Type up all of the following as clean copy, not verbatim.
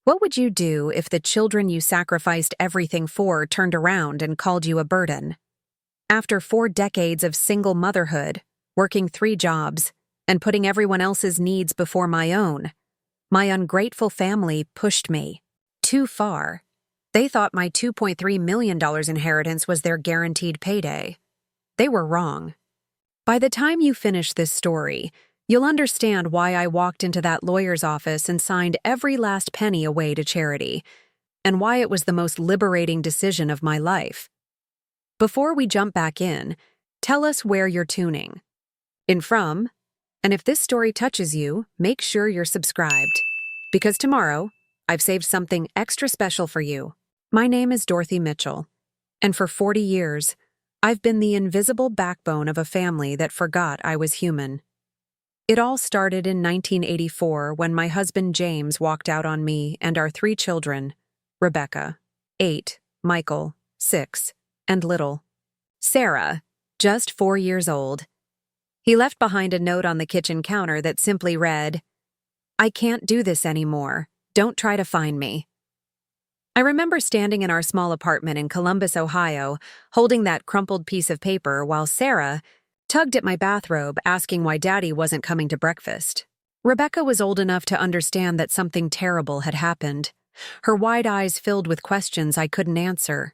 What would you do if the children you sacrificed everything for turned around and called you a burden? After 4 decades of single motherhood, working 3 jobs, and putting everyone else's needs before my own, my ungrateful family pushed me too far. They thought my $2.3 million inheritance was their guaranteed payday. They were wrong. By the time you finish this story, you'll understand why I walked into that lawyer's office and signed every last penny away to charity, and why it was the most liberating decision of my life. Before we jump back in, tell us where you're tuning in from, and if this story touches you, make sure you're subscribed, because tomorrow, I've saved something extra special for you. My name is Dorothy Mitchell, and for 40 years, I've been the invisible backbone of a family that forgot I was human. It all started in 1984 when my husband James walked out on me and our 3 children, Rebecca, 8, Michael, 6, and little Sarah, just 4 years old. He left behind a note on the kitchen counter that simply read, "I can't do this anymore. Don't try to find me." I remember standing in our small apartment in Columbus, Ohio, holding that crumpled piece of paper while Sarah tugged at my bathrobe asking why Daddy wasn't coming to breakfast. Rebecca was old enough to understand that something terrible had happened, her wide eyes filled with questions I couldn't answer.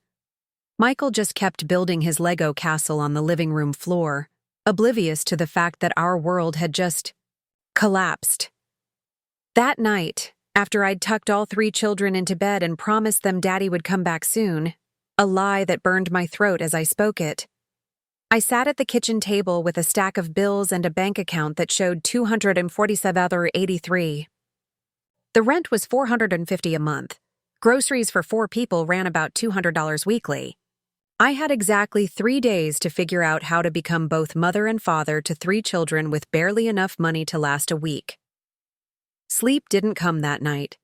Michael just kept building his Lego castle on the living room floor, oblivious to the fact that our world had just collapsed. That night, after I'd tucked all 3 children into bed and promised them Daddy would come back soon, a lie that burned my throat as I spoke it, I sat at the kitchen table with a stack of bills and a bank account that showed $247.83. The rent was $450 a month. Groceries for 4 people ran about $200 weekly. I had exactly 3 days to figure out how to become both mother and father to 3 children with barely enough money to last a week. Sleep didn't come that night.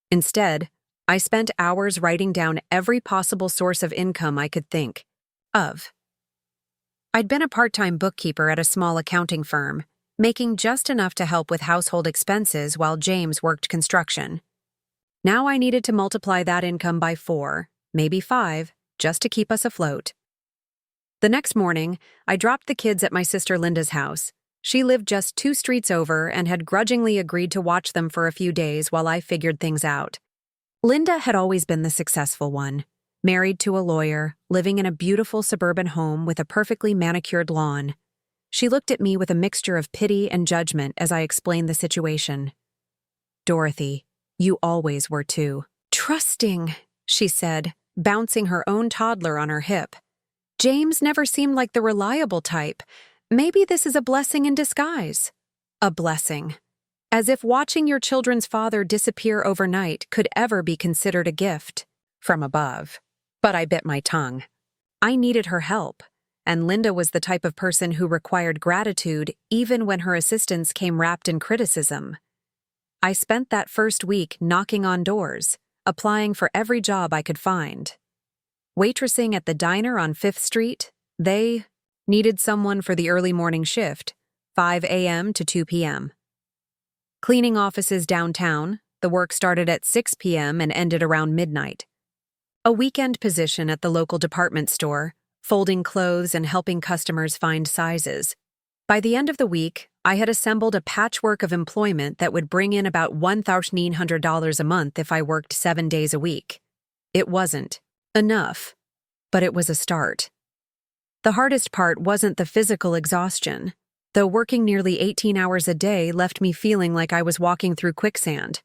Instead, I spent hours writing down every possible source of income I could think of. I'd been a part-time bookkeeper at a small accounting firm, making just enough to help with household expenses while James worked construction. Now I needed to multiply that income by 4, maybe 5, just to keep us afloat. The next morning, I dropped the kids at my sister Linda's house. She lived just 2 streets over and had grudgingly agreed to watch them for a few days while I figured things out. Linda had always been the successful one, married to a lawyer, living in a beautiful suburban home with a perfectly manicured lawn. She looked at me with a mixture of pity and judgment as I explained the situation. "Dorothy, you always were too trusting," she said, bouncing her own toddler on her hip. "James never seemed like the reliable type. Maybe this is a blessing in disguise." A blessing. As if watching your children's father disappear overnight could ever be considered a gift from above. But I bit my tongue. I needed her help, and Linda was the type of person who required gratitude even when her assistance came wrapped in criticism. I spent that first week knocking on doors, applying for every job I could find. Waitressing at the diner on 5th Street, they needed someone for the early morning shift, 5 a.m. to 2 p.m. Cleaning offices downtown, the work started at 6 p.m. and ended around midnight. A weekend position at the local department store, folding clothes and helping customers find sizes. By the end of the week, I had assembled a patchwork of employment that would bring in about $1,900 a month if I worked 7 days a week. It wasn't enough, but it was a start. The hardest part wasn't the physical exhaustion, though working nearly 18 hours a day left me feeling like I was walking through quicksand.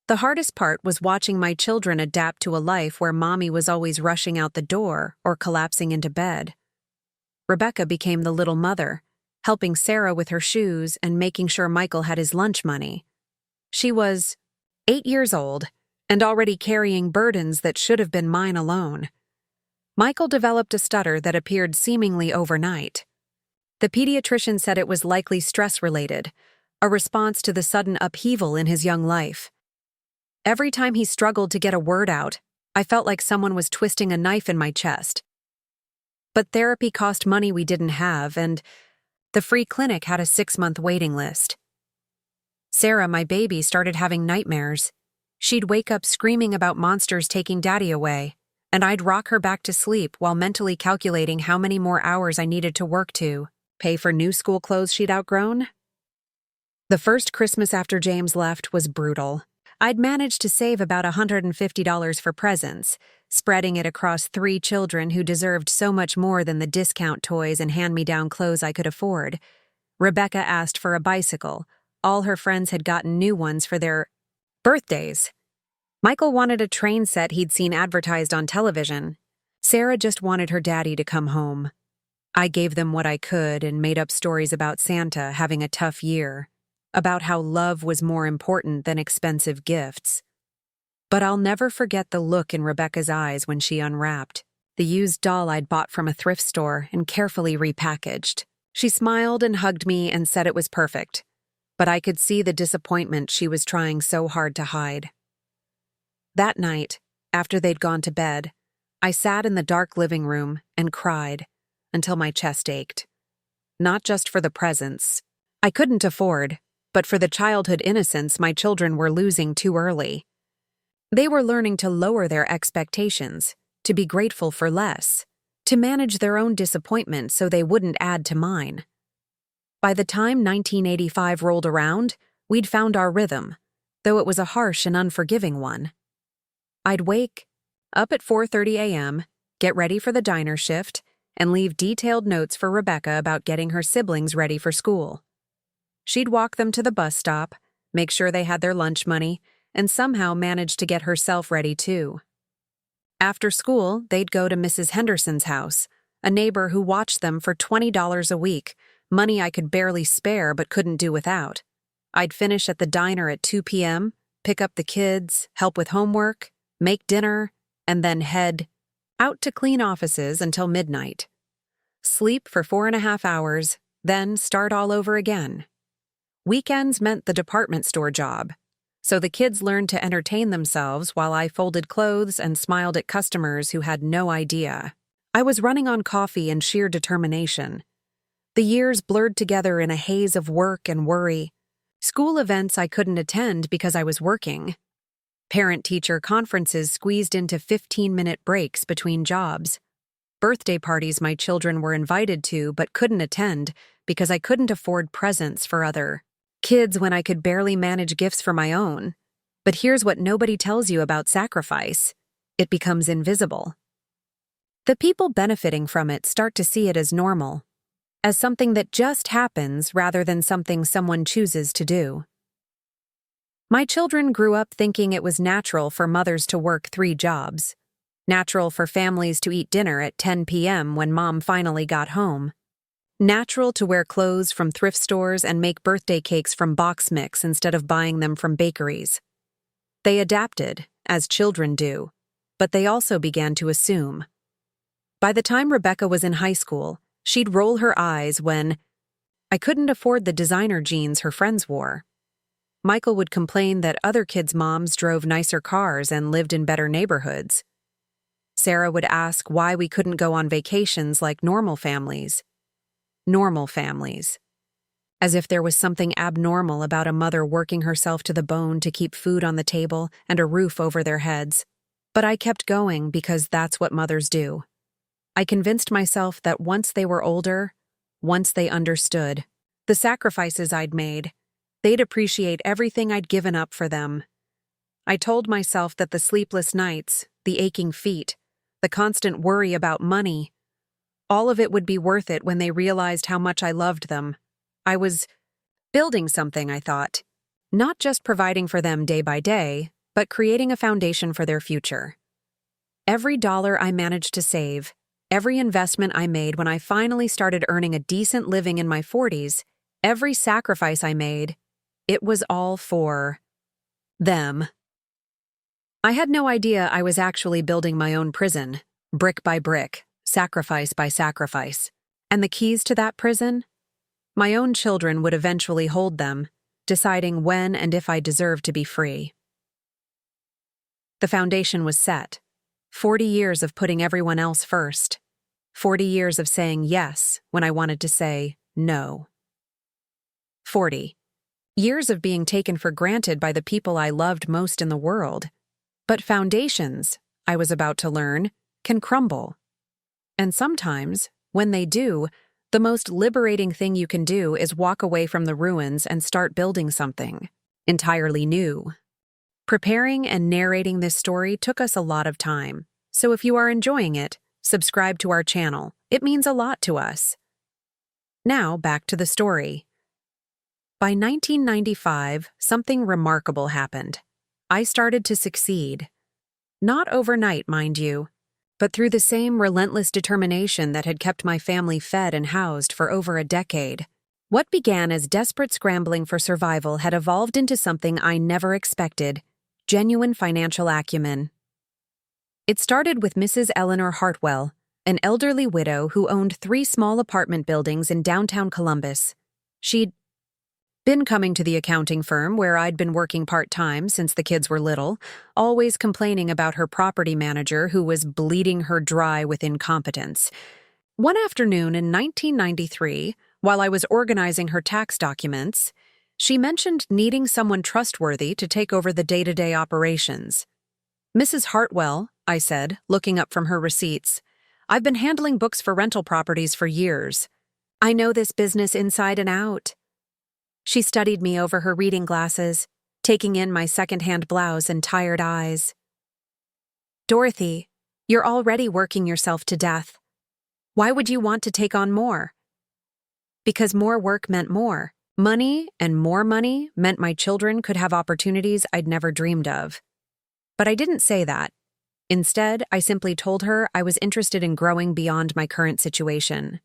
The hardest part was watching my children adapt to a life where Mommy was always rushing out the door or collapsing into bed. Rebecca became the little mother, helping Sarah with her shoes and making sure Michael had his lunch money. She was 8 years old and already carrying burdens that should have been mine alone. Michael developed a stutter that appeared seemingly overnight. The pediatrician said it was likely stress-related, a response to the sudden upheaval in his young life. Every time he struggled to get a word out, I felt like someone was twisting a knife in my chest. But therapy cost money we didn't have, and the free clinic had a 6-month waiting list. Sarah, my baby, started having nightmares. She'd wake up screaming about monsters taking Daddy away, and I'd rock her back to sleep while mentally calculating how many more hours I needed to work to pay for new school clothes she'd outgrown. The first Christmas after James left was brutal. I'd managed to save about $150 for presents, spreading it across 3 children who deserved so much more than the discount toys and hand-me-down clothes I could afford. Rebecca asked for a bicycle. All her friends had gotten new ones for their birthdays. Michael wanted a train set he'd seen advertised on television. Sarah just wanted her daddy to come home. I gave them what I could and made up stories about Santa having a tough year, about how love was more important than expensive gifts. But I'll never forget the look in Rebecca's eyes when she unwrapped the used doll I'd bought from a thrift store and carefully repackaged. She smiled and hugged me and said it was perfect, but I could see the disappointment she was trying so hard to hide. That night, after they'd gone to bed, I sat in the dark living room and cried until my chest ached. Not just for the presents I couldn't afford, but for the childhood innocence my children were losing too early. They were learning to lower their expectations, to be grateful for less, to manage their own disappointment so they wouldn't add to mine. By the time 1985 rolled around, we'd found our rhythm, though it was a harsh and unforgiving one. I'd wake up at 4:30 a.m., get ready for the diner shift, and leave detailed notes for Rebecca about getting her siblings ready for school. She'd walk them to the bus stop, make sure they had their lunch money, and somehow manage to get herself ready too. After school, they'd go to Mrs. Henderson's house, a neighbor who watched them for $20 a week, money I could barely spare but couldn't do without. I'd finish at the diner at 2 p.m., pick up the kids, help with homework, make dinner, and then head out to clean offices until midnight. Sleep for 4.5 hours, then start all over again. Weekends meant the department store job, so the kids learned to entertain themselves while I folded clothes and smiled at customers who had no idea. I was running on coffee and sheer determination. The years blurred together in a haze of work and worry. School events I couldn't attend because I was working. Parent-teacher conferences squeezed into 15-minute breaks between jobs. Birthday parties my children were invited to but couldn't attend because I couldn't afford presents for other kids when I could barely manage gifts for my own. But here's what nobody tells you about sacrifice. It becomes invisible. The people benefiting from it start to see it as normal, as something that just happens rather than something someone chooses to do. My children grew up thinking it was natural for mothers to work 3 jobs, natural for families to eat dinner at 10 p.m. when mom finally got home, natural to wear clothes from thrift stores and make birthday cakes from box mix instead of buying them from bakeries. They adapted, as children do, but they also began to assume. By the time Rebecca was in high school, she'd roll her eyes when I couldn't afford the designer jeans her friends wore. Michael would complain that other kids' moms drove nicer cars and lived in better neighborhoods. Sarah would ask why we couldn't go on vacations like normal families. Normal families. As if there was something abnormal about a mother working herself to the bone to keep food on the table and a roof over their heads. But I kept going because that's what mothers do. I convinced myself that once they were older, once they understood the sacrifices I'd made, they'd appreciate everything I'd given up for them. I told myself that the sleepless nights, the aching feet, the constant worry about money, all of it would be worth it when they realized how much I loved them. I was building something, I thought. Not just providing for them day by day, but creating a foundation for their future. Every dollar I managed to save, every investment I made when I finally started earning a decent living in my 40s, every sacrifice I made, it was all for them. I had no idea I was actually building my own prison, brick by brick, sacrifice by sacrifice. And the keys to that prison? My own children would eventually hold them, deciding when and if I deserved to be free. The foundation was set. 40 years of putting everyone else first. 40 years of saying yes when I wanted to say no. 40. years of being taken for granted by the people I loved most in the world. But foundations, I was about to learn, can crumble. And sometimes, when they do, the most liberating thing you can do is walk away from the ruins and start building something entirely new. Preparing and narrating this story took us a lot of time, so if you are enjoying it, subscribe to our channel. It means a lot to us. Now, back to the story. By 1995, something remarkable happened. I started to succeed. Not overnight, mind you, but through the same relentless determination that had kept my family fed and housed for over a decade. What began as desperate scrambling for survival had evolved into something I never expected: genuine financial acumen. It started with Mrs. Eleanor Hartwell, an elderly widow who owned 3 small apartment buildings in downtown Columbus. She'd been coming to the accounting firm where I'd been working part-time since the kids were little, always complaining about her property manager who was bleeding her dry with incompetence. One afternoon in 1993, while I was organizing her tax documents, she mentioned needing someone trustworthy to take over the day-to-day operations. "Mrs. Hartwell," I said, looking up from her receipts, "I've been handling books for rental properties for years. I know this business inside and out." She studied me over her reading glasses, taking in my second-hand blouse and tired eyes. "Dorothy, you're already working yourself to death. Why would you want to take on more?" Because more work meant more. Money and more money meant my children could have opportunities I'd never dreamed of. But I didn't say that. Instead, I simply told her I was interested in growing beyond my current situation.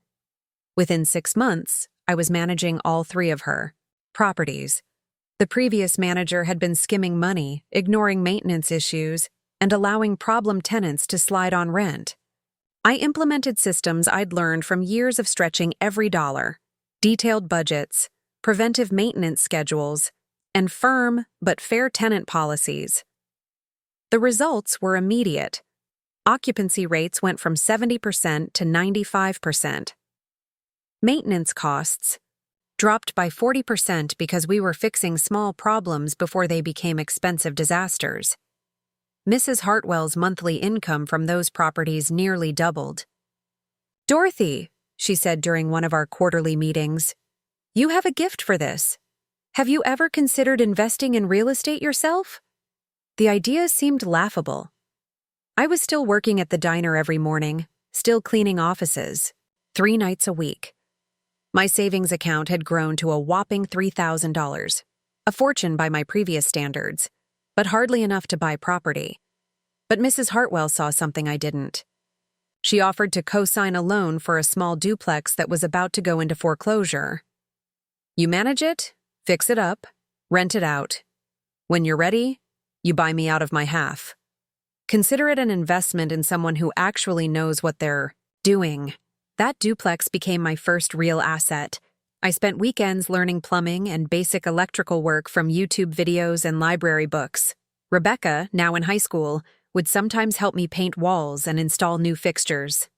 Within 6 months, I was managing all 3 of her properties. The previous manager had been skimming money, ignoring maintenance issues, and allowing problem tenants to slide on rent. I implemented systems I'd learned from years of stretching every dollar: detailed budgets, preventive maintenance schedules, and firm but fair tenant policies. The results were immediate. Occupancy rates went from 70% to 95%. Maintenance costs dropped by 40% because we were fixing small problems before they became expensive disasters. Mrs. Hartwell's monthly income from those properties nearly doubled. "Dorothy," she said during one of our quarterly meetings, "you have a gift for this. Have you ever considered investing in real estate yourself?" The idea seemed laughable. I was still working at the diner every morning, still cleaning offices, 3 nights a week. My savings account had grown to a whopping $3,000, a fortune by my previous standards, but hardly enough to buy property. But Mrs. Hartwell saw something I didn't. She offered to co-sign a loan for a small duplex that was about to go into foreclosure. "You manage it, fix it up, rent it out. When you're ready, you buy me out of my half. Consider it an investment in someone who actually knows what they're doing." That duplex became my first real asset. I spent weekends learning plumbing and basic electrical work from YouTube videos and library books. Rebecca, now in high school, would sometimes help me paint walls and install new fixtures.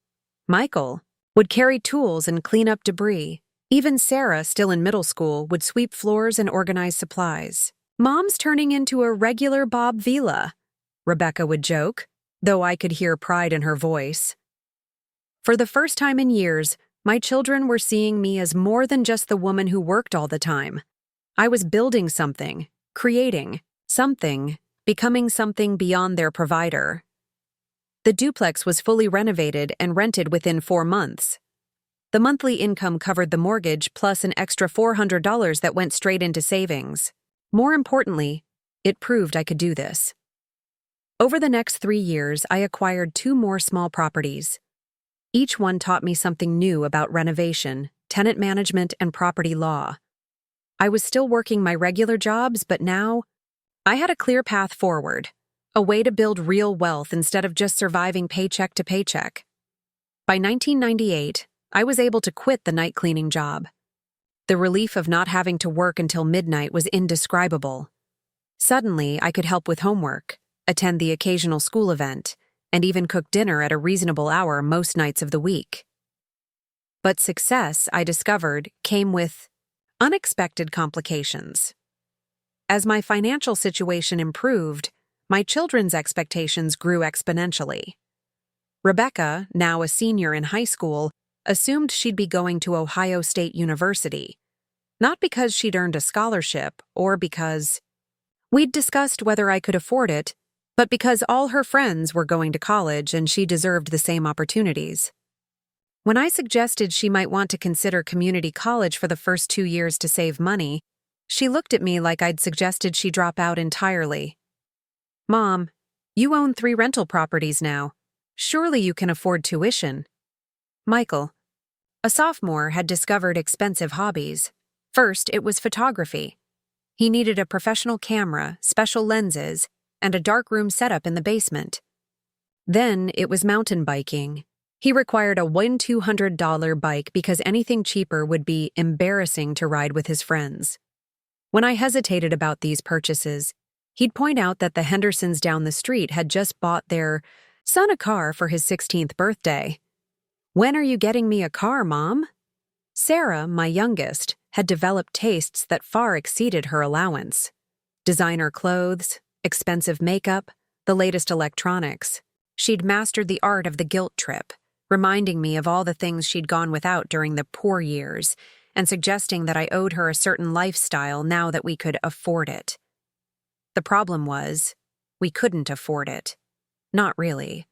Michael would carry tools and clean up debris. Even Sarah, still in middle school, would sweep floors and organize supplies. "Mom's turning into a regular Bob Vila," Rebecca would joke, though I could hear pride in her voice. For the first time in years, my children were seeing me as more than just the woman who worked all the time. I was building something, creating something, becoming something beyond their provider. The duplex was fully renovated and rented within 4 months. The monthly income covered the mortgage plus an extra $400 that went straight into savings. More importantly, it proved I could do this. Over the next 3 years, I acquired 2 more small properties. Each one taught me something new about renovation, tenant management, and property law. I was still working my regular jobs, but now I had a clear path forward, a way to build real wealth instead of just surviving paycheck to paycheck. By 1998, I was able to quit the night cleaning job. The relief of not having to work until midnight was indescribable. Suddenly, I could help with homework, attend the occasional school event, and even cook dinner at a reasonable hour most nights of the week. But success, I discovered, came with unexpected complications. As my financial situation improved, my children's expectations grew exponentially. Rebecca, now a senior in high school, assumed she'd be going to Ohio State University, not because she'd earned a scholarship or because we'd discussed whether I could afford it, but because all her friends were going to college and she deserved the same opportunities. When I suggested she might want to consider community college for the first 2 years to save money, she looked at me like I'd suggested she drop out entirely. "Mom, you own 3 rental properties now. Surely you can afford tuition." Michael, a sophomore, had discovered expensive hobbies. First, it was photography. He needed a professional camera, special lenses, and a darkroom setup in the basement. Then it was mountain biking. He required a $1,200 bike because anything cheaper would be embarrassing to ride with his friends. When I hesitated about these purchases, he'd point out that the Hendersons down the street had just bought their son a car for his 16th birthday. "When are you getting me a car, Mom?" Sarah, my youngest, had developed tastes that far exceeded her allowance. Designer clothes, expensive makeup, the latest electronics. She'd mastered the art of the guilt trip, reminding me of all the things she'd gone without during the poor years, and suggesting that I owed her a certain lifestyle now that we could afford it. The problem was, we couldn't afford it. Not really.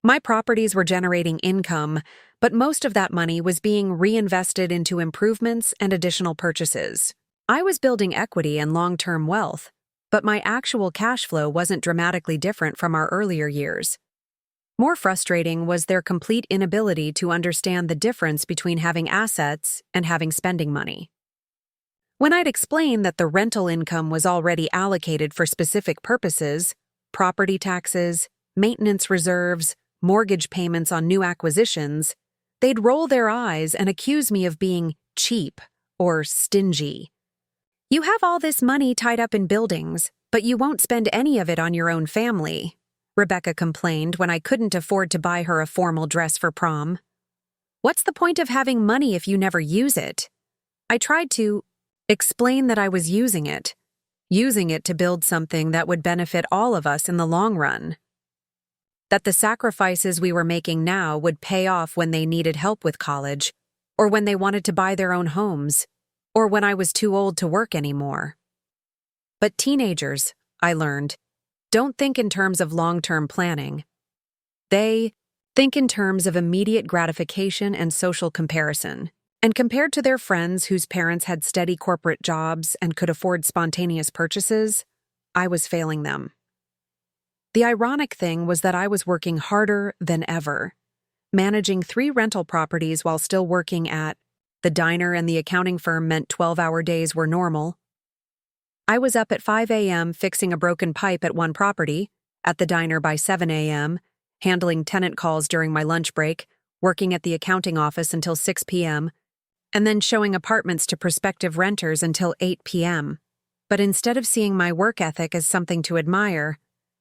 My properties were generating income, but most of that money was being reinvested into improvements and additional purchases. I was building equity and long-term wealth, but my actual cash flow wasn't dramatically different from our earlier years. More frustrating was their complete inability to understand the difference between having assets and having spending money. When I'd explained that the rental income was already allocated for specific purposes, property taxes, maintenance reserves, mortgage payments on new acquisitions, they'd roll their eyes and accuse me of being cheap or stingy. "You have all this money tied up in buildings, but you won't spend any of it on your own family," Rebecca complained when I couldn't afford to buy her a formal dress for prom. "What's the point of having money if you never use it?" I tried to explain that I was using it to build something that would benefit all of us in the long run. That the sacrifices we were making now would pay off when they needed help with college, or when they wanted to buy their own homes, or when I was too old to work anymore. But teenagers, I learned, don't think in terms of long-term planning. They think in terms of immediate gratification and social comparison. And compared to their friends whose parents had steady corporate jobs and could afford spontaneous purchases, I was failing them. The ironic thing was that I was working harder than ever, managing 3 rental properties while still working at the diner, and the accounting firm meant 12-hour days were normal. I was up at 5 a.m. fixing a broken pipe at one property, at the diner by 7 a.m., handling tenant calls during my lunch break, working at the accounting office until 6 p.m., and then showing apartments to prospective renters until 8 p.m. But instead of seeing my work ethic as something to admire,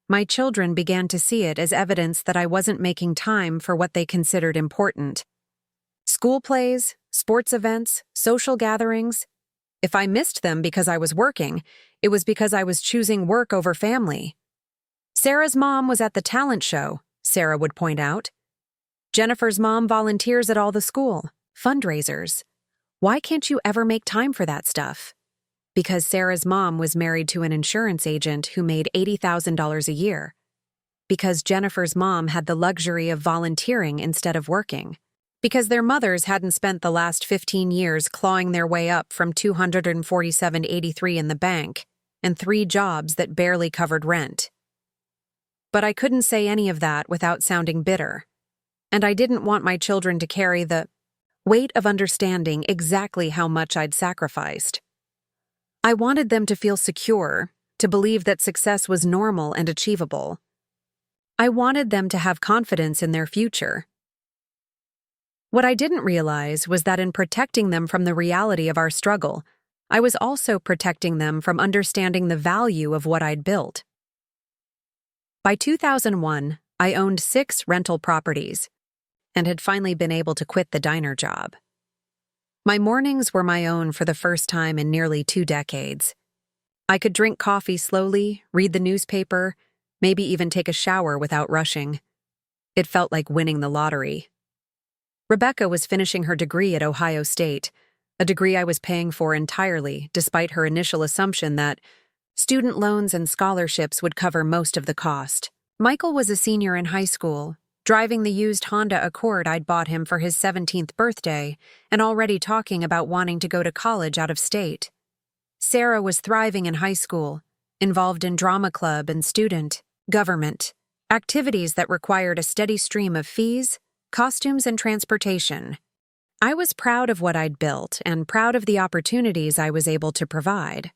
my children began to see it as evidence that I wasn't making time for what they considered important. School plays, sports events, social gatherings. If I missed them because I was working, it was because I was choosing work over family. "Sarah's mom was at the talent show," Sarah would point out. "Jennifer's mom volunteers at all the school fundraisers. Why can't you ever make time for that stuff?" Because Sarah's mom was married to an insurance agent who made $80,000 a year. Because Jennifer's mom had the luxury of volunteering instead of working. Because their mothers hadn't spent the last 15 years clawing their way up from $247.83 in the bank and 3 jobs that barely covered rent. But I couldn't say any of that without sounding bitter. And I didn't want my children to carry the weight of understanding exactly how much I'd sacrificed. I wanted them to feel secure, to believe that success was normal and achievable. I wanted them to have confidence in their future. What I didn't realize was that in protecting them from the reality of our struggle, I was also protecting them from understanding the value of what I'd built. By 2001, I owned 6 rental properties and had finally been able to quit the diner job. My mornings were my own for the first time in nearly 2 decades. I could drink coffee slowly, read the newspaper, maybe even take a shower without rushing. It felt like winning the lottery. Rebecca was finishing her degree at Ohio State, a degree I was paying for entirely, despite her initial assumption that student loans and scholarships would cover most of the cost. Michael was a senior in high school, driving the used Honda Accord I'd bought him for his 17th birthday, and already talking about wanting to go to college out of state. Sarah was thriving in high school, involved in drama club and student government activities that required a steady stream of fees, costumes, and transportation. I was proud of what I'd built and proud of the opportunities I was able to provide.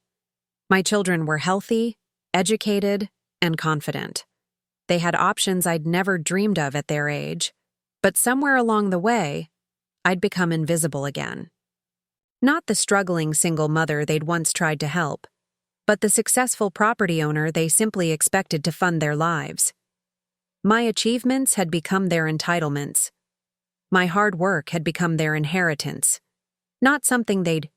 My children were healthy, educated, and confident. They had options I'd never dreamed of at their age, but somewhere along the way, I'd become invisible again. Not the struggling single mother they'd once tried to help, but the successful property owner they simply expected to fund their lives. My achievements had become their entitlements. My hard work had become their inheritance. Not something they'd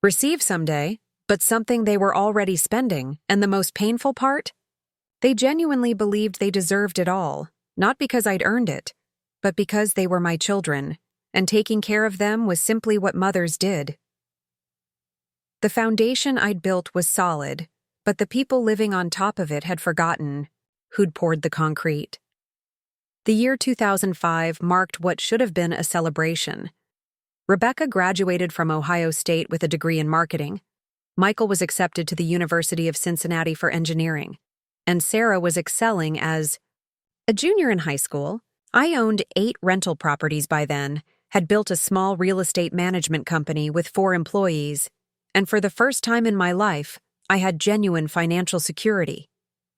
receive someday, but something they were already spending, and the most painful part? They genuinely believed they deserved it all, not because I'd earned it, but because they were my children, and taking care of them was simply what mothers did. The foundation I'd built was solid, but the people living on top of it had forgotten who'd poured the concrete. The year 2005 marked what should have been a celebration. Rebecca graduated from Ohio State with a degree in marketing. Michael was accepted to the University of Cincinnati for engineering, and Sarah was excelling as a junior in high school. I owned 8 rental properties by then, had built a small real estate management company with 4 employees, and for the first time in my life, I had genuine financial security.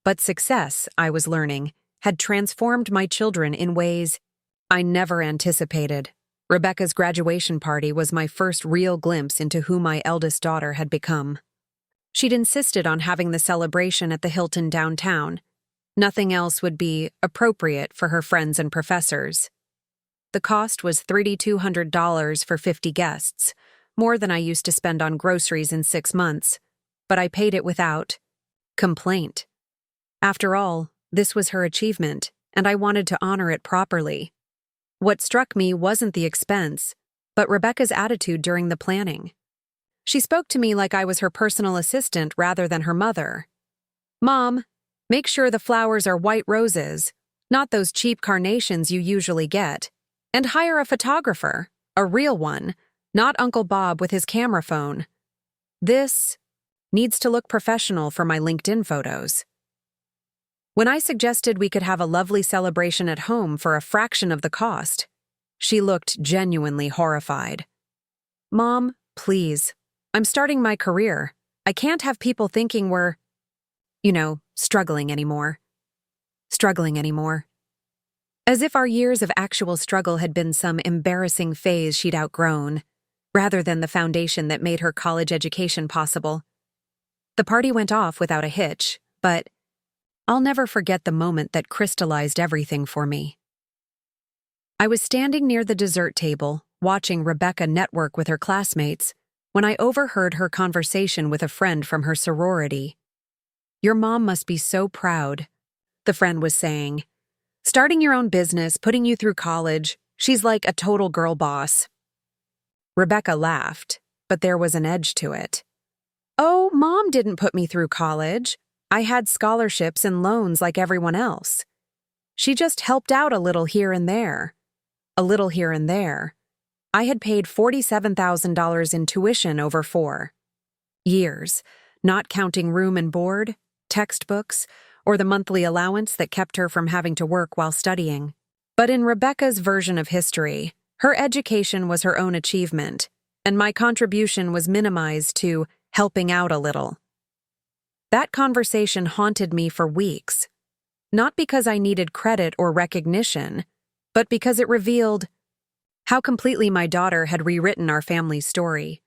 But success, I was learning, had transformed my children in ways I never anticipated. Rebecca's graduation party was my first real glimpse into who my eldest daughter had become. She'd insisted on having the celebration at the Hilton downtown. Nothing else would be appropriate for her friends and professors. The cost was $3,200 for 50 guests, more than I used to spend on groceries in 6 months, but I paid it without complaint. After all, this was her achievement, and I wanted to honor it properly. What struck me wasn't the expense, but Rebecca's attitude during the planning. She spoke to me like I was her personal assistant rather than her mother. "Mom, make sure the flowers are white roses, not those cheap carnations you usually get, and hire a photographer, a real one, not Uncle Bob with his camera phone. This needs to look professional for my LinkedIn photos." When I suggested we could have a lovely celebration at home for a fraction of the cost, she looked genuinely horrified. "Mom, please. I'm starting my career. I can't have people thinking we're, struggling anymore. Struggling anymore." As if our years of actual struggle had been some embarrassing phase she'd outgrown, rather than the foundation that made her college education possible. The party went off without a hitch, but I'll never forget the moment that crystallized everything for me. I was standing near the dessert table, watching Rebecca network with her classmates, when I overheard her conversation with a friend from her sorority. "Your mom must be so proud," the friend was saying. "Starting your own business, putting you through college, she's like a total girl boss." Rebecca laughed, but there was an edge to it. "Oh, Mom didn't put me through college. I had scholarships and loans like everyone else. She just helped out a little here and there. A little here and there. I had paid $47,000 in tuition over 4 years, not counting room and board, textbooks, or the monthly allowance that kept her from having to work while studying. But in Rebecca's version of history, her education was her own achievement, and my contribution was minimized to helping out a little. That conversation haunted me for weeks, not because I needed credit or recognition, but because it revealed how completely my daughter had rewritten our family's story.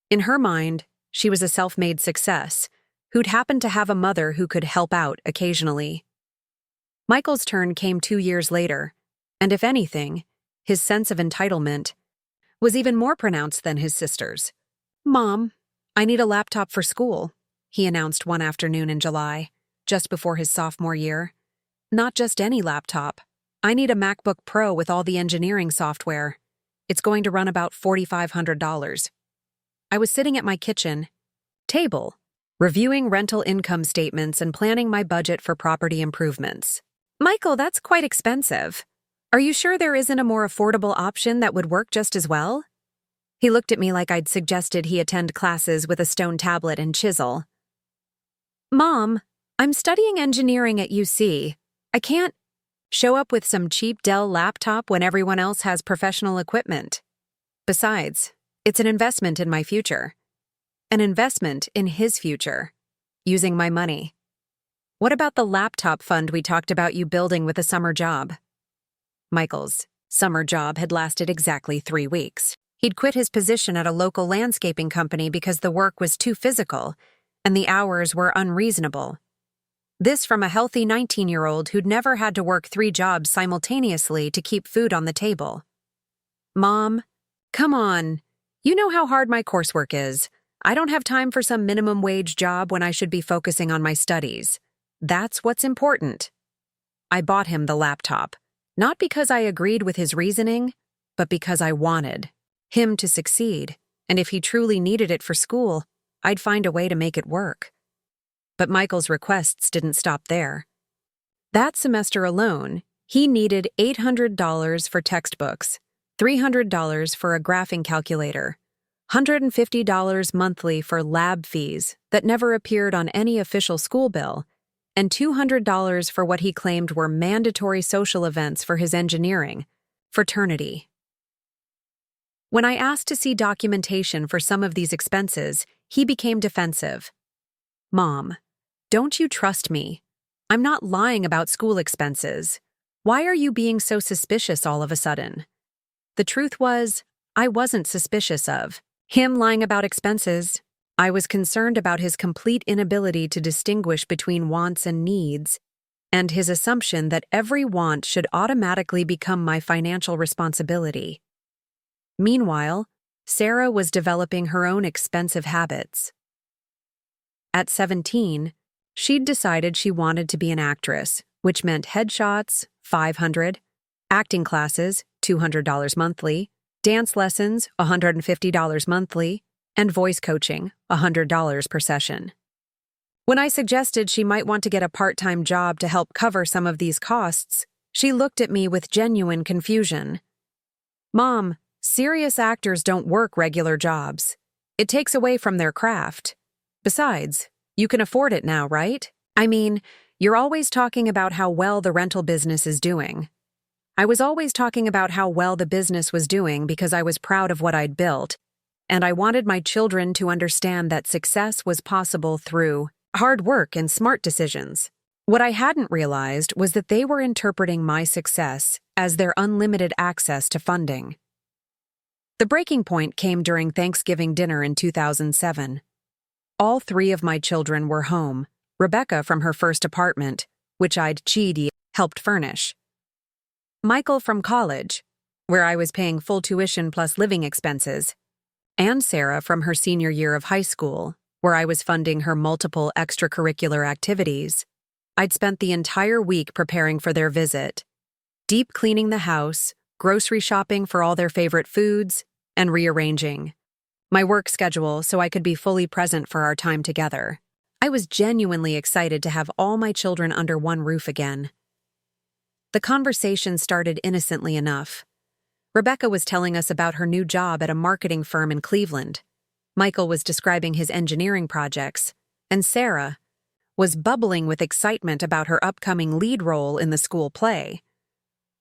In her mind, she was a self-made success, who'd happened to have a mother who could help out occasionally. Michael's turn came 2 years later, and if anything, his sense of entitlement was even more pronounced than his sister's. "Mom, I need a laptop for school. he announced one afternoon in July, just before his sophomore year. Not just any laptop. I need a MacBook Pro with all the engineering software. It's going to run about $4,500. I was sitting at my kitchen table, reviewing rental income statements and planning my budget for property improvements. Michael, that's quite expensive. Are you sure there isn't a more affordable option that would work just as well? He looked at me like I'd suggested he attend classes with a stone tablet and chisel. Mom, I'm studying engineering at UC. I can't show up with some cheap Dell laptop when everyone else has professional equipment. Besides, it's an investment in my future. An investment in his future. Using my money. What about the laptop fund we talked about you building with a summer job? Michael's summer job had lasted exactly 3 weeks. He'd quit his position at a local landscaping company because the work was too physical and the hours were unreasonable. This from a healthy 19-year-old who'd never had to work 3 jobs simultaneously to keep food on the table. Mom, come on. You know how hard my coursework is. I don't have time for some minimum wage job when I should be focusing on my studies. That's what's important. I bought him the laptop, not because I agreed with his reasoning, but because I wanted him to succeed, and if he truly needed it for school, I'd find a way to make it work. But Michael's requests didn't stop there. That semester alone, he needed $800 for textbooks, $300 for a graphing calculator, $150 monthly for lab fees that never appeared on any official school bill, and $200 for what he claimed were mandatory social events for his engineering fraternity. When I asked to see documentation for some of these expenses, he became defensive. Mom, don't you trust me? I'm not lying about school expenses. Why are you being so suspicious all of a sudden? The truth was, I wasn't suspicious of him lying about expenses. I was concerned about his complete inability to distinguish between wants and needs, and his assumption that every want should automatically become my financial responsibility. Meanwhile, Sarah was developing her own expensive habits. At 17, she'd decided she wanted to be an actress, which meant headshots, $500, acting classes, $200 monthly, dance lessons, $150 monthly, and voice coaching, $100 per session. When I suggested she might want to get a part-time job to help cover some of these costs, she looked at me with genuine confusion. Mom, serious actors don't work regular jobs. It takes away from their craft. Besides, you can afford it now, right? I mean, you're always talking about how well the rental business is doing. I was always talking about how well the business was doing because I was proud of what I'd built, and I wanted my children to understand that success was possible through hard work and smart decisions. What I hadn't realized was that they were interpreting my success as their unlimited access to funding. The breaking point came during Thanksgiving dinner in 2007. All 3 of my children were home, Rebecca from her first apartment, which I'd helped furnish, Michael from college, where I was paying full tuition plus living expenses, and Sarah from her senior year of high school, where I was funding her multiple extracurricular activities. I'd spent the entire week preparing for their visit, deep cleaning the house, grocery shopping for all their favorite foods, and rearranging my work schedule so I could be fully present for our time together. I was genuinely excited to have all my children under one roof again. The conversation started innocently enough. Rebecca was telling us about her new job at a marketing firm in Cleveland. Michael was describing his engineering projects, and Sarah was bubbling with excitement about her upcoming lead role in the school play.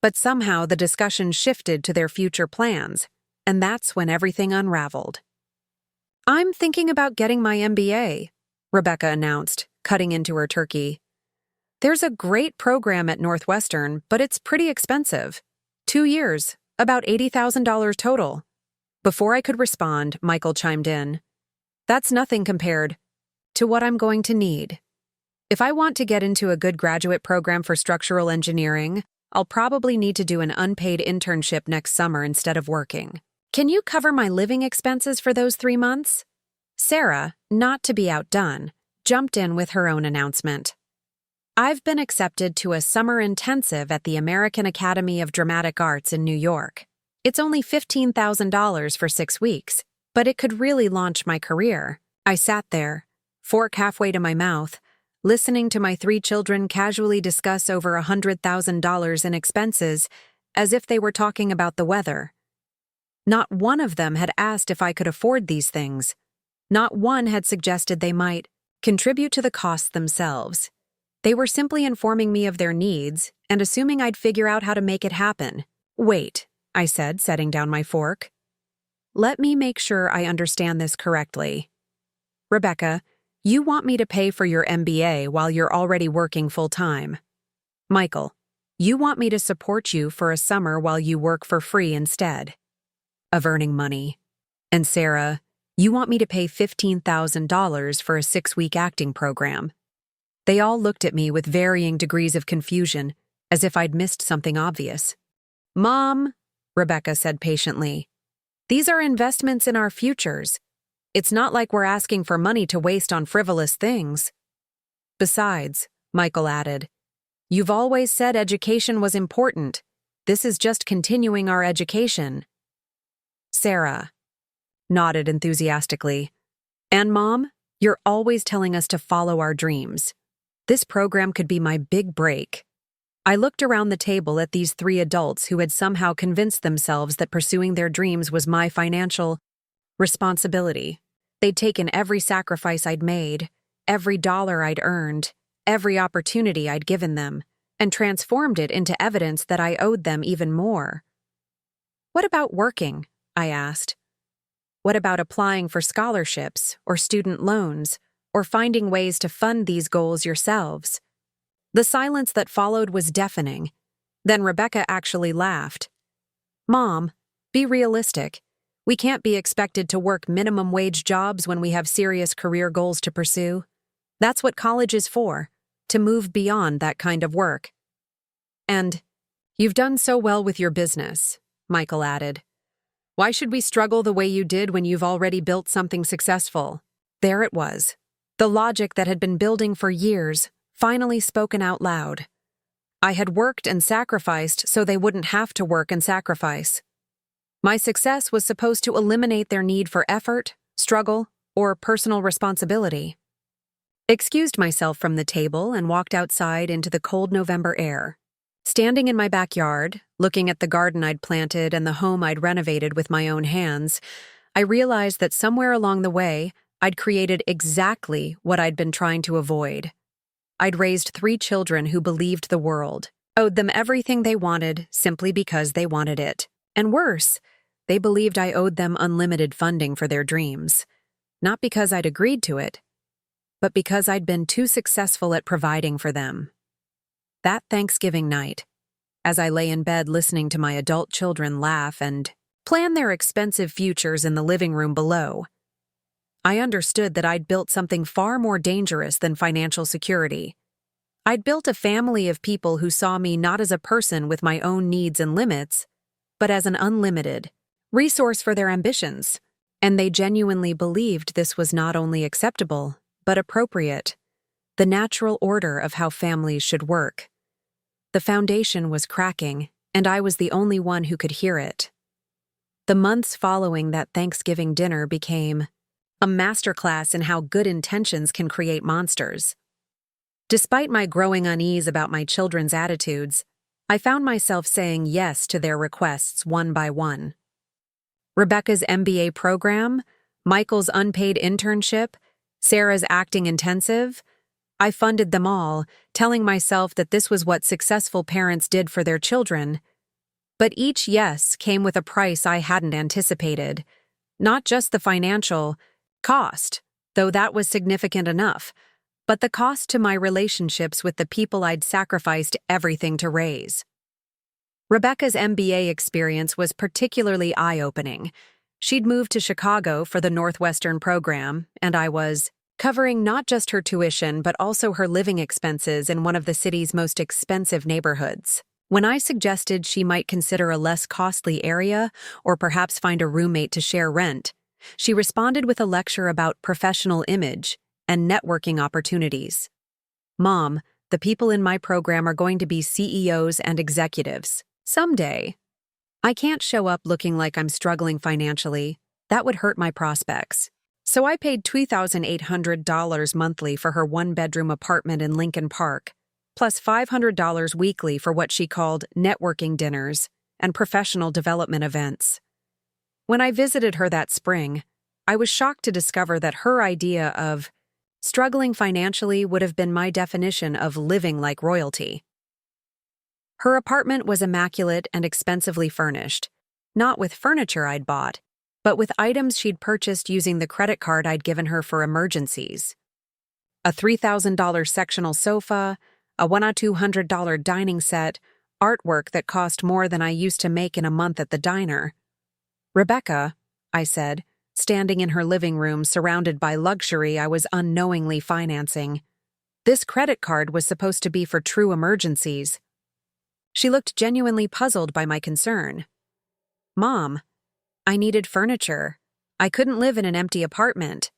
But somehow the discussion shifted to their future plans, and that's when everything unraveled. I'm thinking about getting my MBA, Rebecca announced, cutting into her turkey. There's a great program at Northwestern, but it's pretty expensive. 2 years, about $80,000 total. Before I could respond, Michael chimed in. That's nothing compared to what I'm going to need. If I want to get into a good graduate program for structural engineering, I'll probably need to do an unpaid internship next summer instead of working. Can you cover my living expenses for those 3 months? Sarah, not to be outdone, jumped in with her own announcement. I've been accepted to a summer intensive at the American Academy of Dramatic Arts in New York. It's only $15,000 for 6 weeks, but it could really launch my career. I sat there, fork halfway to my mouth, listening to my 3 children casually discuss over $100,000 in expenses as if they were talking about the weather. Not one of them had asked if I could afford these things. Not one had suggested they might contribute to the costs themselves. They were simply informing me of their needs and assuming I'd figure out how to make it happen. "Wait," I said, setting down my fork. "Let me make sure I understand this correctly. Rebecca, you want me to pay for your MBA while you're already working full-time. Michael, you want me to support you for a summer while you work for free instead of earning money. And Sarah, you want me to pay $15,000 for a 6-week acting program." They all looked at me with varying degrees of confusion, as if I'd missed something obvious. "Mom," Rebecca said patiently, "these are investments in our futures. It's not like we're asking for money to waste on frivolous things." "Besides," Michael added, "you've always said education was important. This is just continuing our education." Sarah nodded enthusiastically. "And Mom, you're always telling us to follow our dreams. This program could be my big break." I looked around the table at these 3 adults who had somehow convinced themselves that pursuing their dreams was my financial responsibility. They'd taken every sacrifice I'd made, every dollar I'd earned, every opportunity I'd given them, and transformed it into evidence that I owed them even more. "What about working?" I asked. "What about applying for scholarships or student loans, or finding ways to fund these goals yourselves?" The silence that followed was deafening. Then Rebecca actually laughed. "Mom, be realistic. We can't be expected to work minimum wage jobs when we have serious career goals to pursue. That's what college is for, to move beyond that kind of work." "And you've done so well with your business," Michael added. "Why should we struggle the way you did when you've already built something successful?" There it was, the logic that had been building for years, finally spoken out loud. I had worked and sacrificed so they wouldn't have to work and sacrifice. My success was supposed to eliminate their need for effort, struggle, or personal responsibility. Excused myself from the table and walked outside into the cold November air. Standing in my backyard, looking at the garden I'd planted and the home I'd renovated with my own hands, I realized that somewhere along the way, I'd created exactly what I'd been trying to avoid. I'd raised 3 children who believed the world, owed them everything they wanted simply because they wanted it. And worse, they believed I owed them unlimited funding for their dreams. Not because I'd agreed to it, but because I'd been too successful at providing for them. That Thanksgiving night, as I lay in bed listening to my adult children laugh and plan their expensive futures in the living room below, I understood that I'd built something far more dangerous than financial security. I'd built a family of people who saw me not as a person with my own needs and limits, but as an unlimited resource for their ambitions. And they genuinely believed this was not only acceptable, but appropriate, the natural order of how families should work. The foundation was cracking, and I was the only one who could hear it. The months following that Thanksgiving dinner became a masterclass in how good intentions can create monsters. Despite my growing unease about my children's attitudes, I found myself saying yes to their requests one by one. Rebecca's MBA program, Michael's unpaid internship, Sarah's acting intensive, I funded them all, telling myself that this was what successful parents did for their children. But each yes came with a price I hadn't anticipated, not just the financial cost, though that was significant enough, but the cost to my relationships with the people I'd sacrificed everything to raise. Rebecca's MBA experience was particularly eye-opening. She'd moved to Chicago for the Northwestern program, and I was covering not just her tuition but also her living expenses in one of the city's most expensive neighborhoods. When I suggested she might consider a less costly area or perhaps find a roommate to share rent, she responded with a lecture about professional image and networking opportunities. Mom, the people in my program are going to be CEOs and executives. Someday. I can't show up looking like I'm struggling financially. That would hurt my prospects. So I paid $2,800 monthly for her one-bedroom apartment in Lincoln Park, plus $500 weekly for what she called networking dinners and professional development events. When I visited her that spring, I was shocked to discover that her idea of struggling financially would have been my definition of living like royalty. Her apartment was immaculate and expensively furnished, not with furniture I'd bought, but with items she'd purchased using the credit card I'd given her for emergencies. A $3,000 sectional sofa, a $1,200 dining set, artwork that cost more than I used to make in a month at the diner. "Rebecca," I said, standing in her living room surrounded by luxury I was unknowingly financing. "This credit card was supposed to be for true emergencies." She looked genuinely puzzled by my concern. "Mom, I needed furniture. I couldn't live in an empty apartment.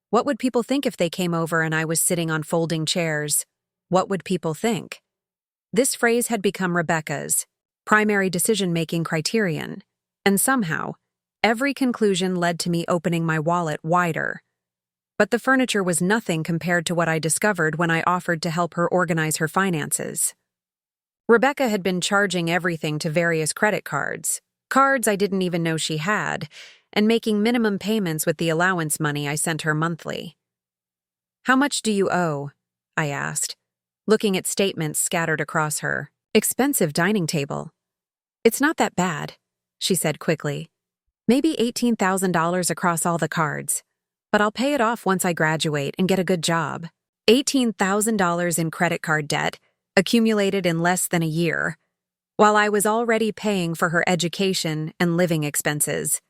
What would people think if they came over and I was sitting on folding chairs? What would people think?" This phrase had become Rebecca's primary decision-making criterion, and somehow, every conclusion led to me opening my wallet wider. But the furniture was nothing compared to what I discovered when I offered to help her organize her finances. Rebecca had been charging everything to various credit cards I didn't even know she had, and making minimum payments with the allowance money I sent her monthly. "How much do you owe?" I asked, looking at statements scattered across her expensive dining table. "It's not that bad," she said quickly. "Maybe $18,000 across all the cards, but I'll pay it off once I graduate and get a good job." $18,000 in credit card debt, accumulated in less than a year, while I was already paying for her education and living expenses.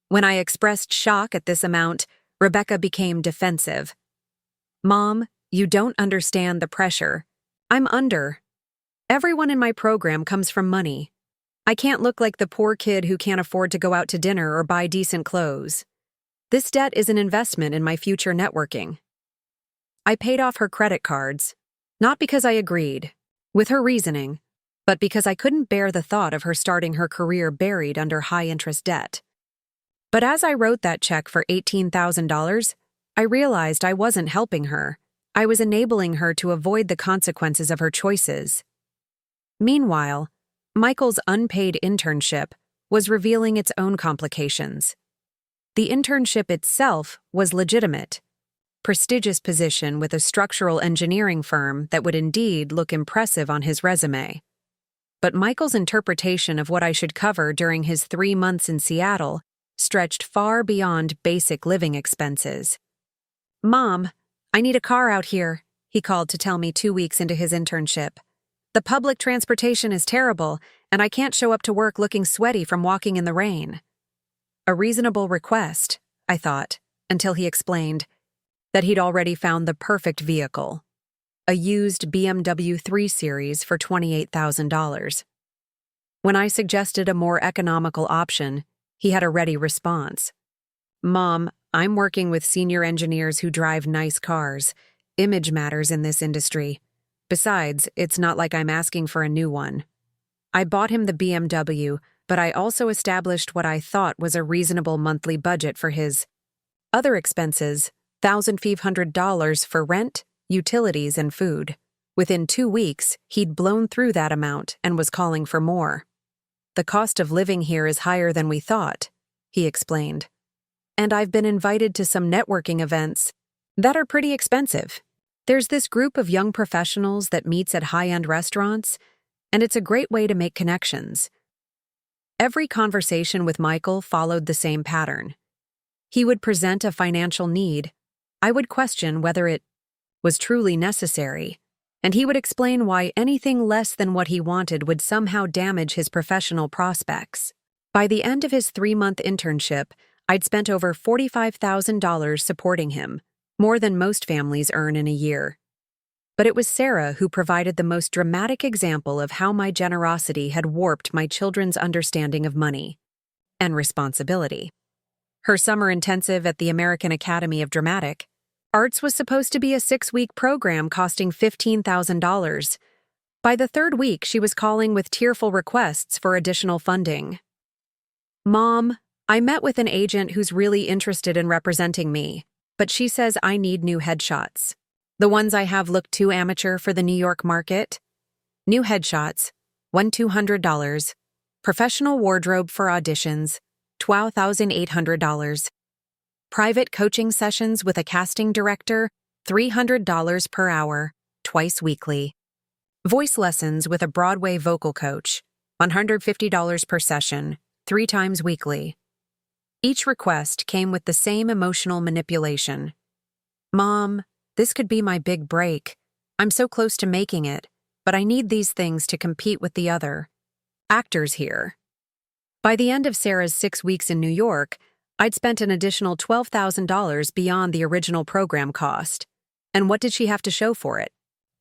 When I expressed shock at this amount, Rebecca became defensive. "Mom, you don't understand the pressure. I'm under. Everyone in my program comes from money. I can't look like the poor kid who can't afford to go out to dinner or buy decent clothes. This debt is an investment in my future networking." I paid off her credit cards, not because I agreed with her reasoning, but because I couldn't bear the thought of her starting her career buried under high-interest debt. But as I wrote that check for $18,000, I realized I wasn't helping her. I was enabling her to avoid the consequences of her choices. Meanwhile, Michael's unpaid internship was revealing its own complications. The internship itself was legitimate, prestigious position with a structural engineering firm that would indeed look impressive on his resume. But Michael's interpretation of what I should cover during his 3 months in Seattle stretched far beyond basic living expenses. "Mom, I need a car out here," he called to tell me 2 weeks into his internship. "The public transportation is terrible, and I can't show up to work looking sweaty from walking in the rain." A reasonable request, I thought, until he explained that he'd already found the perfect vehicle, a used BMW 3 Series for $28,000. When I suggested a more economical option, he had a ready response. "Mom, I'm working with senior engineers who drive nice cars. Image matters in this industry. Besides, it's not like I'm asking for a new one." I bought him the BMW, but I also established what I thought was a reasonable monthly budget for his other expenses, $1,500 for rent, utilities, and food. Within 2 weeks, he'd blown through that amount and was calling for more. "The cost of living here is higher than we thought," he explained. "And I've been invited to some networking events that are pretty expensive. There's this group of young professionals that meets at high-end restaurants, and it's a great way to make connections." Every conversation with Michael followed the same pattern. He would present a financial need. I would question whether it was truly necessary, and he would explain why anything less than what he wanted would somehow damage his professional prospects. By the end of his 3-month internship, I'd spent over $45,000 supporting him, more than most families earn in a year. But it was Sarah who provided the most dramatic example of how my generosity had warped my children's understanding of money and responsibility. Her summer intensive at the American Academy of Dramatic Arts was supposed to be a 6-week program costing $15,000. By the third week, she was calling with tearful requests for additional funding. Mom, I met with an agent who's really interested in representing me, but she says I need new headshots. The ones I have look too amateur for the New York market. New headshots, $1,200. Professional wardrobe for auditions, $12,800. Private coaching sessions with a casting director, $300 per hour, twice weekly. Voice lessons with a Broadway vocal coach, $150 per session, 3 times weekly. Each request came with the same emotional manipulation. Mom, this could be my big break. I'm so close to making it, but I need these things to compete with the other actors here. By the end of Sarah's 6 weeks in New York, I'd spent an additional $12,000 beyond the original program cost. And what did she have to show for it?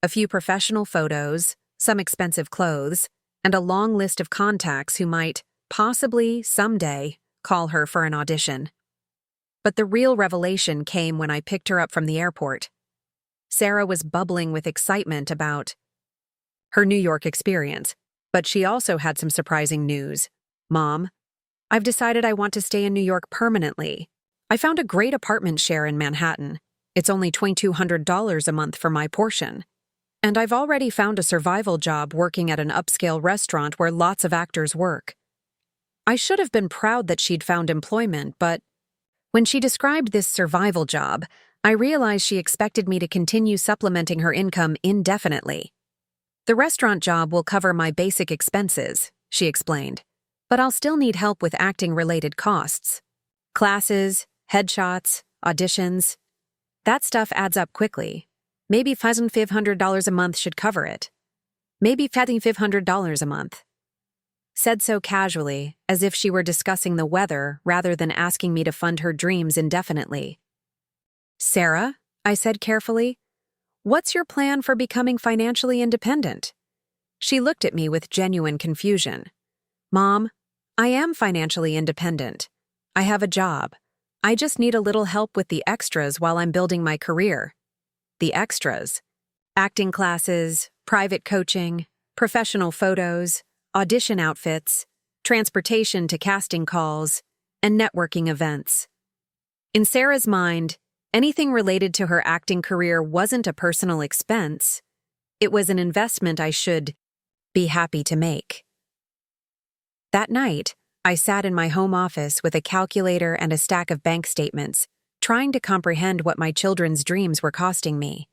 A few professional photos, some expensive clothes, and a long list of contacts who might, possibly, someday, call her for an audition. But the real revelation came when I picked her up from the airport. Sarah was bubbling with excitement about her New York experience, but she also had some surprising news. Mom, I've decided I want to stay in New York permanently. I found a great apartment share in Manhattan. It's only $2,200 a month for my portion. And I've already found a survival job working at an upscale restaurant where lots of actors work. I should have been proud that she'd found employment, but when she described this survival job, I realized she expected me to continue supplementing her income indefinitely. The restaurant job will cover my basic expenses, she explained, but I'll still need help with acting-related costs. Classes, headshots, auditions. That stuff adds up quickly. Maybe $500 a month should cover it. Maybe $500 a month. Said so casually, as if she were discussing the weather rather than asking me to fund her dreams indefinitely. Sarah, I said carefully, what's your plan for becoming financially independent? She looked at me with genuine confusion. Mom, I am financially independent. I have a job. I just need a little help with the extras while I'm building my career. The extras. Acting classes, private coaching, professional photos, audition outfits, transportation to casting calls, and networking events. In Sarah's mind, anything related to her acting career wasn't a personal expense. It was an investment I should be happy to make. That night, I sat in my home office with a calculator and a stack of bank statements, trying to comprehend what my children's dreams were costing me.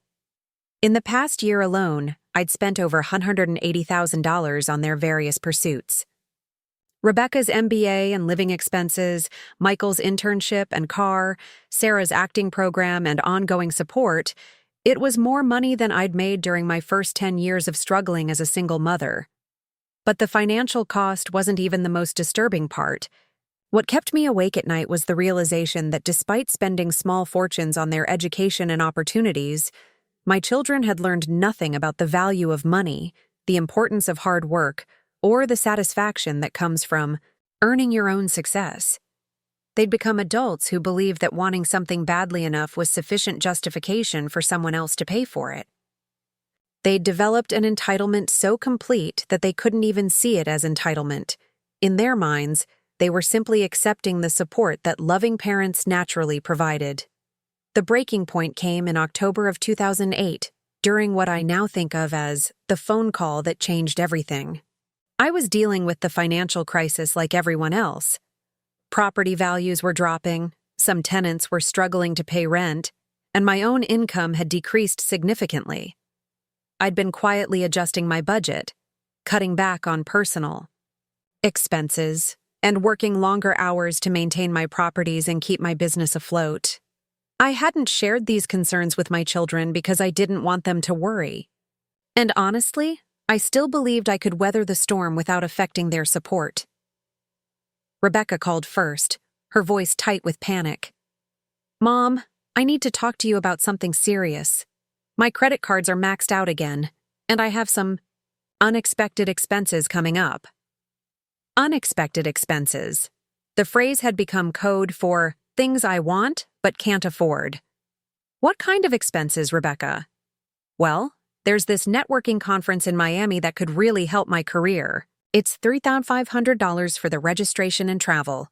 In the past year alone, I'd spent over $180,000 on their various pursuits. Rebecca's MBA and living expenses, Michael's internship and car, Sarah's acting program and ongoing support, it was more money than I'd made during my first 10 years of struggling as a single mother. But the financial cost wasn't even the most disturbing part. What kept me awake at night was the realization that despite spending small fortunes on their education and opportunities, my children had learned nothing about the value of money, the importance of hard work, or the satisfaction that comes from earning your own success. They'd become adults who believed that wanting something badly enough was sufficient justification for someone else to pay for it. They'd developed an entitlement so complete that they couldn't even see it as entitlement. In their minds, they were simply accepting the support that loving parents naturally provided. The breaking point came in October of 2008, during what I now think of as the phone call that changed everything. I was dealing with the financial crisis like everyone else. Property values were dropping, some tenants were struggling to pay rent, and my own income had decreased significantly. I'd been quietly adjusting my budget, cutting back on personal expenses, and working longer hours to maintain my properties and keep my business afloat. I hadn't shared these concerns with my children because I didn't want them to worry. And honestly, I still believed I could weather the storm without affecting their support. Rebecca called first, her voice tight with panic. Mom, I need to talk to you about something serious. My credit cards are maxed out again, and I have some unexpected expenses coming up. Unexpected expenses. The phrase had become code for things I want but can't afford. What kind of expenses, Rebecca? Well, there's this networking conference in Miami that could really help my career. It's $3,500 for the registration and travel,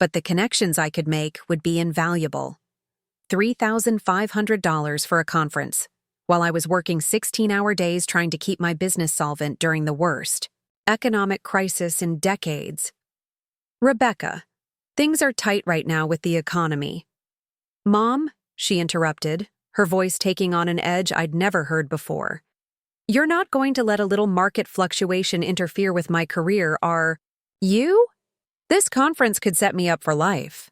but the connections I could make would be invaluable. $3,500 for a conference, while I was working 16-hour days trying to keep my business solvent during the worst economic crisis in decades. Rebecca, things are tight right now with the economy. Mom, she interrupted, her voice taking on an edge I'd never heard before. You're not going to let a little market fluctuation interfere with my career, are you? This conference could set me up for life.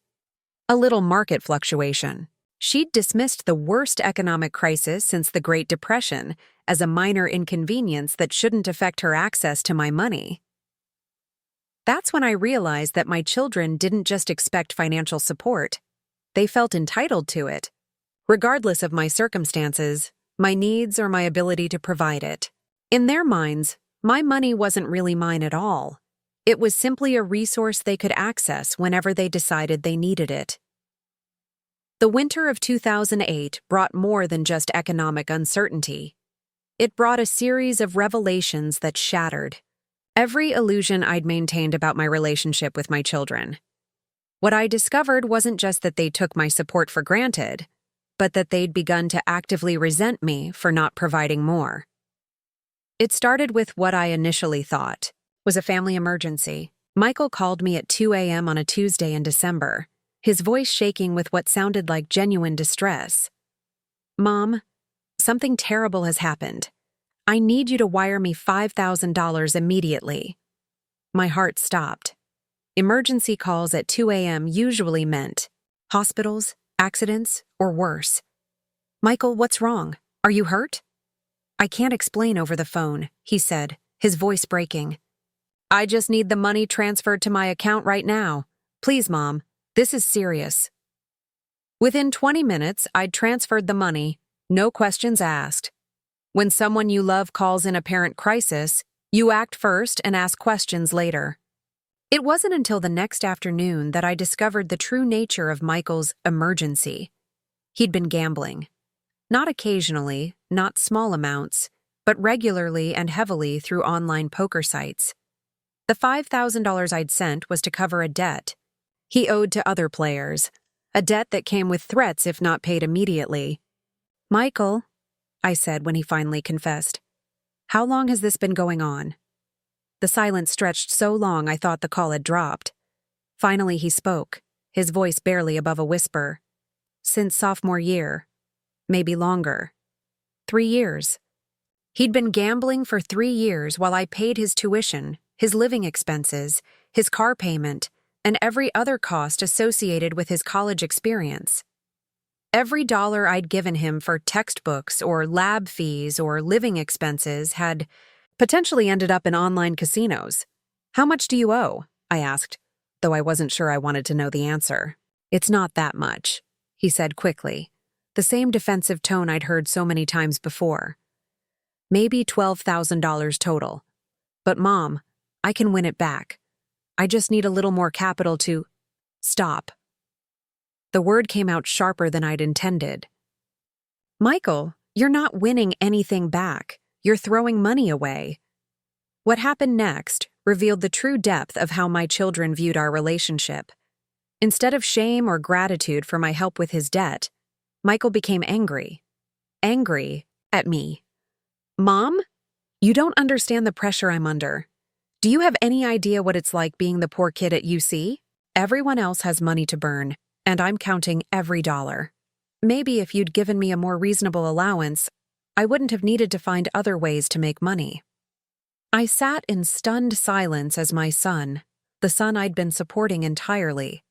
A little market fluctuation. She'd dismissed the worst economic crisis since the Great Depression as a minor inconvenience that shouldn't affect her access to my money. That's when I realized that my children didn't just expect financial support. They felt entitled to it, regardless of my circumstances, my needs, or my ability to provide it. In their minds, my money wasn't really mine at all. It was simply a resource they could access whenever they decided they needed it. The winter of 2008 brought more than just economic uncertainty. It brought a series of revelations that shattered every illusion I'd maintained about my relationship with my children. What I discovered wasn't just that they took my support for granted, but that they'd begun to actively resent me for not providing more. It started with what I initially thought was a family emergency. Michael called me at 2 a.m. on a Tuesday in December, his voice shaking with what sounded like genuine distress. Mom, something terrible has happened. I need you to wire me $5,000 immediately. My heart stopped. Emergency calls at 2 a.m. usually meant hospitals, accidents, or worse. Michael, what's wrong? Are you hurt? I can't explain over the phone, he said, his voice breaking. I just need the money transferred to my account right now. Please, Mom, this is serious. Within 20 minutes, I'd transferred the money, no questions asked. When someone you love calls in a parent crisis, you act first and ask questions later. It wasn't until the next afternoon that I discovered the true nature of Michael's emergency. He'd been gambling. Not occasionally, not small amounts, but regularly and heavily through online poker sites. The $5,000 I'd sent was to cover a debt he owed to other players, a debt that came with threats if not paid immediately. Michael, I said when he finally confessed, how long has this been going on? The silence stretched so long I thought the call had dropped. Finally he spoke, his voice barely above a whisper. Since sophomore year. Maybe longer. 3 years. He'd been gambling for 3 years while I paid his tuition, his living expenses, his car payment, and every other cost associated with his college experience. Every dollar I'd given him for textbooks or lab fees or living expenses had potentially ended up in online casinos. How much do you owe? I asked, though I wasn't sure I wanted to know the answer. It's not that much, he said quickly, the same defensive tone I'd heard so many times before. Maybe $12,000 total. But Mom, I can win it back. I just need a little more capital to... Stop. The word came out sharper than I'd intended. Michael, you're not winning anything back. You're throwing money away. What happened next revealed the true depth of how my children viewed our relationship. Instead of shame or gratitude for my help with his debt, Michael became angry. Angry at me. Mom, you don't understand the pressure I'm under. Do you have any idea what it's like being the poor kid at UC? Everyone else has money to burn, and I'm counting every dollar. Maybe if you'd given me a more reasonable allowance, I wouldn't have needed to find other ways to make money. I sat in stunned silence as my son, the son I'd been supporting entirely,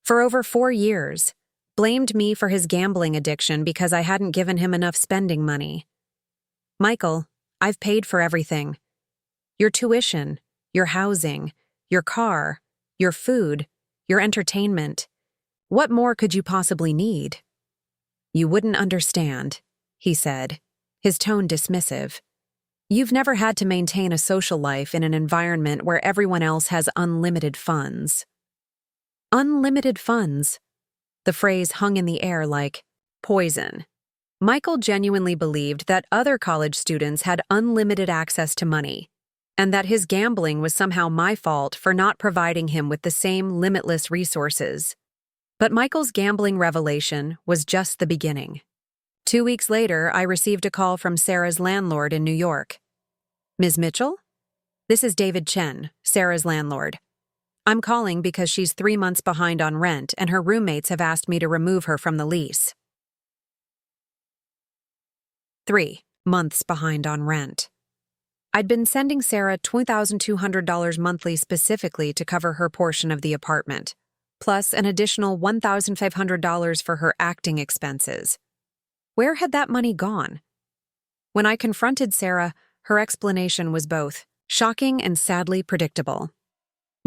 for over 4 years, blamed me for his gambling addiction because I hadn't given him enough spending money. Michael, I've paid for everything. Your tuition, your housing, your car, your food, your entertainment. What more could you possibly need? You wouldn't understand, he said, his tone dismissive. You've never had to maintain a social life in an environment where everyone else has unlimited funds. Unlimited funds. The phrase hung in the air like poison. Michael genuinely believed that other college students had unlimited access to money, and that his gambling was somehow my fault for not providing him with the same limitless resources. But Michael's gambling revelation was just the beginning. 2 weeks later, I received a call from Sarah's landlord in New York. "Ms. Mitchell? This is David Chen, Sarah's landlord. I'm calling because she's 3 months behind on rent and her roommates have asked me to remove her from the lease." 3 months behind on rent. I'd been sending Sarah $2,200 monthly specifically to cover her portion of the apartment, plus an additional $1,500 for her acting expenses. Where had that money gone? When I confronted Sarah, her explanation was both shocking and sadly predictable.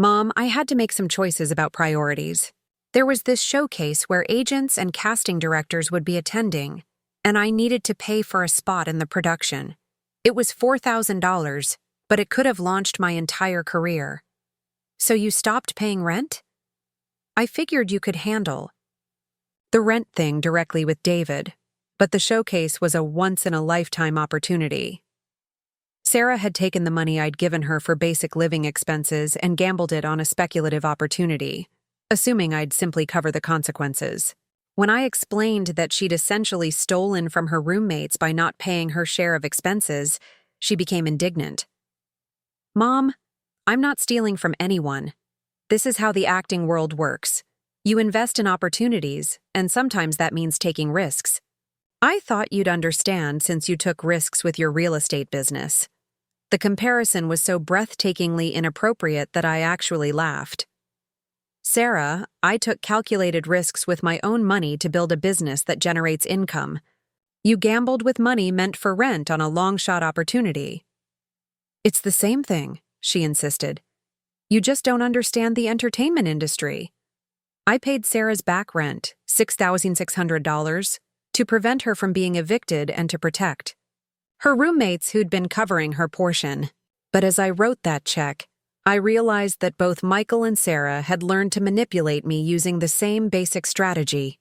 "Mom, I had to make some choices about priorities. There was this showcase where agents and casting directors would be attending, and I needed to pay for a spot in the production. It was $4,000, but it could have launched my entire career." "So you stopped paying rent?" "I figured you could handle the rent thing directly with David, but the showcase was a once-in-a-lifetime opportunity." Sarah had taken the money I'd given her for basic living expenses and gambled it on a speculative opportunity, assuming I'd simply cover the consequences. When I explained that she'd essentially stolen from her roommates by not paying her share of expenses, she became indignant. "Mom, I'm not stealing from anyone. This is how the acting world works. You invest in opportunities, and sometimes that means taking risks. I thought you'd understand since you took risks with your real estate business." The comparison was so breathtakingly inappropriate that I actually laughed. "Sarah, I took calculated risks with my own money to build a business that generates income. You gambled with money meant for rent on a long-shot opportunity." "It's the same thing," she insisted. "You just don't understand the entertainment industry." I paid Sarah's back rent, $6,600, to prevent her from being evicted and to protect her roommates who'd been covering her portion. But as I wrote that check, I realized that both Michael and Sarah had learned to manipulate me using the same basic strategy: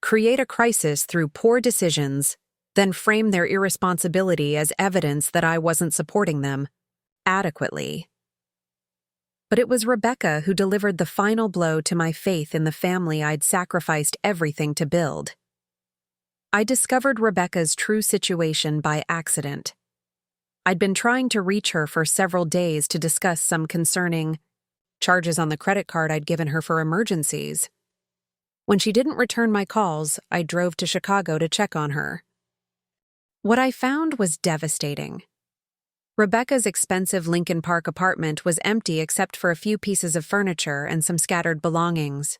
create a crisis through poor decisions, then frame their irresponsibility as evidence that I wasn't supporting them adequately. But it was Rebecca who delivered the final blow to my faith in the family I'd sacrificed everything to build. I discovered Rebecca's true situation by accident. I'd been trying to reach her for several days to discuss some concerning charges on the credit card I'd given her for emergencies. When she didn't return my calls, I drove to Chicago to check on her. What I found was devastating. Rebecca's expensive Lincoln Park apartment was empty except for a few pieces of furniture and some scattered belongings.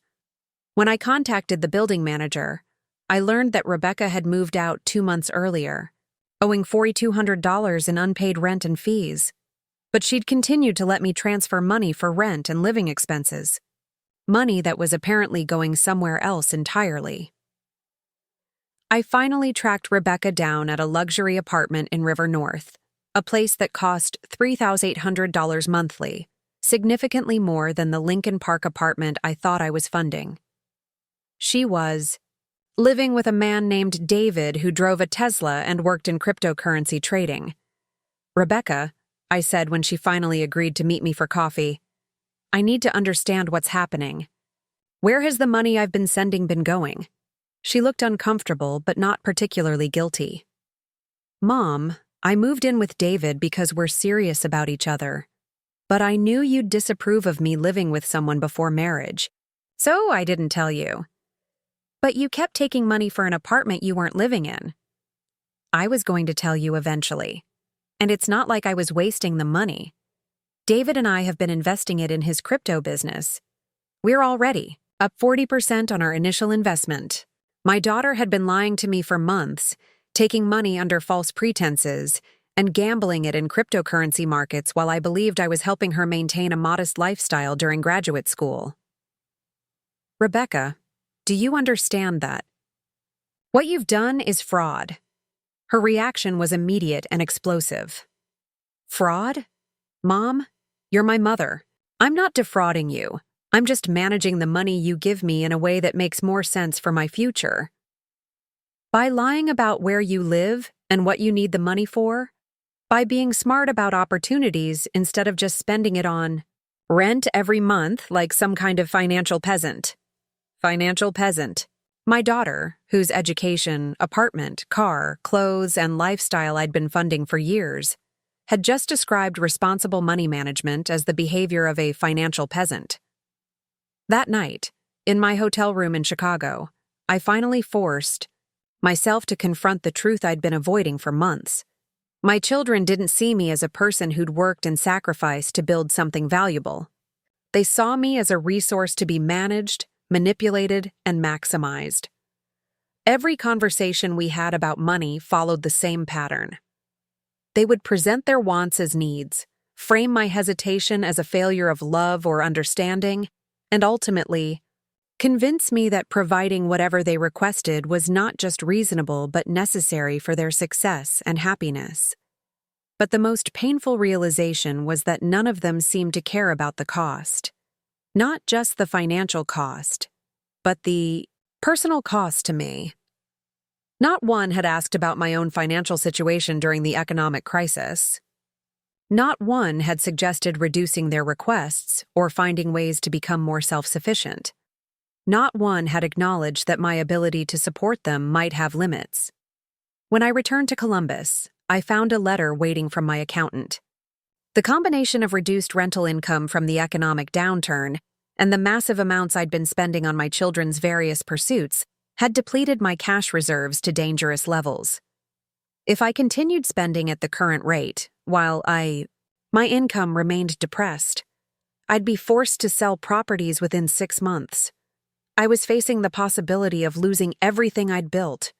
When I contacted the building manager, I learned that Rebecca had moved out 2 months earlier, owing $4,200 in unpaid rent and fees. But she'd continued to let me transfer money for rent and living expenses. Money that was apparently going somewhere else entirely. I finally tracked Rebecca down at a luxury apartment in River North, a place that cost $3,800 monthly, significantly more than the Lincoln Park apartment I thought I was funding. She was living with a man named David who drove a Tesla and worked in cryptocurrency trading. "Rebecca," I said when she finally agreed to meet me for coffee, "I need to understand what's happening. Where has the money I've been sending been going?" She looked uncomfortable but not particularly guilty. "Mom, I moved in with David because we're serious about each other. But I knew you'd disapprove of me living with someone before marriage, so I didn't tell you. But you kept taking money for an apartment you weren't living in." "I was going to tell you eventually. And it's not like I was wasting the money. David and I have been investing it in his crypto business. We're already up 40% on our initial investment. My daughter had been lying to me for months, taking money under false pretenses, and gambling it in cryptocurrency markets while I believed I was helping her maintain a modest lifestyle during graduate school." "Rebecca, do you understand that? What you've done is fraud." Her reaction was immediate and explosive. "Fraud? Mom, you're my mother. I'm not defrauding you. I'm just managing the money you give me in a way that makes more sense for my future." By lying about where you live and what you need the money for, by being smart about opportunities instead of just spending it on rent every month like some kind of financial peasant. Financial peasant. My daughter, whose education, apartment, car, clothes, and lifestyle I'd been funding for years, had just described responsible money management as the behavior of a financial peasant. That night, in my hotel room in Chicago, I finally forced myself to confront the truth I'd been avoiding for months. My children didn't see me as a person who'd worked and sacrificed to build something valuable. They saw me as a resource to be managed, manipulated, and maximized. Every conversation we had about money followed the same pattern. They would present their wants as needs, frame my hesitation as a failure of love or understanding, and ultimately, convince me that providing whatever they requested was not just reasonable but necessary for their success and happiness. But the most painful realization was that none of them seemed to care about the cost. Not just the financial cost, but the personal cost to me. Not one had asked about my own financial situation during the economic crisis. Not one had suggested reducing their requests or finding ways to become more self-sufficient. Not one had acknowledged that my ability to support them might have limits. When I returned to Columbus, I found a letter waiting from my accountant. The combination of reduced rental income from the economic downturn and the massive amounts I'd been spending on my children's various pursuits had depleted my cash reserves to dangerous levels. If I continued spending at the current rate, while my income remained depressed, I'd be forced to sell properties within 6 months. I was facing the possibility of losing everything I'd built,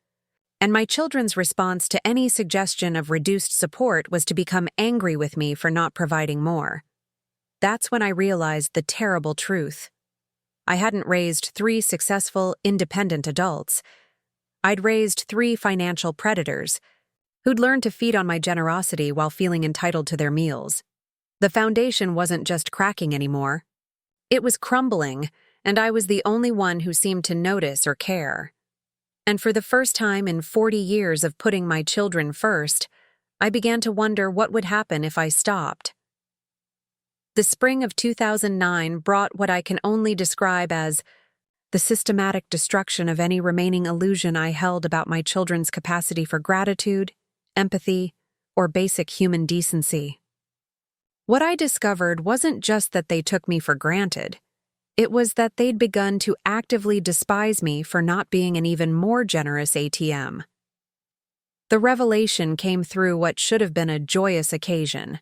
and my children's response to any suggestion of reduced support was to become angry with me for not providing more. That's when I realized the terrible truth. I hadn't raised 3 successful, independent adults. I'd raised 3 financial predators who'd learned to feed on my generosity while feeling entitled to their meals. The foundation wasn't just cracking anymore. It was crumbling, and I was the only one who seemed to notice or care. And for the first time in 40 years of putting my children first, I began to wonder what would happen if I stopped. The spring of 2009 brought what I can only describe as the systematic destruction of any remaining illusion I held about my children's capacity for gratitude, empathy, or basic human decency. What I discovered wasn't just that they took me for granted. It was that they'd begun to actively despise me for not being an even more generous ATM. The revelation came through what should have been a joyous occasion: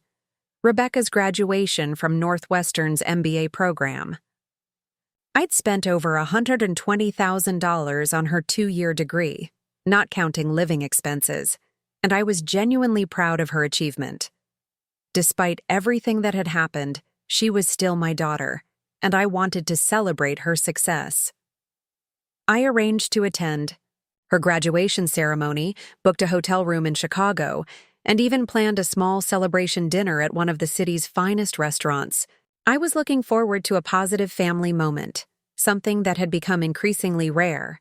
Rebecca's graduation from Northwestern's MBA program. I'd spent over $120,000 on her 2-year degree, not counting living expenses, and I was genuinely proud of her achievement. Despite everything that had happened, she was still my daughter, and I wanted to celebrate her success. I arranged to attend her graduation ceremony, booked a hotel room in Chicago, and even planned a small celebration dinner at one of the city's finest restaurants. I was looking forward to a positive family moment, something that had become increasingly rare.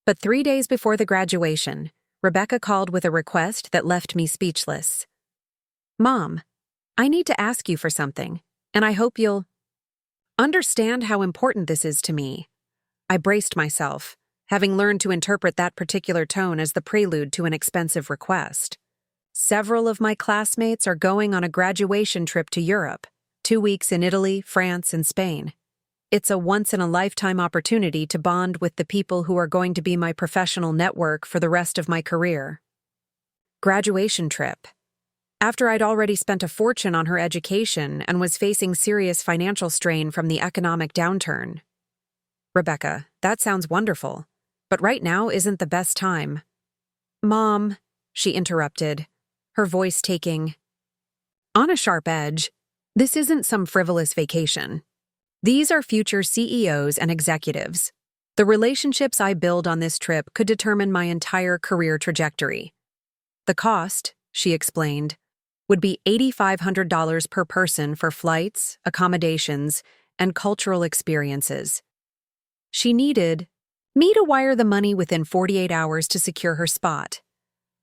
But 3 days before the graduation, Rebecca called with a request that left me speechless. "Mom, I need to ask you for something, and I hope you'll understand how important this is to me." I braced myself, having learned to interpret that particular tone as the prelude to an expensive request. Several of my classmates are going on a graduation trip to Europe, 2 weeks in Italy, France, and Spain. It's a once-in-a-lifetime opportunity to bond with the people who are going to be my professional network for the rest of my career. Graduation trip. After I'd already spent a fortune on her education and was facing serious financial strain from the economic downturn. "Rebecca, that sounds wonderful, but right now isn't the best time." "Mom," she interrupted, her voice taking on a sharp edge, "this isn't some frivolous vacation. These are future CEOs and executives. The relationships I build on this trip could determine my entire career trajectory. The cost," she explained, "would be $8,500 per person for flights, accommodations, and cultural experiences." She needed Me to wire the money within 48 hours to secure her spot.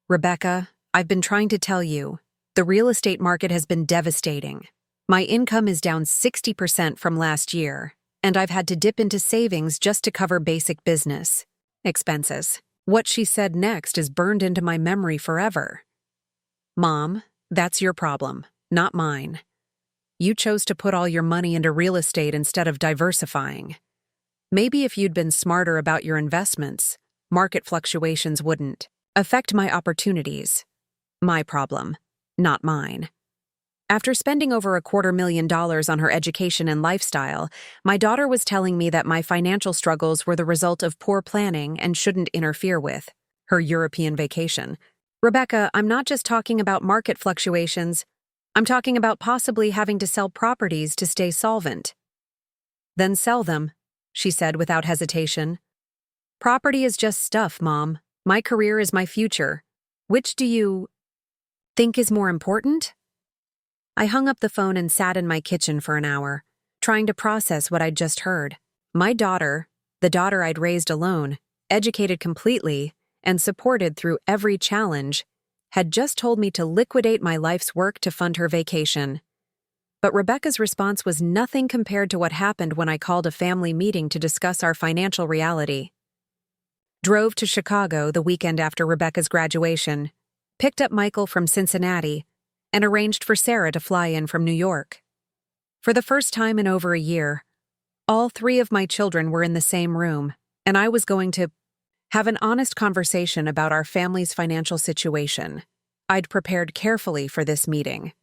Rebecca, I've been trying to tell you, the real estate market has been devastating. My income is down 60% from last year, and I've had to dip into savings just to cover basic business expenses. What she said next is burned into my memory forever. Mom, that's your problem, not mine. You chose to put all your money into real estate instead of diversifying. Maybe if you'd been smarter about your investments, market fluctuations wouldn't affect my opportunities. My problem, not mine. After spending over $250,000 on her education and lifestyle, my daughter was telling me that my financial struggles were the result of poor planning and shouldn't interfere with her European vacation. Rebecca, I'm not just talking about market fluctuations. I'm talking about possibly having to sell properties to stay solvent. Then sell them, she said without hesitation. Property is just stuff, Mom. My career is my future. Which do you think is more important? I hung up the phone and sat in my kitchen for an hour, trying to process what I'd just heard. My daughter, the daughter I'd raised alone, educated completely, and supported through every challenge, had just told me to liquidate my life's work to fund her vacation. But Rebecca's response was nothing compared to what happened when I called a family meeting to discuss our financial reality. Drove to Chicago the weekend after Rebecca's graduation, picked up Michael from Cincinnati, and arranged for Sarah to fly in from New York. For the first time in over a year, all three of my children were in the same room, and I was going to have an honest conversation about our family's financial situation. I'd prepared carefully for this meeting.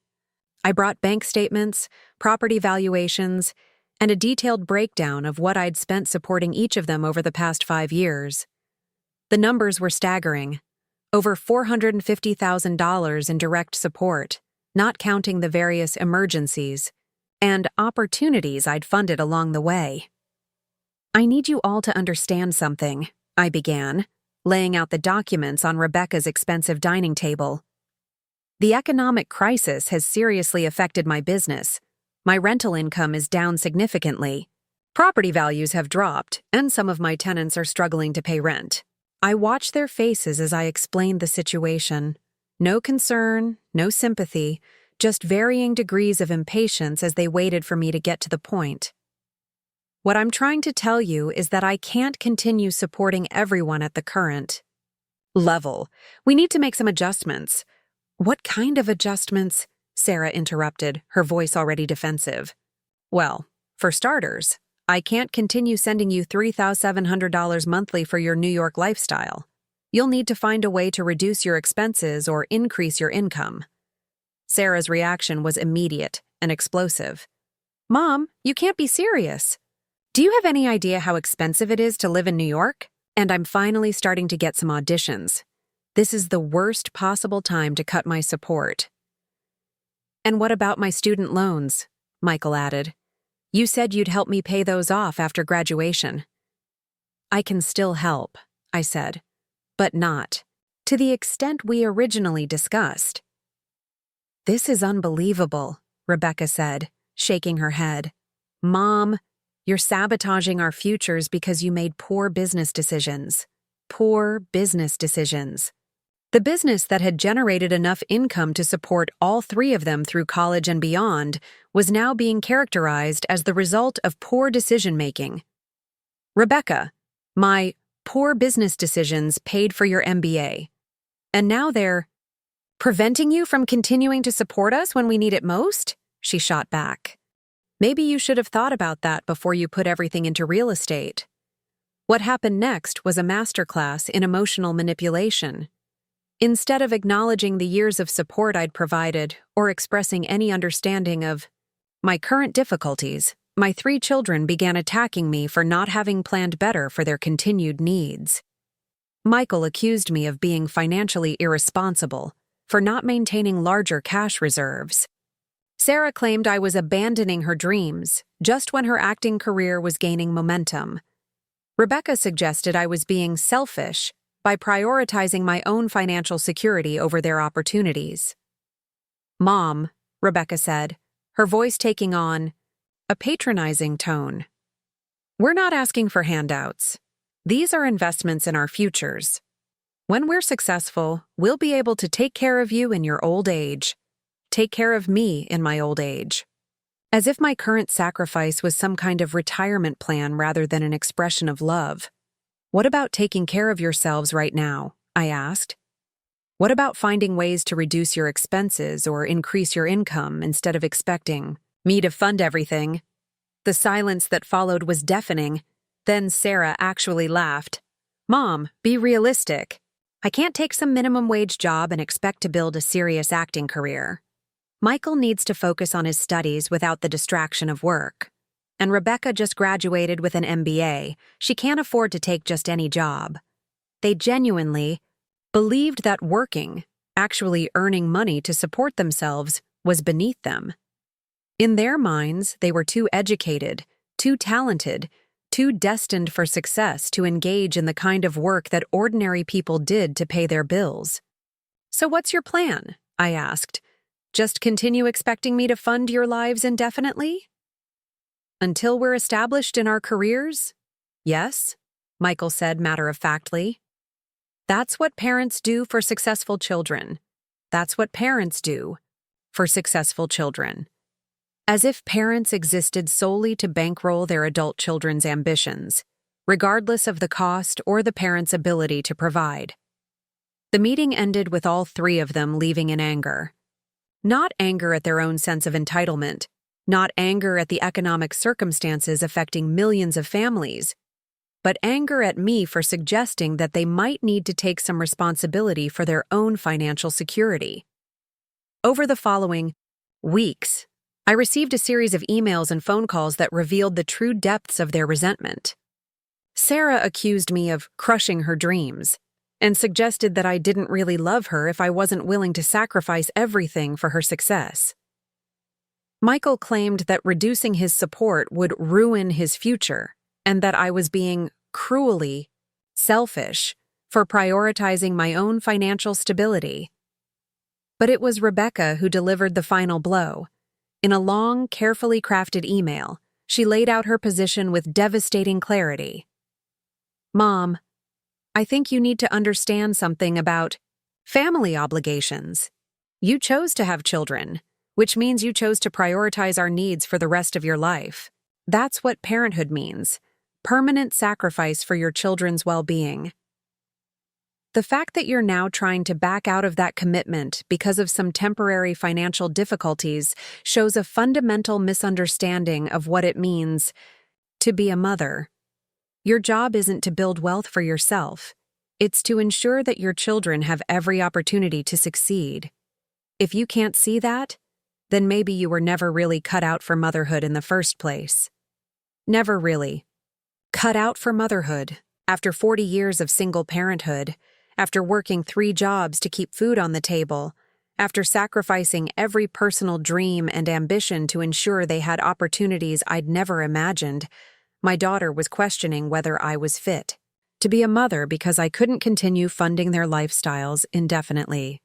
I brought bank statements, property valuations, and a detailed breakdown of what I'd spent supporting each of them over the past 5 years. The numbers were staggering. Over $450,000 in direct support, not counting the various emergencies and opportunities I'd funded along the way. I need you all to understand something, I began, laying out the documents on Rebecca's expensive dining table. The economic crisis has seriously affected my business. My rental income is down significantly. Property values have dropped, and some of my tenants are struggling to pay rent. I watched their faces as I explained the situation. No concern, no sympathy, just varying degrees of impatience as they waited for me to get to the point. What I'm trying to tell you is that I can't continue supporting everyone at the current level. We need to make some adjustments. What kind of adjustments? Sarah interrupted, her voice already defensive. Well, for starters, I can't continue sending you $3,700 monthly for your New York lifestyle. You'll need to find a way to reduce your expenses or increase your income. Sarah's reaction was immediate and explosive. Mom, you can't be serious. Do you have any idea how expensive it is to live in New York? And I'm finally starting to get some auditions. This is the worst possible time to cut my support. And what about my student loans? Michael added. You said you'd help me pay those off after graduation. I can still help, I said, but not to the extent we originally discussed. This is unbelievable, Rebecca said, shaking her head. Mom, you're sabotaging our futures because you made poor business decisions. Poor business decisions. The business that had generated enough income to support all three of them through college and beyond was now being characterized as the result of poor decision-making. Rebecca, my poor business decisions paid for your MBA. And now they're preventing you from continuing to support us when we need it most? She shot back. Maybe you should have thought about that before you put everything into real estate. What happened next was a masterclass in emotional manipulation. Instead of acknowledging the years of support I'd provided or expressing any understanding of my current difficulties, my three children began attacking me for not having planned better for their continued needs. Michael accused me of being financially irresponsible, for not maintaining larger cash reserves. Sarah claimed I was abandoning her dreams just when her acting career was gaining momentum. Rebecca suggested I was being selfish by prioritizing my own financial security over their opportunities. Mom, Rebecca said, her voice taking on a patronizing tone. We're not asking for handouts. These are investments in our futures. When we're successful, we'll be able to take care of you in your old age. Take care of me in my old age. As if my current sacrifice was some kind of retirement plan rather than an expression of love. What about taking care of yourselves right now? I asked. What about finding ways to reduce your expenses or increase your income instead of expecting me to fund everything? The silence that followed was deafening. Then Sarah actually laughed. Mom, be realistic. I can't take some minimum wage job and expect to build a serious acting career. Michael needs to focus on his studies without the distraction of work. And Rebecca just graduated with an MBA. She can't afford to take just any job. They genuinely believed that working, actually earning money to support themselves, was beneath them. In their minds, they were too educated, too talented, too destined for success to engage in the kind of work that ordinary people did to pay their bills. So what's your plan? I asked. Just continue expecting me to fund your lives indefinitely? Until we're established in our careers? Yes, Michael said matter-of-factly. That's what parents do for successful children. That's what parents do for successful children. As if parents existed solely to bankroll their adult children's ambitions, regardless of the cost or the parents' ability to provide. The meeting ended with all three of them leaving in anger. Not anger at their own sense of entitlement, not anger at the economic circumstances affecting millions of families, but anger at me for suggesting that they might need to take some responsibility for their own financial security. Over the following weeks, I received a series of emails and phone calls that revealed the true depths of their resentment. Sarah accused me of crushing her dreams and suggested that I didn't really love her if I wasn't willing to sacrifice everything for her success. Michael claimed that reducing his support would ruin his future and that I was being cruelly selfish for prioritizing my own financial stability. But it was Rebecca who delivered the final blow. In a long, carefully crafted email, she laid out her position with devastating clarity. Mom, I think you need to understand something about family obligations. You chose to have children, which means you chose to prioritize our needs for the rest of your life. That's what parenthood means. Permanent sacrifice for your children's well-being. The fact that you're now trying to back out of that commitment because of some temporary financial difficulties shows a fundamental misunderstanding of what it means to be a mother. Your job isn't to build wealth for yourself. It's to ensure that your children have every opportunity to succeed. If you can't see that, then maybe you were never really cut out for motherhood in the first place. Never really. Cut out for motherhood, after 40 years of single parenthood, after working 3 jobs to keep food on the table, after sacrificing every personal dream and ambition to ensure they had opportunities I'd never imagined, my daughter was questioning whether I was fit to be a mother because I couldn't continue funding their lifestyles indefinitely.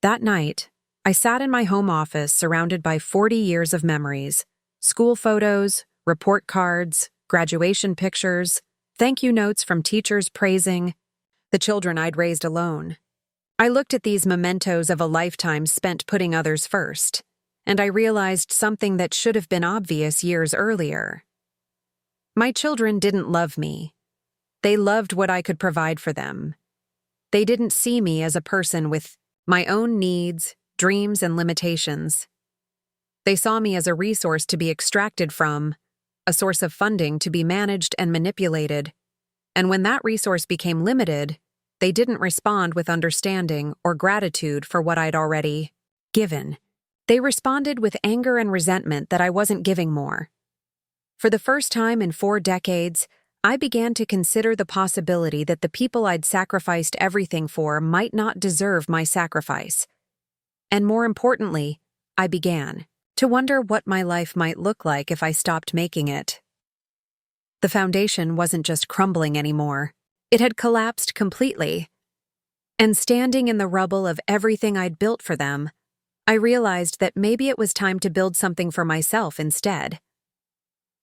That night, I sat in my home office surrounded by 40 years of memories, school photos, report cards, graduation pictures, thank you notes from teachers praising the children I'd raised alone. I looked at these mementos of a lifetime spent putting others first, and I realized something that should have been obvious years earlier. My children didn't love me. They loved what I could provide for them. They didn't see me as a person with my own needs, dreams, and limitations. They saw me as a resource to be extracted from, a source of funding to be managed and manipulated, and when that resource became limited, they didn't respond with understanding or gratitude for what I'd already given. They responded with anger and resentment that I wasn't giving more. For the first time in 4 decades, I began to consider the possibility that the people I'd sacrificed everything for might not deserve my sacrifice. And more importantly, I began to wonder what my life might look like if I stopped making it. The foundation wasn't just crumbling anymore. It had collapsed completely. And standing in the rubble of everything I'd built for them, I realized that maybe it was time to build something for myself instead.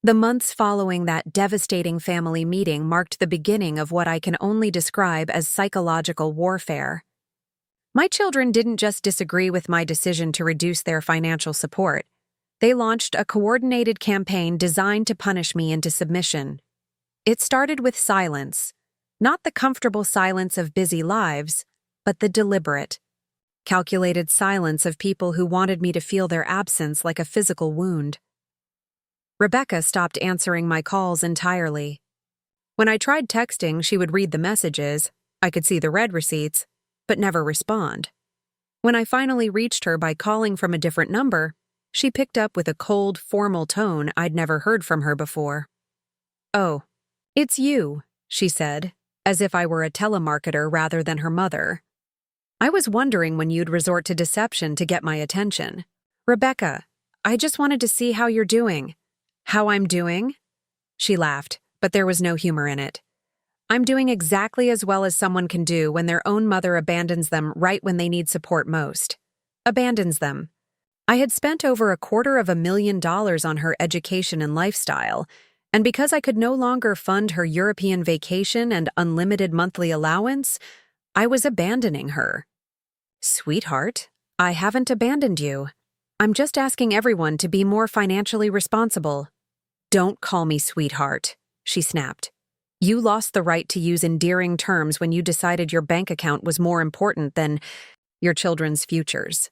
The months following that devastating family meeting marked the beginning of what I can only describe as psychological warfare. My children didn't just disagree with my decision to reduce their financial support. They launched a coordinated campaign designed to punish me into submission. It started with silence, not the comfortable silence of busy lives, but the deliberate, calculated silence of people who wanted me to feel their absence like a physical wound. Rebecca stopped answering my calls entirely. When I tried texting, she would read the messages, I could see the read receipts, but never respond. When I finally reached her by calling from a different number, she picked up with a cold, formal tone I'd never heard from her before. "Oh, it's you," she said, as if I were a telemarketer rather than her mother. "I was wondering when you'd resort to deception to get my attention. Rebecca, I just wanted to see how you're doing." "How I'm doing?" She laughed, but there was no humor in it. "I'm doing exactly as well as someone can do when their own mother abandons them right when they need support most. Abandons them. I had spent over $250,000 on her education and lifestyle, and because I could no longer fund her European vacation and unlimited monthly allowance, I was abandoning her. Sweetheart, I haven't abandoned you. I'm just asking everyone to be more financially responsible." "Don't call me sweetheart," she snapped. "You lost the right to use endearing terms when you decided your bank account was more important than your children's futures."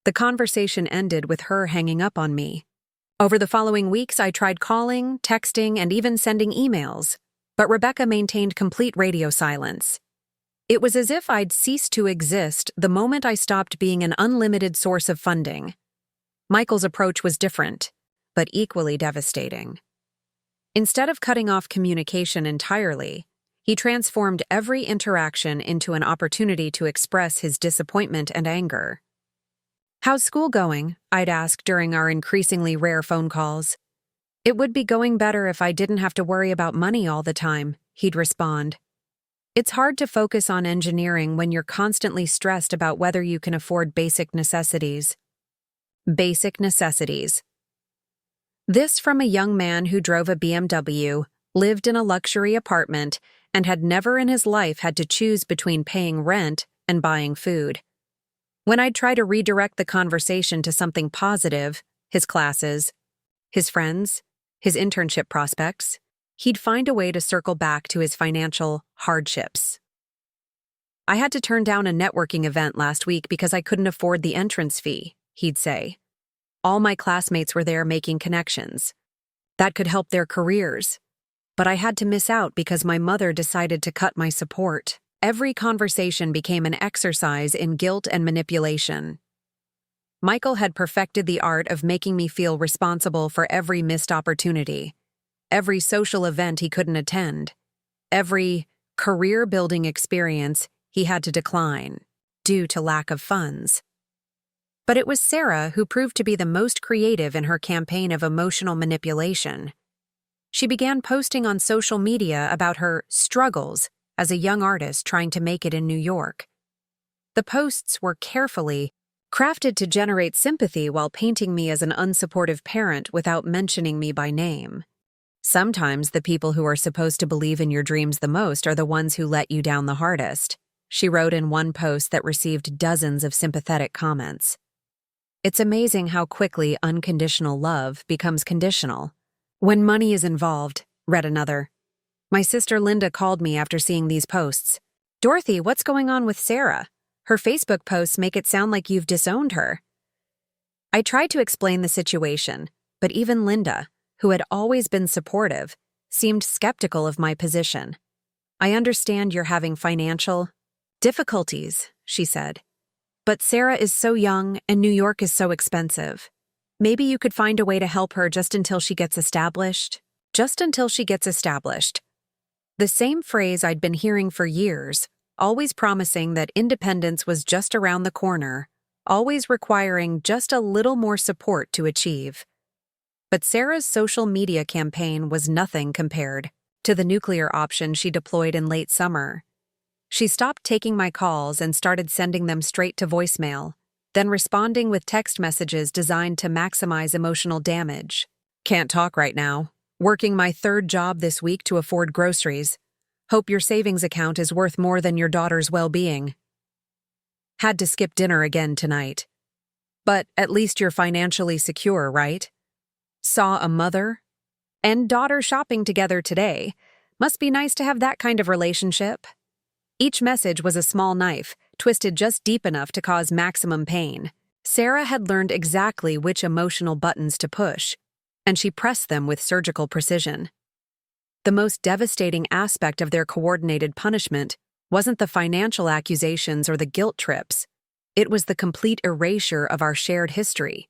The conversation ended with her hanging up on me. Over the following weeks, I tried calling, texting, and even sending emails, but Rebecca maintained complete radio silence. It was as if I'd ceased to exist the moment I stopped being an unlimited source of funding. Michael's approach was different, but equally devastating. Instead of cutting off communication entirely, he transformed every interaction into an opportunity to express his disappointment and anger. "How's school going?" I'd ask during our increasingly rare phone calls. "It would be going better if I didn't have to worry about money all the time," he'd respond. "It's hard to focus on engineering when you're constantly stressed about whether you can afford basic necessities." Basic necessities. This from a young man who drove a BMW, lived in a luxury apartment, and had never in his life had to choose between paying rent and buying food. When I'd try to redirect the conversation to something positive, his classes, his friends, his internship prospects, he'd find a way to circle back to his financial hardships. "I had to turn down a networking event last week because I couldn't afford the entrance fee," he'd say. "All my classmates were there making connections. That could help their careers. But I had to miss out because my mother decided to cut my support." Every conversation became an exercise in guilt and manipulation. Michael had perfected the art of making me feel responsible for every missed opportunity, every social event he couldn't attend, every career-building experience he had to decline due to lack of funds. But it was Sarah who proved to be the most creative in her campaign of emotional manipulation. She began posting on social media about her struggles as a young artist trying to make it in New York. The posts were carefully crafted to generate sympathy while painting me as an unsupportive parent without mentioning me by name. "Sometimes the people who are supposed to believe in your dreams the most are the ones who let you down the hardest," she wrote in one post that received dozens of sympathetic comments. "It's amazing how quickly unconditional love becomes conditional when money is involved," read another. My sister Linda called me after seeing these posts. "Dorothy, what's going on with Sarah? Her Facebook posts make it sound like you've disowned her." I tried to explain the situation, but even Linda, who had always been supportive, seemed skeptical of my position. "I understand you're having financial difficulties," she said. "But Sarah is so young and New York is so expensive. Maybe you could find a way to help her just until she gets established." Just until she gets established. The same phrase I'd been hearing for years, always promising that independence was just around the corner, always requiring just a little more support to achieve. But Sarah's social media campaign was nothing compared to the nuclear option she deployed in late summer. She stopped taking my calls and started sending them straight to voicemail, then responding with text messages designed to maximize emotional damage. Can't talk right now. Working my third job this week to afford groceries. Hope your savings account is worth more than your daughter's well-being. Had to skip dinner again tonight. But at least you're financially secure, right? Saw a mother and daughter shopping together today. Must be nice to have that kind of relationship. Each message was a small knife, twisted just deep enough to cause maximum pain. Sarah had learned exactly which emotional buttons to push, and she pressed them with surgical precision. The most devastating aspect of their coordinated punishment wasn't the financial accusations or the guilt trips. It was the complete erasure of our shared history.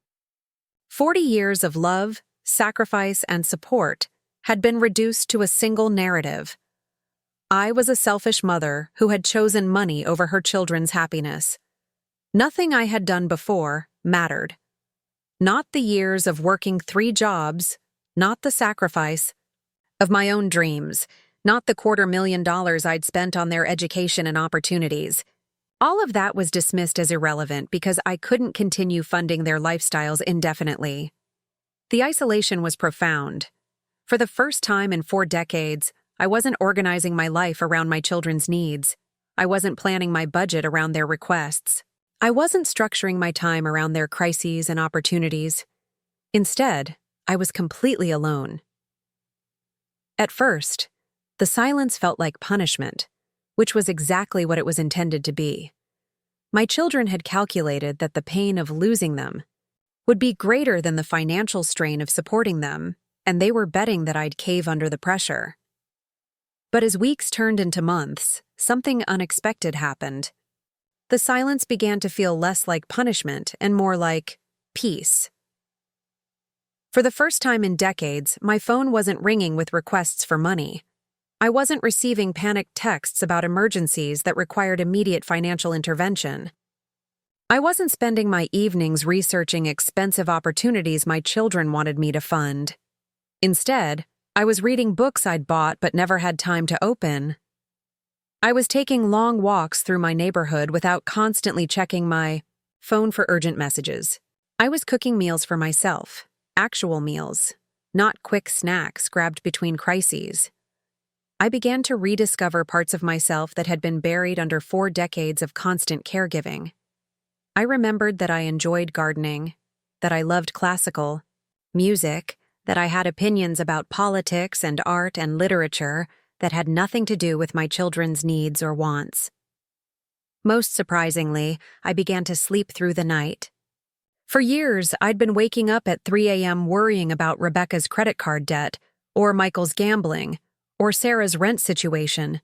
40 years of love, sacrifice, and support had been reduced to a single narrative. I was a selfish mother who had chosen money over her children's happiness. Nothing I had done before mattered. Not the years of working 3 jobs, not the sacrifice of my own dreams, not the $250,000 I'd spent on their education and opportunities. All of that was dismissed as irrelevant because I couldn't continue funding their lifestyles indefinitely. The isolation was profound. For the first time in 4 decades, I wasn't organizing my life around my children's needs. I wasn't planning my budget around their requests. I wasn't structuring my time around their crises and opportunities. Instead, I was completely alone. At first, the silence felt like punishment, which was exactly what it was intended to be. My children had calculated that the pain of losing them would be greater than the financial strain of supporting them, and they were betting that I'd cave under the pressure. But as weeks turned into months, something unexpected happened. The silence began to feel less like punishment and more like peace. For the first time in decades, my phone wasn't ringing with requests for money. I wasn't receiving panicked texts about emergencies that required immediate financial intervention. I wasn't spending my evenings researching expensive opportunities my children wanted me to fund. Instead, I was reading books I'd bought but never had time to open. I was taking long walks through my neighborhood without constantly checking my phone for urgent messages. I was cooking meals for myself, actual meals, not quick snacks grabbed between crises. I began to rediscover parts of myself that had been buried under 4 decades of constant caregiving. I remembered that I enjoyed gardening, that I loved classical music, that I had opinions about politics and art and literature that had nothing to do with my children's needs or wants. Most surprisingly, I began to sleep through the night. For years, I'd been waking up at 3 a.m. worrying about Rebecca's credit card debt, or Michael's gambling, or Sarah's rent situation.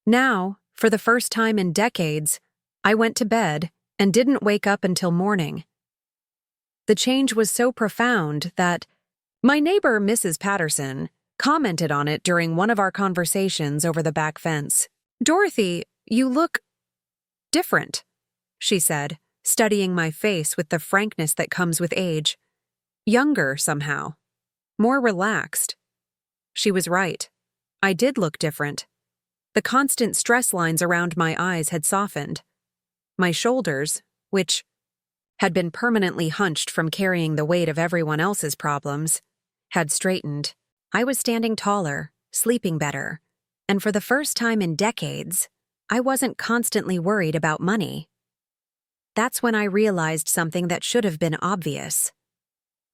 Now, for the first time in decades, I went to bed and didn't wake up until morning. The change was so profound that my neighbor, Mrs. Patterson, commented on it during one of our conversations over the back fence. "Dorothy, you look different," she said, studying my face with the frankness that comes with age. Younger, somehow. More relaxed. She was right. I did look different. The constant stress lines around my eyes had softened. My shoulders, which had been permanently hunched from carrying the weight of everyone else's problems, had straightened. I was standing taller, sleeping better, and for the first time in decades, I wasn't constantly worried about money. That's when I realized something that should have been obvious.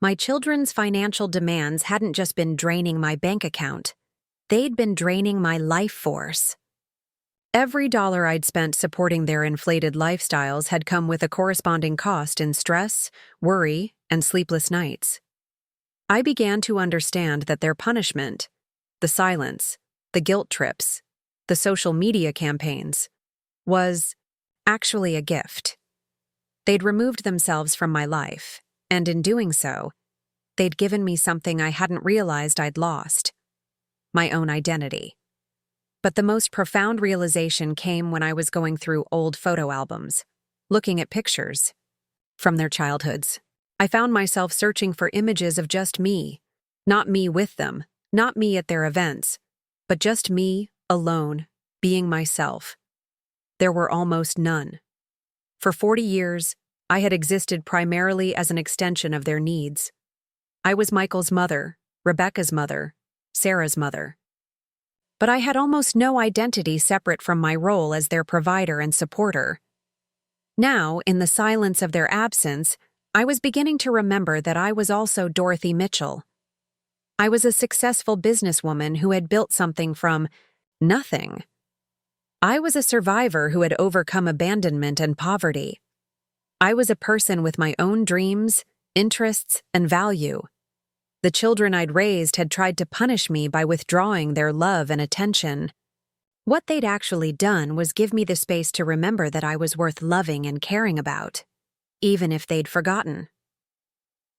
My children's financial demands hadn't just been draining my bank account. They'd been draining my life force. Every dollar I'd spent supporting their inflated lifestyles had come with a corresponding cost in stress, worry, and sleepless nights. I began to understand that their punishment, the silence, the guilt trips, the social media campaigns, was actually a gift. They'd removed themselves from my life, and in doing so, they'd given me something I hadn't realized I'd lost: my own identity. But the most profound realization came when I was going through old photo albums, looking at pictures from their childhoods. I found myself searching for images of just me, not me with them, not me at their events, but just me, alone, being myself. There were almost none. For 40 years, I had existed primarily as an extension of their needs. I was Michael's mother, Rebecca's mother, Sarah's mother. But I had almost no identity separate from my role as their provider and supporter. Now, in the silence of their absence, I was beginning to remember that I was also Dorothy Mitchell. I was a successful businesswoman who had built something from nothing. I was a survivor who had overcome abandonment and poverty. I was a person with my own dreams, interests, and value. The children I'd raised had tried to punish me by withdrawing their love and attention. What they'd actually done was give me the space to remember that I was worth loving and caring about, even if they'd forgotten.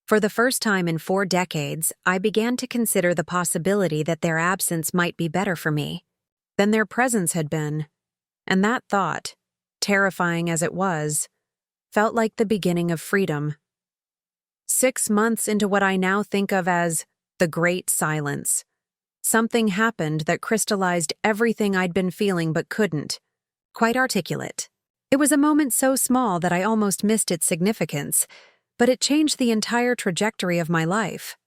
For the first time in 4 decades, I began to consider the possibility that their absence might be better for me than their presence had been, and that thought, terrifying as it was, felt like the beginning of freedom. 6 months into what I now think of as the Great Silence, something happened that crystallized everything I'd been feeling but couldn't quite articulate. It was a moment so small that I almost missed its significance, but it changed the entire trajectory of my life.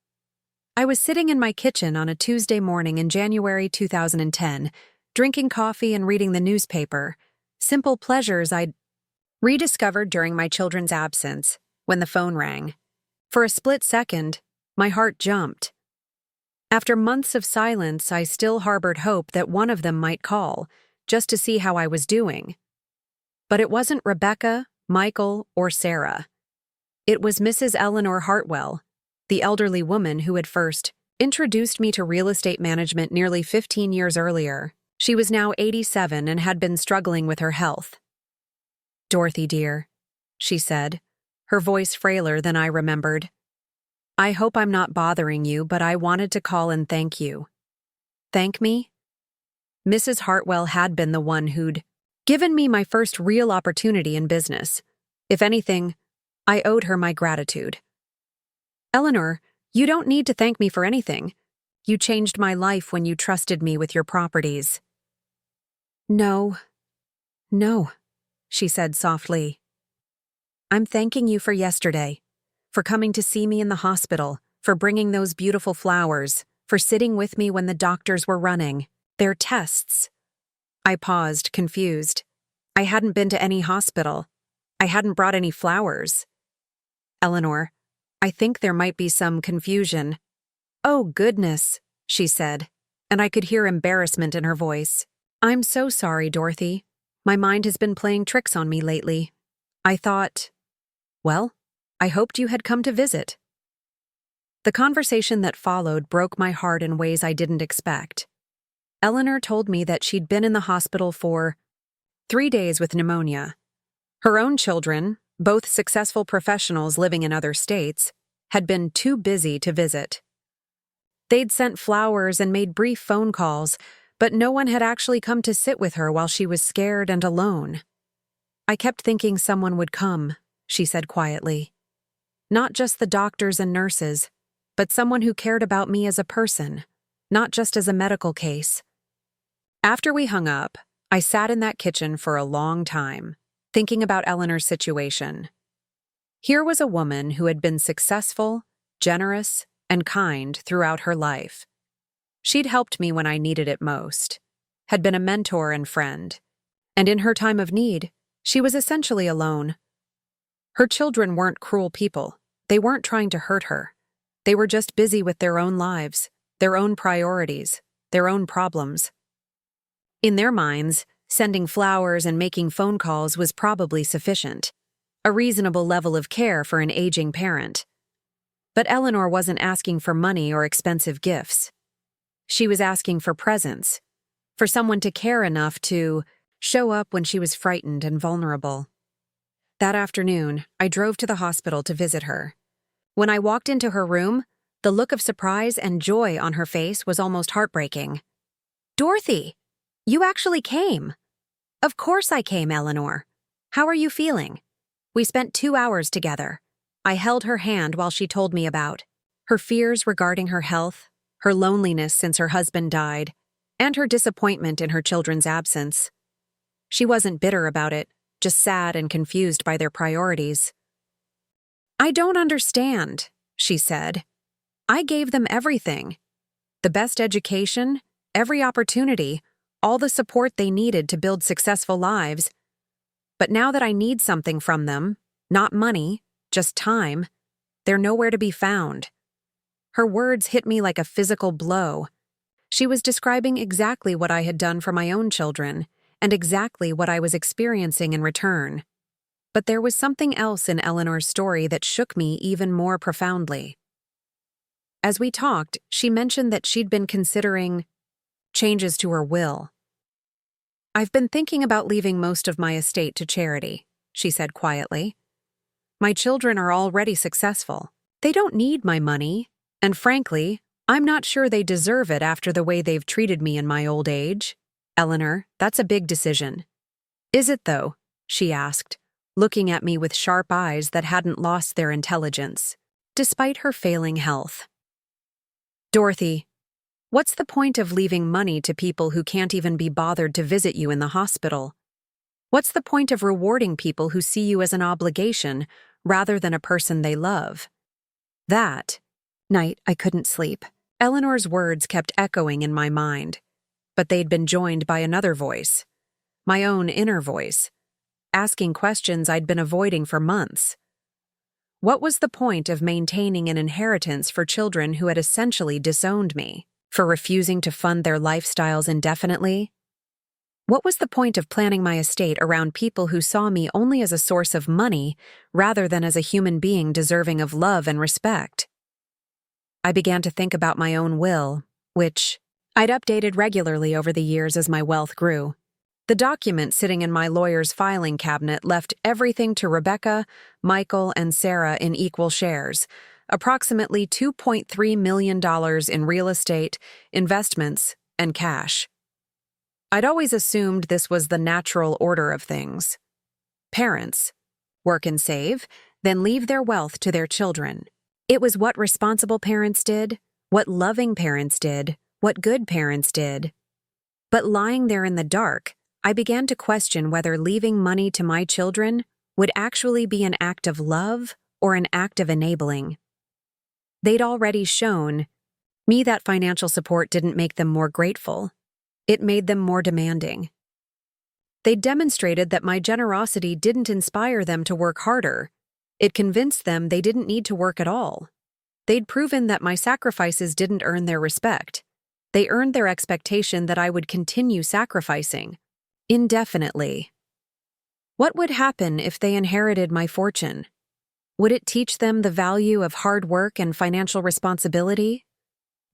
I was sitting in my kitchen on a Tuesday morning in January 2010, drinking coffee and reading the newspaper, simple pleasures I'd rediscovered during my children's absence, when the phone rang. For a split second, my heart jumped. After months of silence, I still harbored hope that one of them might call, just to see how I was doing. But it wasn't Rebecca, Michael, or Sarah. It was Mrs. Eleanor Hartwell, the elderly woman who had first introduced me to real estate management nearly 15 years earlier. She was now 87 and had been struggling with her health. "Dorothy, dear," she said, her voice frailer than I remembered. "I hope I'm not bothering you, but I wanted to call and thank you." Thank me? Mrs. Hartwell had been the one who'd given me my first real opportunity in business. If anything, I owed her my gratitude. "Eleanor, you don't need to thank me for anything. You changed my life when you trusted me with your properties." No, she said softly. "I'm thanking you for yesterday, for coming to see me in the hospital, for bringing those beautiful flowers, for sitting with me when the doctors were running their tests." I paused, confused. I hadn't been to any hospital. I hadn't brought any flowers. "Eleanor, I think there might be some confusion." "Oh, goodness," she said, and I could hear embarrassment in her voice. "I'm so sorry, Dorothy. My mind has been playing tricks on me lately. I thought, well, I hoped you had come to visit." The conversation that followed broke my heart in ways I didn't expect. Eleanor told me that she'd been in the hospital for 3 days with pneumonia. Her own children, both successful professionals living in other states, had been too busy to visit. They'd sent flowers and made brief phone calls, but no one had actually come to sit with her while she was scared and alone. "I kept thinking someone would come," she said quietly. "Not just the doctors and nurses, but someone who cared about me as a person, not just as a medical case." After we hung up, I sat in that kitchen for a long time, thinking about Eleanor's situation. Here was a woman who had been successful, generous, and kind throughout her life. She'd helped me when I needed it most, had been a mentor and friend, and in her time of need, she was essentially alone. Her children weren't cruel people. They weren't trying to hurt her. They were just busy with their own lives, their own priorities, their own problems. In their minds, sending flowers and making phone calls was probably sufficient, a reasonable level of care for an aging parent. But Eleanor wasn't asking for money or expensive gifts. She was asking for presence, for someone to care enough to show up when she was frightened and vulnerable. That afternoon, I drove to the hospital to visit her. When I walked into her room, the look of surprise and joy on her face was almost heartbreaking. "Dorothy, you actually came." "Of course I came, Eleanor. How are you feeling?" We spent 2 hours together. I held her hand while she told me about her fears regarding her health, her loneliness since her husband died, and her disappointment in her children's absence. She wasn't bitter about it, just sad and confused by their priorities. "I don't understand," she said. I gave them everything. The best education, every opportunity, all the support they needed to build successful lives. But now that I need something from them, not money, just time, they're nowhere to be found. Her words hit me like a physical blow. She was describing exactly what I had done for my own children, and exactly what I was experiencing in return. But there was something else in Eleanor's story that shook me even more profoundly. As we talked, she mentioned that she'd been considering changes to her will. "I've been thinking about leaving most of my estate to charity," she said quietly. "My children are already successful. They don't need my money, and frankly, I'm not sure they deserve it after the way they've treated me in my old age. Eleanor, that's a big decision." "Is it, though?" she asked, looking at me with sharp eyes that hadn't lost their intelligence, despite her failing health. "Dorothy, what's the point of leaving money to people who can't even be bothered to visit you in the hospital? What's the point of rewarding people who see you as an obligation rather than a person they love?" That night, I couldn't sleep. Eleanor's words kept echoing in my mind, but they'd been joined by another voice, my own inner voice, asking questions I'd been avoiding for months. What was the point of maintaining an inheritance for children who had essentially disowned me, for refusing to fund their lifestyles indefinitely? What was the point of planning my estate around people who saw me only as a source of money rather than as a human being deserving of love and respect? I began to think about my own will, which I'd updated regularly over the years as my wealth grew. The document sitting in my lawyer's filing cabinet left everything to Rebecca, Michael, and Sarah in equal shares, approximately $2.3 million in real estate, investments, and cash. I'd always assumed this was the natural order of things. Parents work and save, then leave their wealth to their children. It was what responsible parents did, what loving parents did, what good parents did. But lying there in the dark, I began to question whether leaving money to my children would actually be an act of love or an act of enabling. They'd already shown me that financial support didn't make them more grateful. It made them more demanding. They demonstrated that my generosity didn't inspire them to work harder. It convinced them they didn't need to work at all. They'd proven that my sacrifices didn't earn their respect. They earned their expectation that I would continue sacrificing, indefinitely. What would happen if they inherited my fortune? Would it teach them the value of hard work and financial responsibility?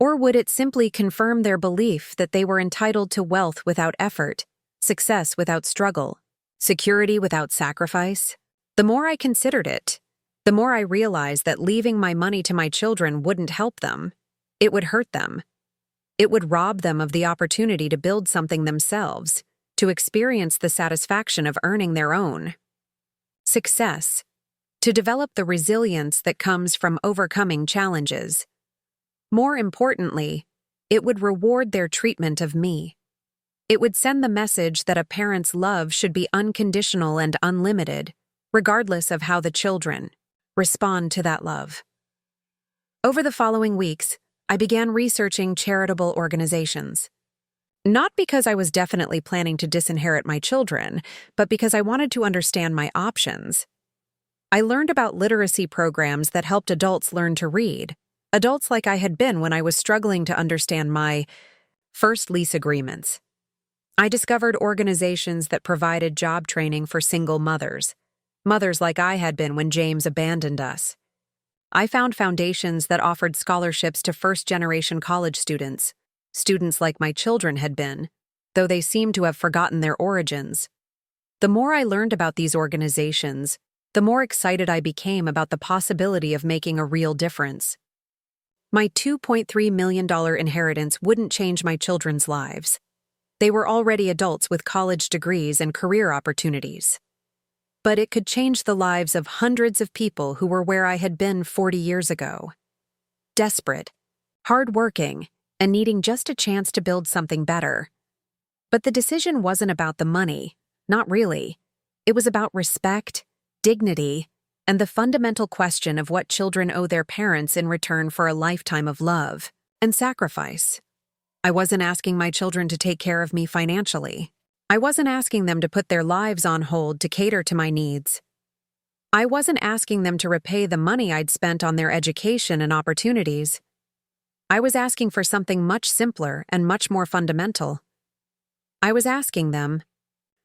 Or would it simply confirm their belief that they were entitled to wealth without effort, success without struggle, security without sacrifice? The more I considered it, the more I realized that leaving my money to my children wouldn't help them. It would hurt them. It would rob them of the opportunity to build something themselves, to experience the satisfaction of earning their own. Success, to develop the resilience that comes from overcoming challenges. More importantly, it would reward their treatment of me. It would send the message that a parent's love should be unconditional and unlimited, regardless of how the children respond to that love. Over the following weeks, I began researching charitable organizations. Not because I was definitely planning to disinherit my children, but because I wanted to understand my options. I learned about literacy programs that helped adults learn to read, adults like I had been when I was struggling to understand my first lease agreements. I discovered organizations that provided job training for single mothers like I had been when James abandoned us. I found foundations that offered scholarships to first-generation college students like my children had been, though they seemed to have forgotten their origins. The more I learned about these organizations, the more excited I became about the possibility of making a real difference. My $2.3 million inheritance wouldn't change my children's lives. They were already adults with college degrees and career opportunities. But it could change the lives of hundreds of people who were where I had been 40 years ago. Desperate, hard-working, and needing just a chance to build something better. But the decision wasn't about the money, not really. It was about respect, dignity, and the fundamental question of what children owe their parents in return for a lifetime of love and sacrifice. I wasn't asking my children to take care of me financially. I wasn't asking them to put their lives on hold to cater to my needs. I wasn't asking them to repay the money I'd spent on their education and opportunities. I was asking for something much simpler and much more fundamental. I was asking them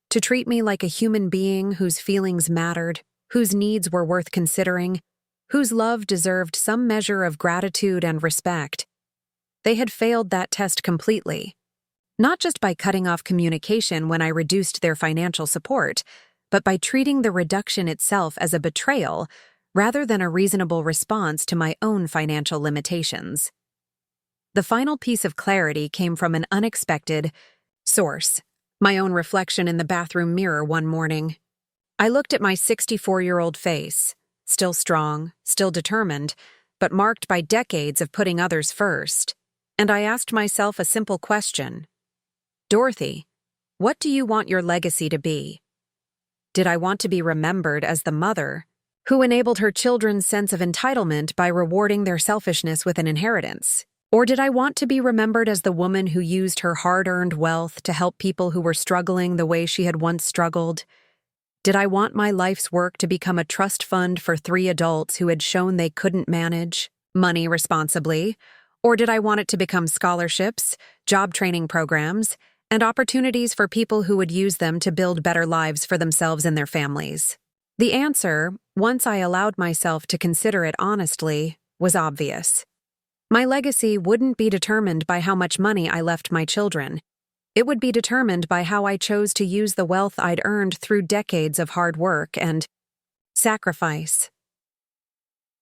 to treat me like a human being whose feelings mattered, whose needs were worth considering, whose love deserved some measure of gratitude and respect. They had failed that test completely, not just by cutting off communication when I reduced their financial support, but by treating the reduction itself as a betrayal rather than a reasonable response to my own financial limitations. The final piece of clarity came from an unexpected source, my own reflection in the bathroom mirror one morning. I looked at my 64-year-old face, still strong, still determined, but marked by decades of putting others first, and I asked myself a simple question. Dorothy, what do you want your legacy to be? Did I want to be remembered as the mother who enabled her children's sense of entitlement by rewarding their selfishness with an inheritance? Or did I want to be remembered as the woman who used her hard-earned wealth to help people who were struggling the way she had once struggled? Did I want my life's work to become a trust fund for 3 adults who had shown they couldn't manage money responsibly? Or did I want it to become scholarships, job training programs, and opportunities for people who would use them to build better lives for themselves and their families? The answer, once I allowed myself to consider it honestly, was obvious. My legacy wouldn't be determined by how much money I left my children. It would be determined by how I chose to use the wealth I'd earned through decades of hard work and sacrifice.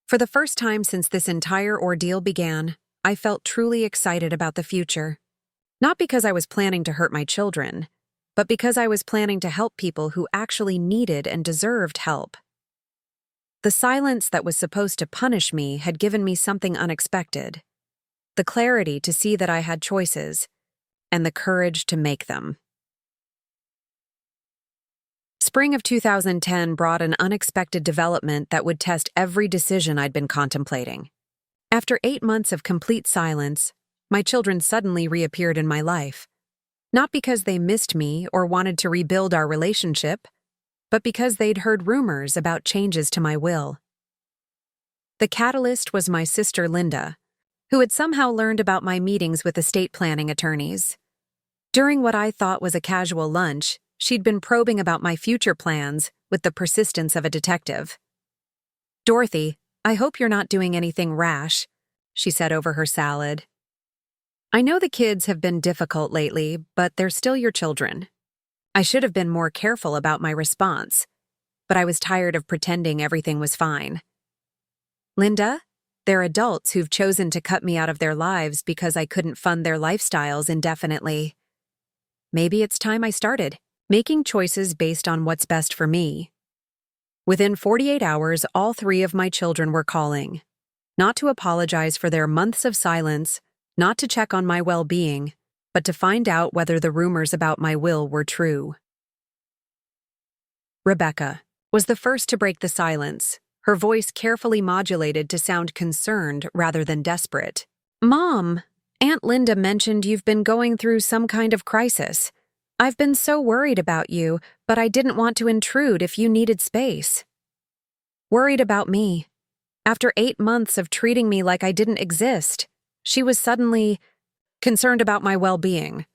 For the first time since this entire ordeal began, I felt truly excited about the future. Not because I was planning to hurt my children, but because I was planning to help people who actually needed and deserved help. The silence that was supposed to punish me had given me something unexpected: the clarity to see that I had choices, and the courage to make them. Spring of 2010 brought an unexpected development that would test every decision I'd been contemplating. After 8 months of complete silence, my children suddenly reappeared in my life. Not because they missed me or wanted to rebuild our relationship, but because they'd heard rumors about changes to my will. The catalyst was my sister Linda, who had somehow learned about my meetings with estate planning attorneys. During what I thought was a casual lunch, she'd been probing about my future plans with the persistence of a detective. "Dorothy, I hope you're not doing anything rash," she said over her salad. "I know the kids have been difficult lately, but they're still your children." I should have been more careful about my response, but I was tired of pretending everything was fine. "Linda, they're adults who've chosen to cut me out of their lives because I couldn't fund their lifestyles indefinitely. Maybe it's time I started making choices based on what's best for me." Within 48 hours, all 3 of my children were calling. Not to apologize for their months of silence, not to check on my well-being, but to find out whether the rumors about my will were true. Rebecca was the first to break the silence, her voice carefully modulated to sound concerned rather than desperate. "Mom, Aunt Linda mentioned you've been going through some kind of crisis. I've been so worried about you, but I didn't want to intrude if you needed space." Worried about me. After 8 months of treating me like I didn't exist, she was suddenly concerned about my well-being.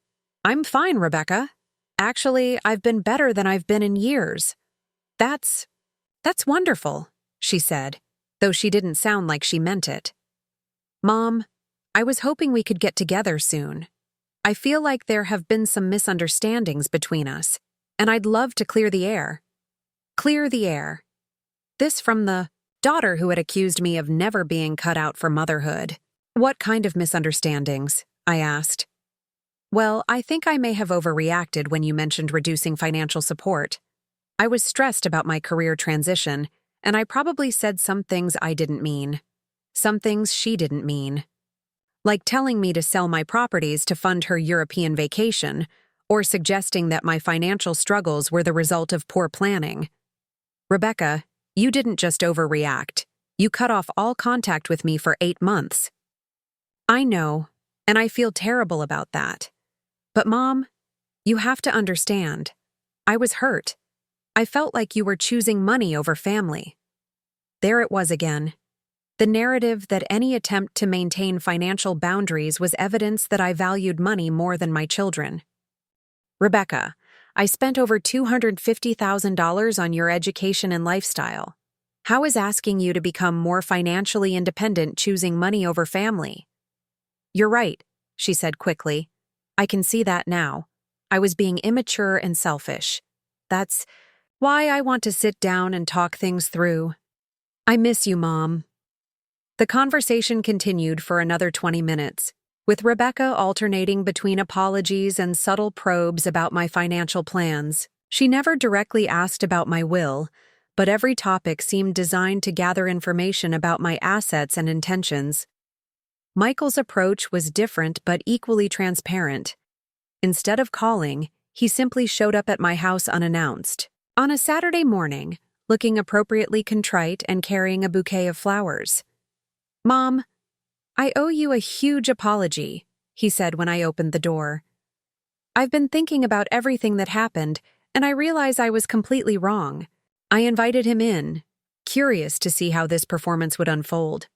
"I'm fine, Rebecca. Actually, I've been better than I've been in years." That's wonderful," she said, though she didn't sound like she meant it. "Mom, I was hoping we could get together soon. I feel like there have been some misunderstandings between us, and I'd love to clear the air." Clear the air. This from the daughter who had accused me of never being cut out for motherhood. "What kind of misunderstandings?" I asked. "Well, I think I may have overreacted when you mentioned reducing financial support. I was stressed about my career transition, and I probably said some things I didn't mean. Some things she didn't mean. Like telling me to sell my properties to fund her European vacation, or suggesting that my financial struggles were the result of poor planning. Rebecca, You didn't just overreact. You cut off all contact with me for 8 months. I know, and I feel terrible about that. But Mom, you have to understand. I was hurt. I felt like you were choosing money over family. There it was again. The narrative that any attempt to maintain financial boundaries was evidence that I valued money more than my children. Rebecca, I spent over $250,000 on your education and lifestyle. How is asking you to become more financially independent choosing money over family? You're right, she said quickly. I can see that now. I was being immature and selfish. That's why I want to sit down and talk things through. I miss you, Mom. The conversation continued for another 20 minutes, with Rebecca alternating between apologies and subtle probes about my financial plans. She never directly asked about my will, but every topic seemed designed to gather information about my assets and intentions. Michael's approach was different but equally transparent. Instead of calling, he simply showed up at my house unannounced. On a Saturday morning, looking appropriately contrite and carrying a bouquet of flowers. Mom, I owe you a huge apology, he said when I opened the door. I've been thinking about everything that happened, and I realize I was completely wrong. I invited him in, curious to see how this performance would unfold.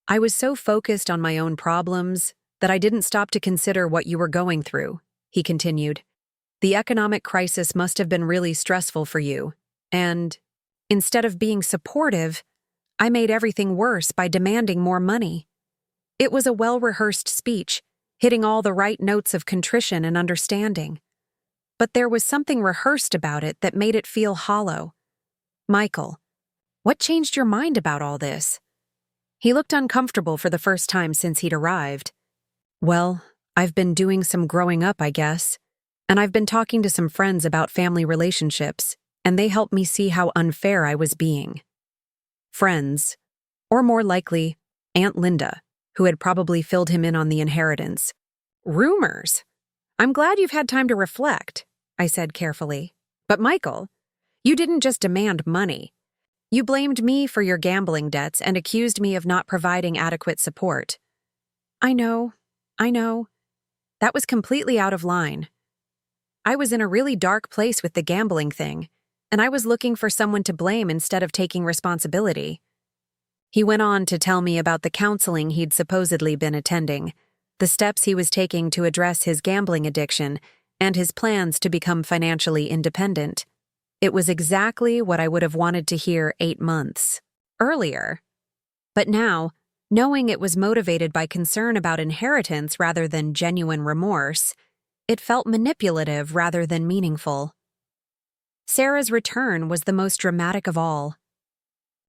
I was so focused on my own problems that I didn't stop to consider what you were going through, he continued. The economic crisis must have been really stressful for you, and instead of being supportive, I made everything worse by demanding more money. It was a well-rehearsed speech, hitting all the right notes of contrition and understanding. But there was something rehearsed about it that made it feel hollow. Michael, what changed your mind about all this? He looked uncomfortable for the first time since he'd arrived. Well, I've been doing some growing up, I guess, and I've been talking to some friends about family relationships, and they helped me see how unfair I was being. Friends, or more likely, Aunt Linda, who had probably filled him in on the inheritance. Rumors. I'm glad you've had time to reflect, I said carefully. But Michael, you didn't just demand money. You blamed me for your gambling debts and accused me of not providing adequate support. I know. That was completely out of line. I was in a really dark place with the gambling thing, and I was looking for someone to blame instead of taking responsibility. He went on to tell me about the counseling he'd supposedly been attending, the steps he was taking to address his gambling addiction, and his plans to become financially independent. It was exactly what I would have wanted to hear 8 months earlier. But now, knowing it was motivated by concern about inheritance rather than genuine remorse, it felt manipulative rather than meaningful. Sarah's return was the most dramatic of all.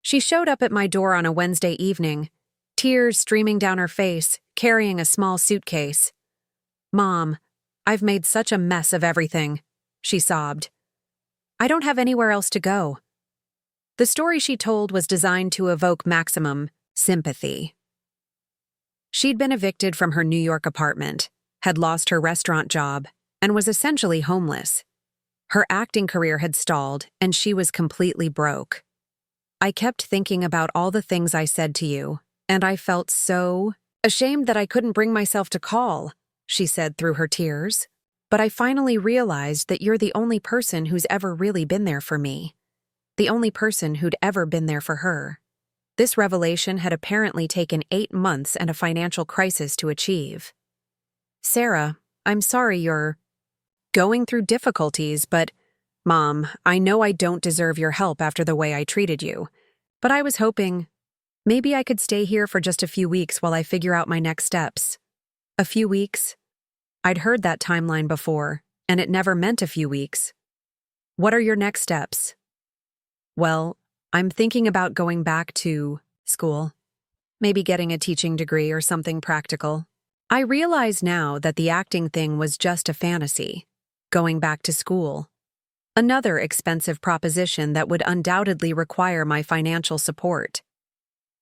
She showed up at my door on a Wednesday evening, tears streaming down her face, carrying a small suitcase. Mom, I've made such a mess of everything, she sobbed. I don't have anywhere else to go. The story she told was designed to evoke maximum sympathy. She'd been evicted from her New York apartment, had lost her restaurant job, and was essentially homeless. Her acting career had stalled, and she was completely broke. I kept thinking about all the things I said to you, and I felt so ashamed that I couldn't bring myself to call, she said through her tears. But I finally realized that you're the only person who's ever really been there for me. The only person who'd ever been there for her. This revelation had apparently taken 8 months and a financial crisis to achieve. Sarah, I'm sorry you're going through difficulties, but, Mom, I know I don't deserve your help after the way I treated you. But I was hoping maybe I could stay here for just a few weeks while I figure out my next steps. A few weeks? I'd heard that timeline before, and it never meant a few weeks. What are your next steps? Well, I'm thinking about going back to school. Maybe getting a teaching degree or something practical. I realize now that the acting thing was just a fantasy. Going back to school. Another expensive proposition that would undoubtedly require my financial support.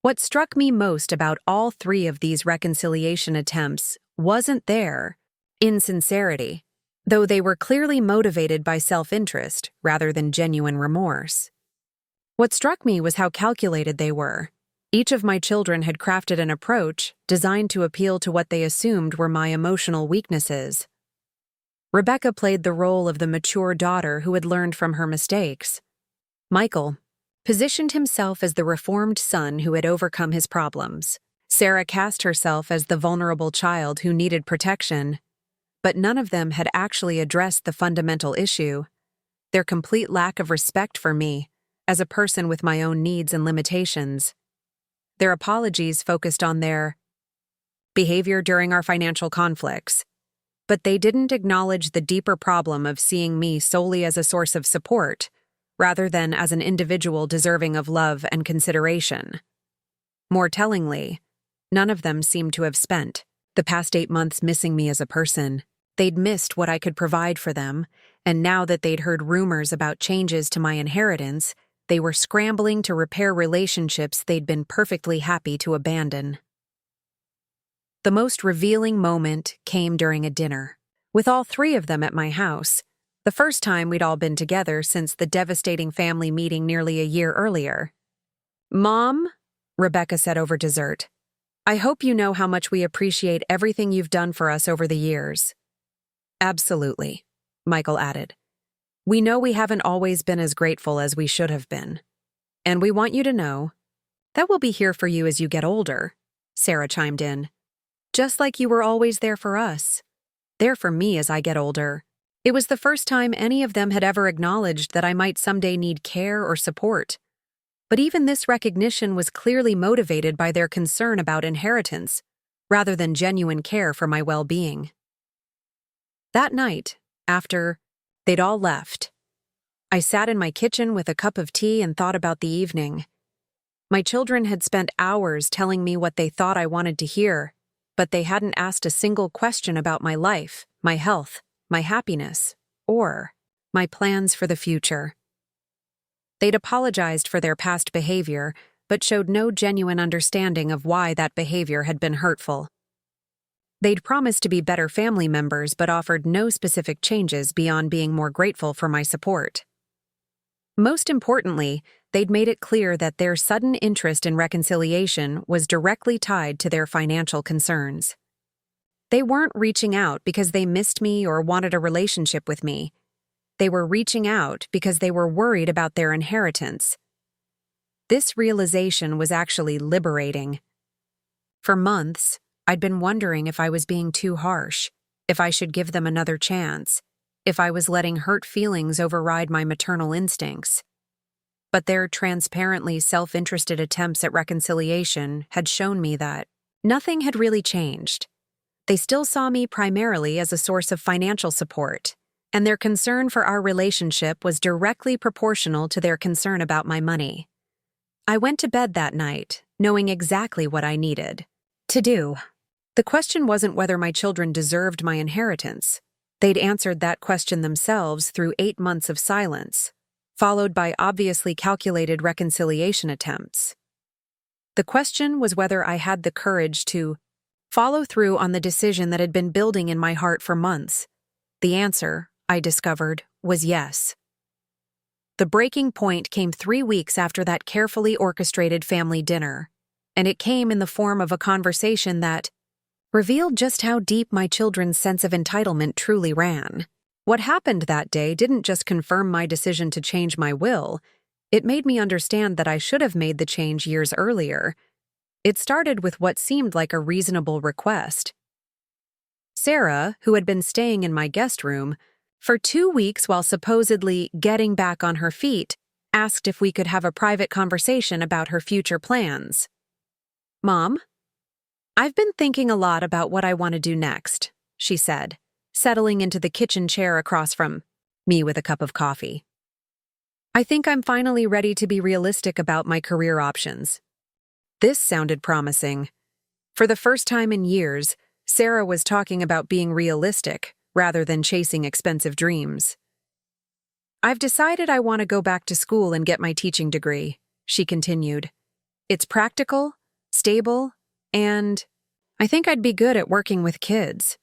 What struck me most about all 3 of these reconciliation attempts wasn't their insincerity, though they were clearly motivated by self-interest rather than genuine remorse. What struck me was how calculated they were. Each of my children had crafted an approach designed to appeal to what they assumed were my emotional weaknesses. Rebecca played the role of the mature daughter who had learned from her mistakes. Michael positioned himself as the reformed son who had overcome his problems. Sarah cast herself as the vulnerable child who needed protection, but none of them had actually addressed the fundamental issue: their complete lack of respect for me as a person with my own needs and limitations. Their apologies focused on their behavior during our financial conflicts, but they didn't acknowledge the deeper problem of seeing me solely as a source of support, rather than as an individual deserving of love and consideration. More tellingly, none of them seemed to have spent the past 8 months missing me as a person. They'd missed what I could provide for them, and now that they'd heard rumors about changes to my inheritance, they were scrambling to repair relationships they'd been perfectly happy to abandon. The most revealing moment came during a dinner, with all 3 of them at my house, the first time we'd all been together since the devastating family meeting nearly a year earlier. "Mom," Rebecca said over dessert, "I hope you know how much we appreciate everything you've done for us over the years." "Absolutely," Michael added. "We know we haven't always been as grateful as we should have been. And we want you to know that we'll be here for you as you get older," Sarah chimed in. "Just like you were always there for us. There for me as I get older." It was the first time any of them had ever acknowledged that I might someday need care or support. But even this recognition was clearly motivated by their concern about inheritance, rather than genuine care for my well-being. That night, after they'd all left, I sat in my kitchen with a cup of tea and thought about the evening. My children had spent hours telling me what they thought I wanted to hear, but they hadn't asked a single question about my life, my health, my happiness, or my plans for the future. They'd apologized for their past behavior, but showed no genuine understanding of why that behavior had been hurtful. They'd promised to be better family members, but offered no specific changes beyond being more grateful for my support. Most importantly, they'd made it clear that their sudden interest in reconciliation was directly tied to their financial concerns. They weren't reaching out because they missed me or wanted a relationship with me. They were reaching out because they were worried about their inheritance. This realization was actually liberating. For months, I'd been wondering if I was being too harsh, if I should give them another chance, if I was letting hurt feelings override my maternal instincts. But their transparently self-interested attempts at reconciliation had shown me that nothing had really changed. They still saw me primarily as a source of financial support, and their concern for our relationship was directly proportional to their concern about my money. I went to bed that night, knowing exactly what I needed to do. The question wasn't whether my children deserved my inheritance. They'd answered that question themselves through 8 months of silence, followed by obviously calculated reconciliation attempts. The question was whether I had the courage to follow through on the decision that had been building in my heart for months. The answer, I discovered, was yes. The breaking point came 3 weeks after that carefully orchestrated family dinner, and it came in the form of a conversation that revealed just how deep my children's sense of entitlement truly ran. What happened that day didn't just confirm my decision to change my will, it made me understand that I should have made the change years earlier. It started with what seemed like a reasonable request. Sarah, who had been staying in my guest room for 2 weeks while supposedly getting back on her feet, asked if we could have a private conversation about her future plans. "Mom, I've been thinking a lot about what I want to do next," she said, settling into the kitchen chair across from me with a cup of coffee. "I think I'm finally ready to be realistic about my career options." This sounded promising. For the first time in years, Sarah was talking about being realistic rather than chasing expensive dreams. "I've decided I want to go back to school and get my teaching degree," she continued. "It's practical, stable, and I think I'd be good at working with kids."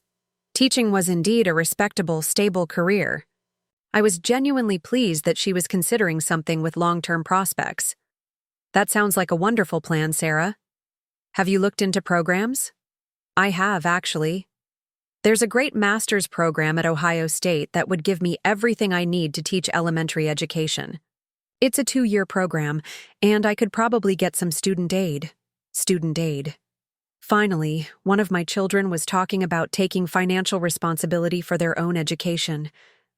Teaching was indeed a respectable, stable career. I was genuinely pleased that she was considering something with long-term prospects. That sounds like a wonderful plan, Sarah. Have you looked into programs? I have, actually. There's a great master's program at Ohio State that would give me everything I need to teach elementary education. It's a 2-year program, and I could probably get some student aid. Student aid. Finally, one of my children was talking about taking financial responsibility for their own education.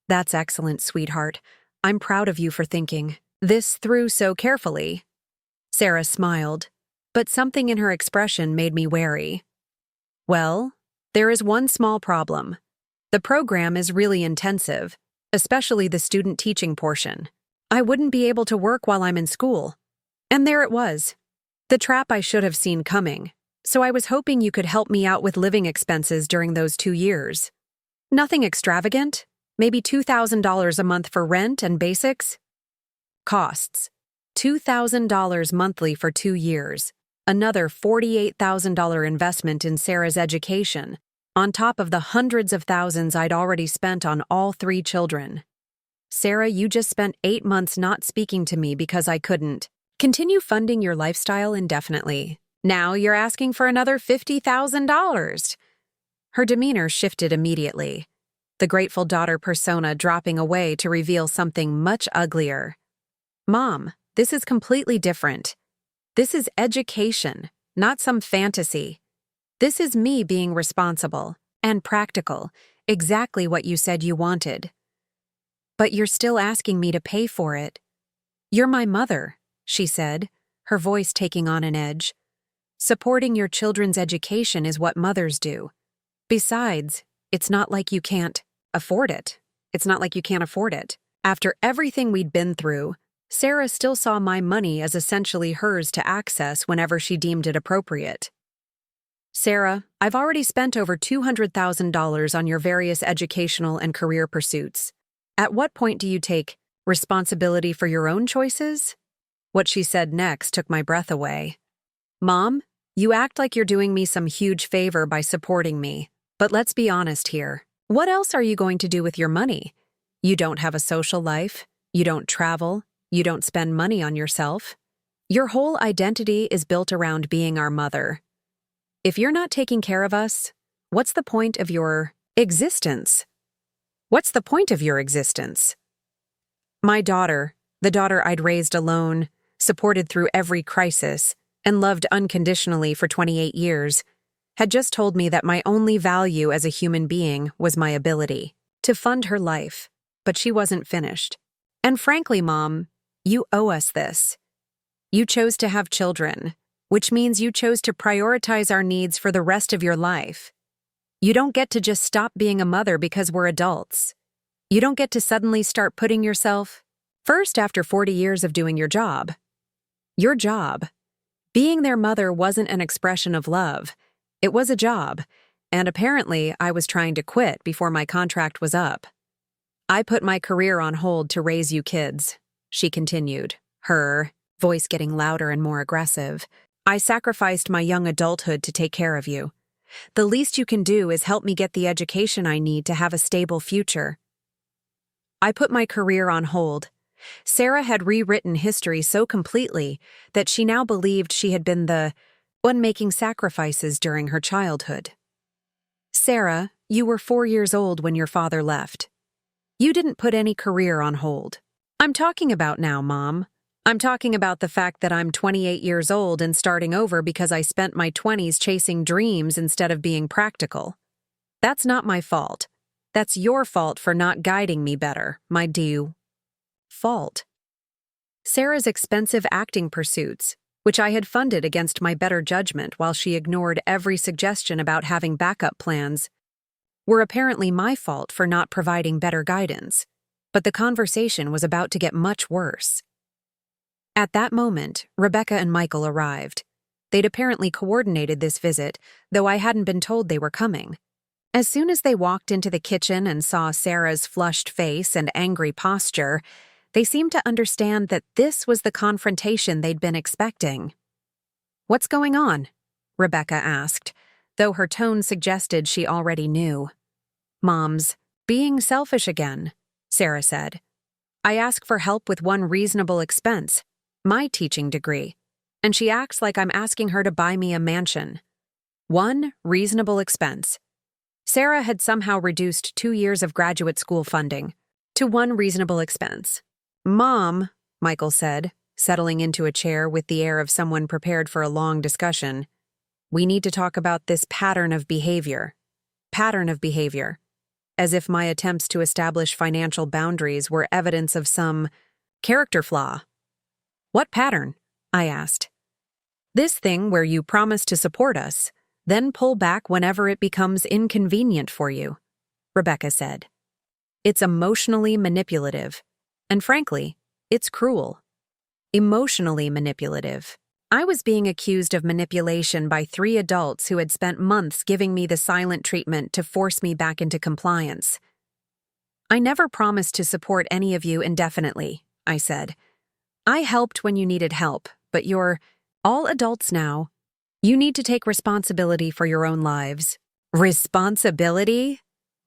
That's excellent, sweetheart. I'm proud of you for thinking this through so carefully. Sarah smiled, but something in her expression made me wary. Well, there is one small problem. The program is really intensive, especially the student teaching portion. I wouldn't be able to work while I'm in school. And there it was. The trap I should have seen coming. So I was hoping you could help me out with living expenses during those 2 years. Nothing extravagant? Maybe $2,000 a month for rent and basics? Costs. $2,000 monthly for 2 years. Another $48,000 investment in Sarah's education, on top of the hundreds of thousands I'd already spent on all 3 children. Sarah, you just spent 8 months not speaking to me because I couldn't continue funding your lifestyle indefinitely. Now you're asking for another $50,000. Her demeanor shifted immediately, the grateful daughter persona dropping away to reveal something much uglier. Mom, this is completely different. This is education, not some fantasy. This is me being responsible and practical, exactly what you said you wanted. But you're still asking me to pay for it. You're my mother, she said, her voice taking on an edge. Supporting your children's education is what mothers do. Besides, it's not like you can't afford it. It's not like you can't afford it. After everything we'd been through, Sarah still saw my money as essentially hers to access whenever she deemed it appropriate. Sarah, I've already spent over $200,000 on your various educational and career pursuits. At what point do you take responsibility for your own choices? What she said next took my breath away. Mom, you act like you're doing me some huge favor by supporting me, but let's be honest here. What else are you going to do with your money? You don't have a social life, you don't travel, you don't spend money on yourself. Your whole identity is built around being our mother. If you're not taking care of us, what's the point of your existence? What's the point of your existence? My daughter, the daughter I'd raised alone, supported through every crisis, and loved unconditionally for 28 years, had just told me that my only value as a human being was my ability to fund her life, but she wasn't finished. And frankly, Mom, you owe us this. You chose to have children, which means you chose to prioritize our needs for the rest of your life. You don't get to just stop being a mother because we're adults. You don't get to suddenly start putting yourself first after 40 years of doing your job. Your job. Being their mother wasn't an expression of love. It was a job, and apparently I was trying to quit before my contract was up. I put my career on hold to raise you kids, she continued, her voice getting louder and more aggressive. I sacrificed my young adulthood to take care of you. The least you can do is help me get the education I need to have a stable future. I put my career on hold. Sarah had rewritten history so completely that she now believed she had been the one making sacrifices during her childhood. Sarah, you were 4 years old when your father left. You didn't put any career on hold. I'm talking about now, Mom. I'm talking about the fact that I'm 28 years old and starting over because I spent my 20s chasing dreams instead of being practical. That's not my fault. That's your fault for not guiding me better, my dear. Fault. Sarah's expensive acting pursuits, which I had funded against my better judgment while she ignored every suggestion about having backup plans, were apparently my fault for not providing better guidance. But the conversation was about to get much worse. At that moment, Rebecca and Michael arrived. They'd apparently coordinated this visit, though I hadn't been told they were coming. As soon as they walked into the kitchen and saw Sarah's flushed face and angry posture, they seemed to understand that this was the confrontation they'd been expecting. "What's going on?" Rebecca asked, though her tone suggested she already knew. "Mom's being selfish again. Sarah said. I ask for help with one reasonable expense, my teaching degree, and she acts like I'm asking her to buy me a mansion. One reasonable expense. Sarah had somehow reduced 2 years of graduate school funding to one reasonable expense. Mom, Michael said, settling into a chair with the air of someone prepared for a long discussion, we need to talk about this pattern of behavior. Pattern of behavior. As if my attempts to establish financial boundaries were evidence of some character flaw. What pattern? I asked. This thing where you promise to support us, then pull back whenever it becomes inconvenient for you, Rebecca said. It's emotionally manipulative, and frankly, it's cruel. Emotionally manipulative. I was being accused of manipulation by 3 adults who had spent months giving me the silent treatment to force me back into compliance. I never promised to support any of you indefinitely, I said. I helped when you needed help, but you're all adults now. You need to take responsibility for your own lives. Responsibility?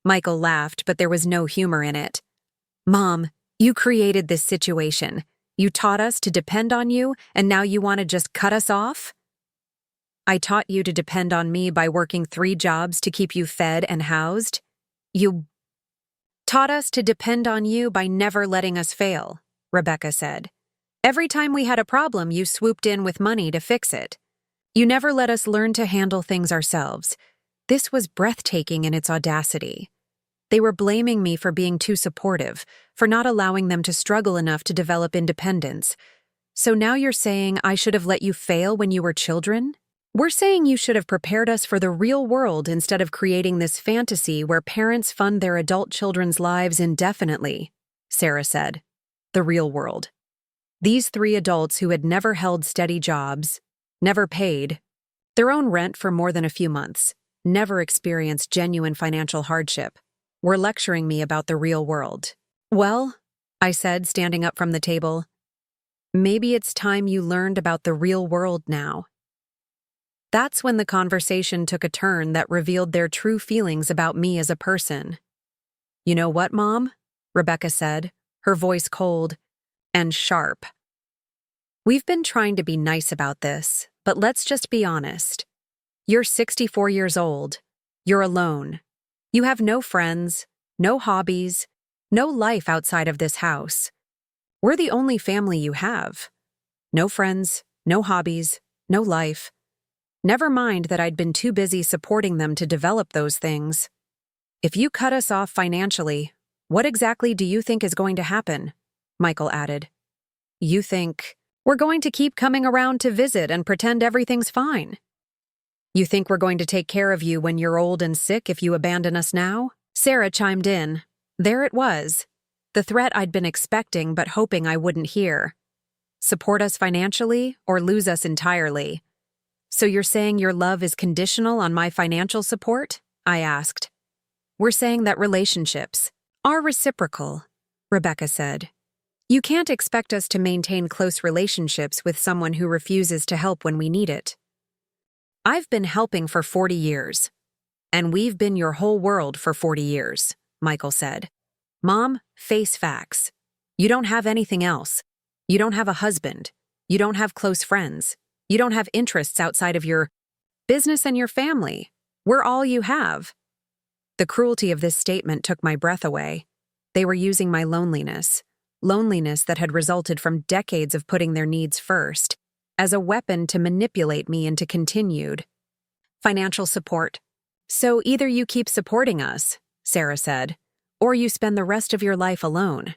Michael laughed, but there was no humor in it. Mom, you created this situation. You taught us to depend on you, and now you want to just cut us off? I taught you to depend on me by working 3 jobs to keep you fed and housed. You taught us to depend on you by never letting us fail, Rebecca said. Every time we had a problem, you swooped in with money to fix it. You never let us learn to handle things ourselves. This was breathtaking in its audacity. They were blaming me for being too supportive, for not allowing them to struggle enough to develop independence. So now you're saying I should have let you fail when you were children? We're saying you should have prepared us for the real world instead of creating this fantasy where parents fund their adult children's lives indefinitely, Sarah said. The real world. These 3 adults who had never held steady jobs, never paid their own rent for more than a few months, never experienced genuine financial hardship, were lecturing me about the real world. Well, I said, standing up from the table, maybe it's time you learned about the real world now. That's when the conversation took a turn that revealed their true feelings about me as a person. You know what, Mom? Rebecca said, her voice cold and sharp. We've been trying to be nice about this, but let's just be honest. You're 64 years old. You're alone. You have no friends, no hobbies, no life outside of this house. We're the only family you have. No friends, no hobbies, no life. Never mind that I'd been too busy supporting them to develop those things. If you cut us off financially, what exactly do you think is going to happen? Michael added. You think we're going to keep coming around to visit and pretend everything's fine? You think we're going to take care of you when you're old and sick if you abandon us now? Sarah chimed in. There it was. The threat I'd been expecting but hoping I wouldn't hear. Support us financially or lose us entirely. So you're saying your love is conditional on my financial support? I asked. We're saying that relationships are reciprocal, Rebecca said. You can't expect us to maintain close relationships with someone who refuses to help when we need it. I've been helping for 40 years. And we've been your whole world for 40 years, Michael said. Mom, face facts. You don't have anything else. You don't have a husband. You don't have close friends. You don't have interests outside of your business and your family. We're all you have. The cruelty of this statement took my breath away. They were using my loneliness that had resulted from decades of putting their needs first, as a weapon to manipulate me into continued financial support. So either you keep supporting us, Sarah said, or you spend the rest of your life alone.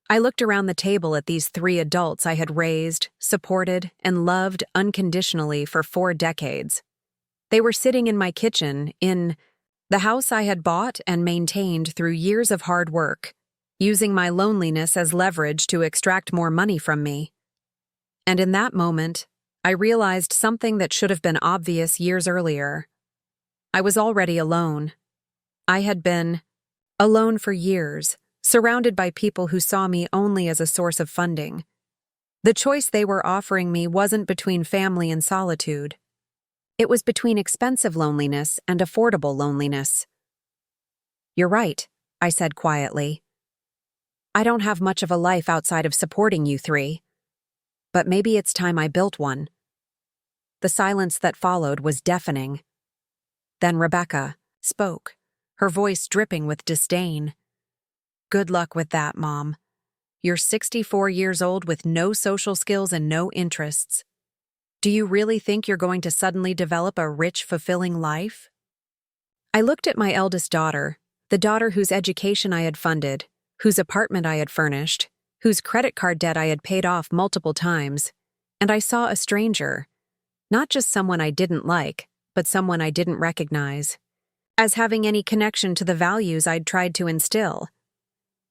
I looked around the table at these 3 adults I had raised, supported, and loved unconditionally for 4 decades. They were sitting in my kitchen, in the house I had bought and maintained through years of hard work, using my loneliness as leverage to extract more money from me. And in that moment, I realized something that should have been obvious years earlier. I was already alone. I had been alone for years, surrounded by people who saw me only as a source of funding. The choice they were offering me wasn't between family and solitude. It was between expensive loneliness and affordable loneliness. You're right, I said quietly. I don't have much of a life outside of supporting you three. But maybe it's time I built one." The silence that followed was deafening. Then Rebecca spoke, her voice dripping with disdain. "Good luck with that, Mom. You're 64 years old with no social skills and no interests. Do you really think you're going to suddenly develop a rich, fulfilling life?" I looked at my eldest daughter, the daughter whose education I had funded, whose apartment I had furnished, whose credit card debt I had paid off multiple times, and I saw a stranger, not just someone I didn't like, but someone I didn't recognize, as having any connection to the values I'd tried to instill.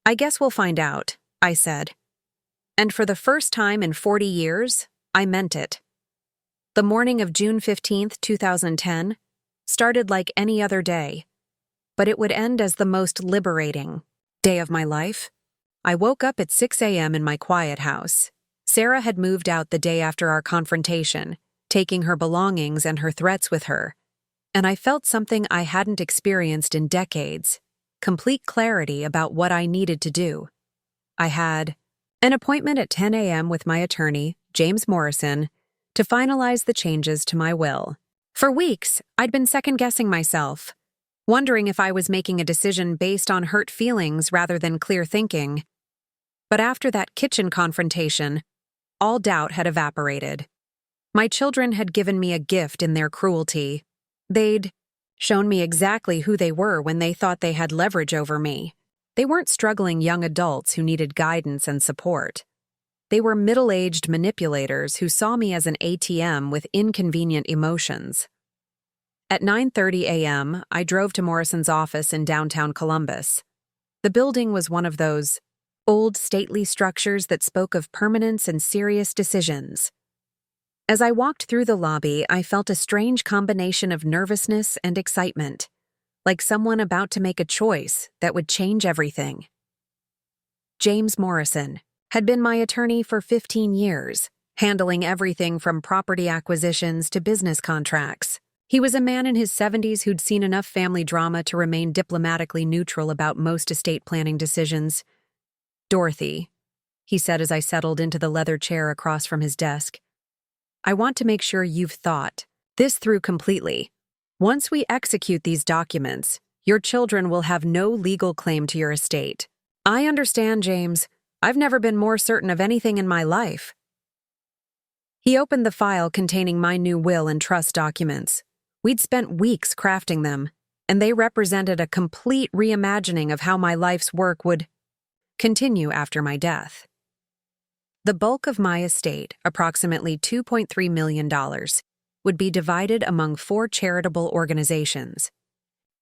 "I guess we'll find out," I said. And for the first time in 40 years, I meant it. The morning of June 15th, 2010, started like any other day, but it would end as the most liberating day of my life. I woke up at 6 a.m. in my quiet house. Sarah had moved out the day after our confrontation, taking her belongings and her threats with her, and I felt something I hadn't experienced in decades, complete clarity about what I needed to do. I had an appointment at 10 a.m. with my attorney, James Morrison, to finalize the changes to my will. For weeks, I'd been second-guessing myself, wondering if I was making a decision based on hurt feelings rather than clear thinking. But after that kitchen confrontation, all doubt had evaporated. My children had given me a gift in their cruelty. They'd shown me exactly who they were when they thought they had leverage over me. They weren't struggling young adults who needed guidance and support. They were middle-aged manipulators who saw me as an ATM with inconvenient emotions. At 9:30 a.m., I drove to Morrison's office in downtown Columbus. The building was one of those old, stately structures that spoke of permanence and serious decisions. As I walked through the lobby, I felt a strange combination of nervousness and excitement, like someone about to make a choice that would change everything. James Morrison had been my attorney for 15 years, handling everything from property acquisitions to business contracts. He was a man in his 70s who'd seen enough family drama to remain diplomatically neutral about most estate planning decisions. "Dorothy," he said as I settled into the leather chair across from his desk, "I want to make sure you've thought this through completely. Once we execute these documents, your children will have no legal claim to your estate." "I understand, James. I've never been more certain of anything in my life." He opened the file containing my new will and trust documents. We'd spent weeks crafting them, and they represented a complete reimagining of how my life's work would continue after my death. The bulk of my estate, approximately $2.3 million, would be divided among 4 charitable organizations.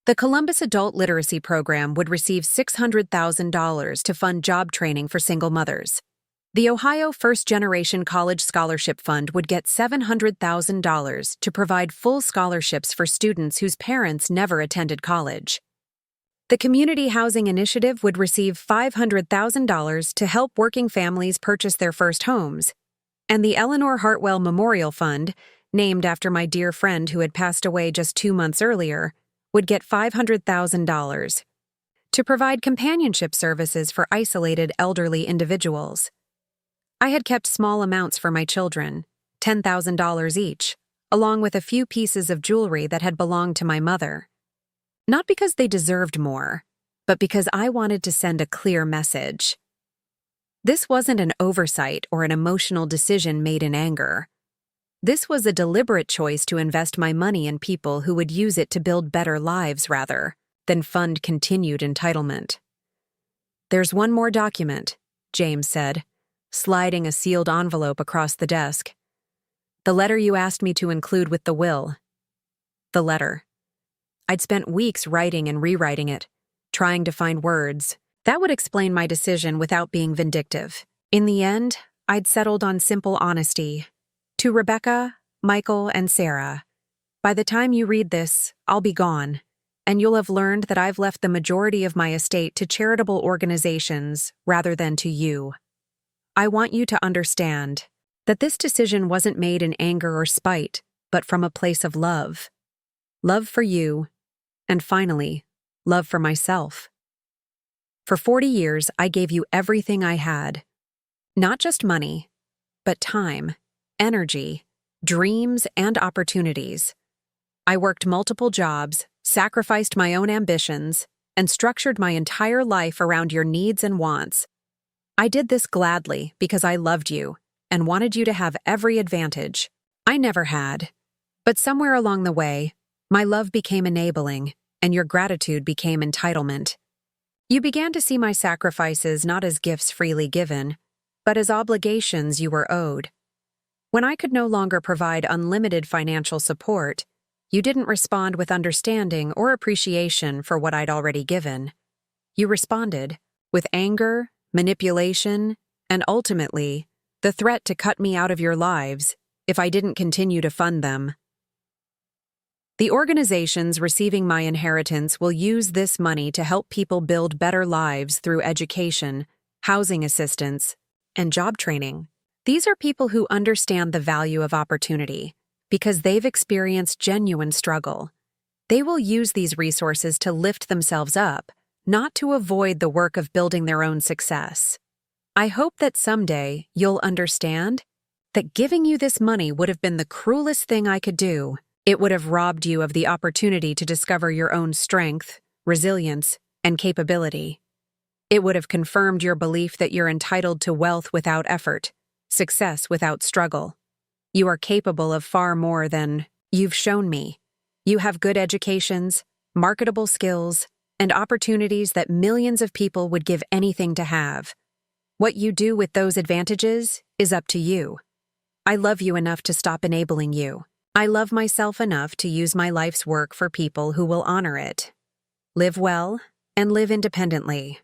The Columbus Adult Literacy Program would receive $600,000 to fund job training for single mothers. The Ohio First Generation College Scholarship Fund would get $700,000 to provide full scholarships for students whose parents never attended college. The Community Housing Initiative would receive $500,000 to help working families purchase their first homes. And the Eleanor Hartwell Memorial Fund, named after my dear friend who had passed away just 2 months earlier, would get $500,000 to provide companionship services for isolated elderly individuals. I had kept small amounts for my children, $10,000 each, along with a few pieces of jewelry that had belonged to my mother. Not because they deserved more, but because I wanted to send a clear message. This wasn't an oversight or an emotional decision made in anger. This was a deliberate choice to invest my money in people who would use it to build better lives rather than fund continued entitlement. "There's one more document," James said, sliding a sealed envelope across the desk. "The letter you asked me to include with the will." The letter. I'd spent weeks writing and rewriting it, trying to find words that would explain my decision without being vindictive. In the end, I'd settled on simple honesty. To Rebecca, Michael, and Sarah, by the time you read this, I'll be gone, and you'll have learned that I've left the majority of my estate to charitable organizations rather than to you. I want you to understand that this decision wasn't made in anger or spite, but from a place of love. Love for you, and finally, love for myself. For 40 years, I gave you everything I had. Not just money, but time, energy, dreams, and opportunities. I worked multiple jobs, sacrificed my own ambitions, and structured my entire life around your needs and wants. I did this gladly because I loved you and wanted you to have every advantage. I never had. But somewhere along the way, my love became enabling, and your gratitude became entitlement. You began to see my sacrifices not as gifts freely given, but as obligations you were owed. When I could no longer provide unlimited financial support, you didn't respond with understanding or appreciation for what I'd already given. You responded with anger, manipulation, and ultimately, the threat to cut me out of your lives if I didn't continue to fund them. The organizations receiving my inheritance will use this money to help people build better lives through education, housing assistance, and job training. These are people who understand the value of opportunity because they've experienced genuine struggle. They will use these resources to lift themselves up, not to avoid the work of building their own success. I hope that someday you'll understand that giving you this money would have been the cruelest thing I could do. It would have robbed you of the opportunity to discover your own strength, resilience, and capability. It would have confirmed your belief that you're entitled to wealth without effort, success without struggle. You are capable of far more than you've shown me. You have good educations, marketable skills, and opportunities that millions of people would give anything to have. What you do with those advantages is up to you. I love you enough to stop enabling you. I love myself enough to use my life's work for people who will honor it. Live well and live independently.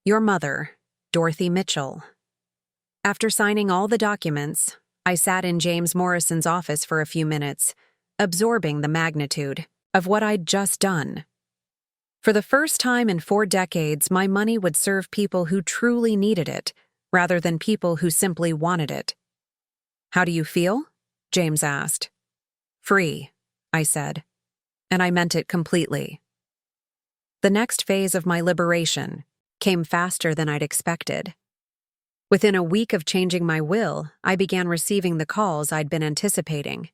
Your mother, Dorothy Mitchell. After signing all the documents, I sat in James Morrison's office for a few minutes, absorbing the magnitude of what I'd just done. For the first time in 4 decades, my money would serve people who truly needed it, rather than people who simply wanted it. How do you feel? James asked. Free, I said, and I meant it completely. The next phase of my liberation came faster than I'd expected. Within a week of changing my will, I began receiving the calls I'd been anticipating.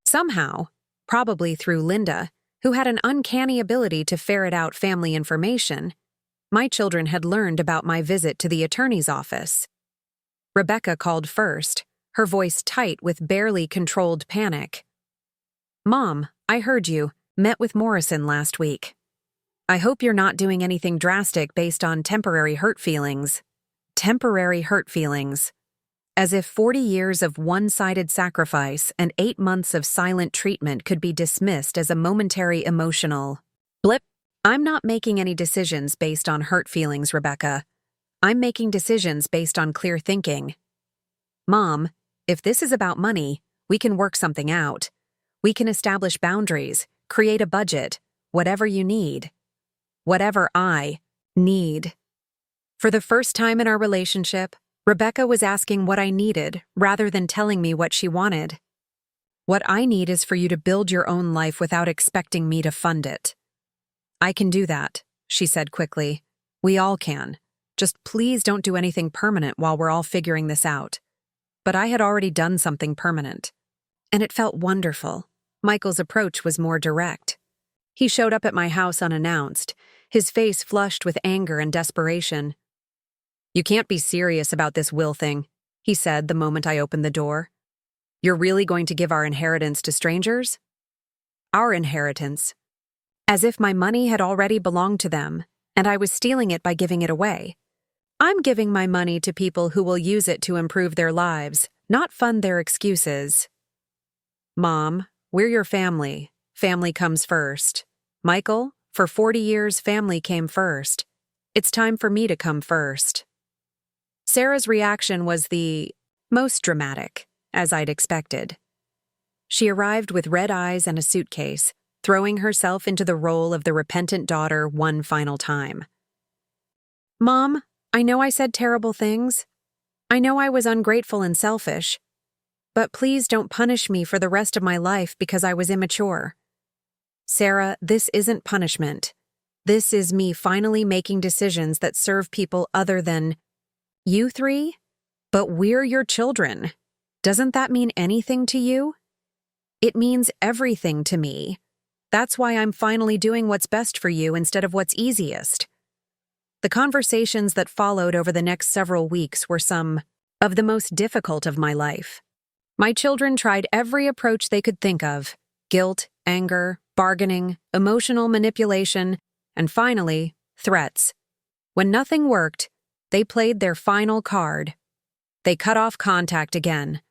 Somehow, probably through Linda, who had an uncanny ability to ferret out family information, my children had learned about my visit to the attorney's office. Rebecca called first, her voice tight with barely controlled panic. Mom, I heard you met with Morrison last week. I hope you're not doing anything drastic based on temporary hurt feelings. Temporary hurt feelings. As if 40 years of one-sided sacrifice and 8 months of silent treatment could be dismissed as a momentary emotional blip. I'm not making any decisions based on hurt feelings, Rebecca. I'm making decisions based on clear thinking. Mom, if this is about money, we can work something out. We can establish boundaries, create a budget, whatever you need. Whatever I need. For the first time in our relationship, Rebecca was asking what I needed rather than telling me what she wanted. What I need is for you to build your own life without expecting me to fund it. I can do that, she said quickly. We all can. Just please don't do anything permanent while we're all figuring this out. But I had already done something permanent. And it felt wonderful. Michael's approach was more direct. He showed up at my house unannounced, his face flushed with anger and desperation. You can't be serious about this will thing, he said the moment I opened the door. You're really going to give our inheritance to strangers? Our inheritance. As if my money had already belonged to them, and I was stealing it by giving it away. I'm giving my money to people who will use it to improve their lives, not fund their excuses. Mom, we're your family. Family comes first. Michael, for 40 years, family came first. It's time for me to come first. Sarah's reaction was the most dramatic, as I'd expected. She arrived with red eyes and a suitcase, throwing herself into the role of the repentant daughter one final time. Mom, I know I said terrible things. I know I was ungrateful and selfish. But please don't punish me for the rest of my life because I was immature. Sarah, this isn't punishment. This is me finally making decisions that serve people other than you three. But we're your children. Doesn't that mean anything to you? It means everything to me. That's why I'm finally doing what's best for you instead of what's easiest. The conversations that followed over the next several weeks were some of the most difficult of my life. My children tried every approach they could think of: guilt, anger, bargaining, emotional manipulation, and finally, threats. When nothing worked, they played their final card. They cut off contact again.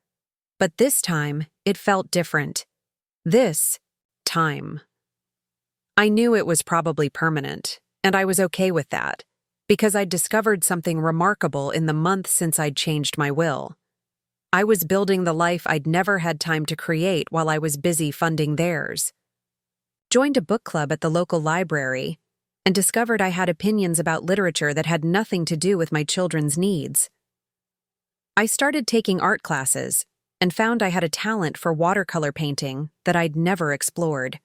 But this time, it felt different. This time. I knew it was probably permanent, and I was okay with that, because I'd discovered something remarkable in the month since I'd changed my will. I was building the life I'd never had time to create while I was busy funding theirs. Joined a book club at the local library, and discovered I had opinions about literature that had nothing to do with my children's needs. I started taking art classes and found I had a talent for watercolor painting that I'd never explored.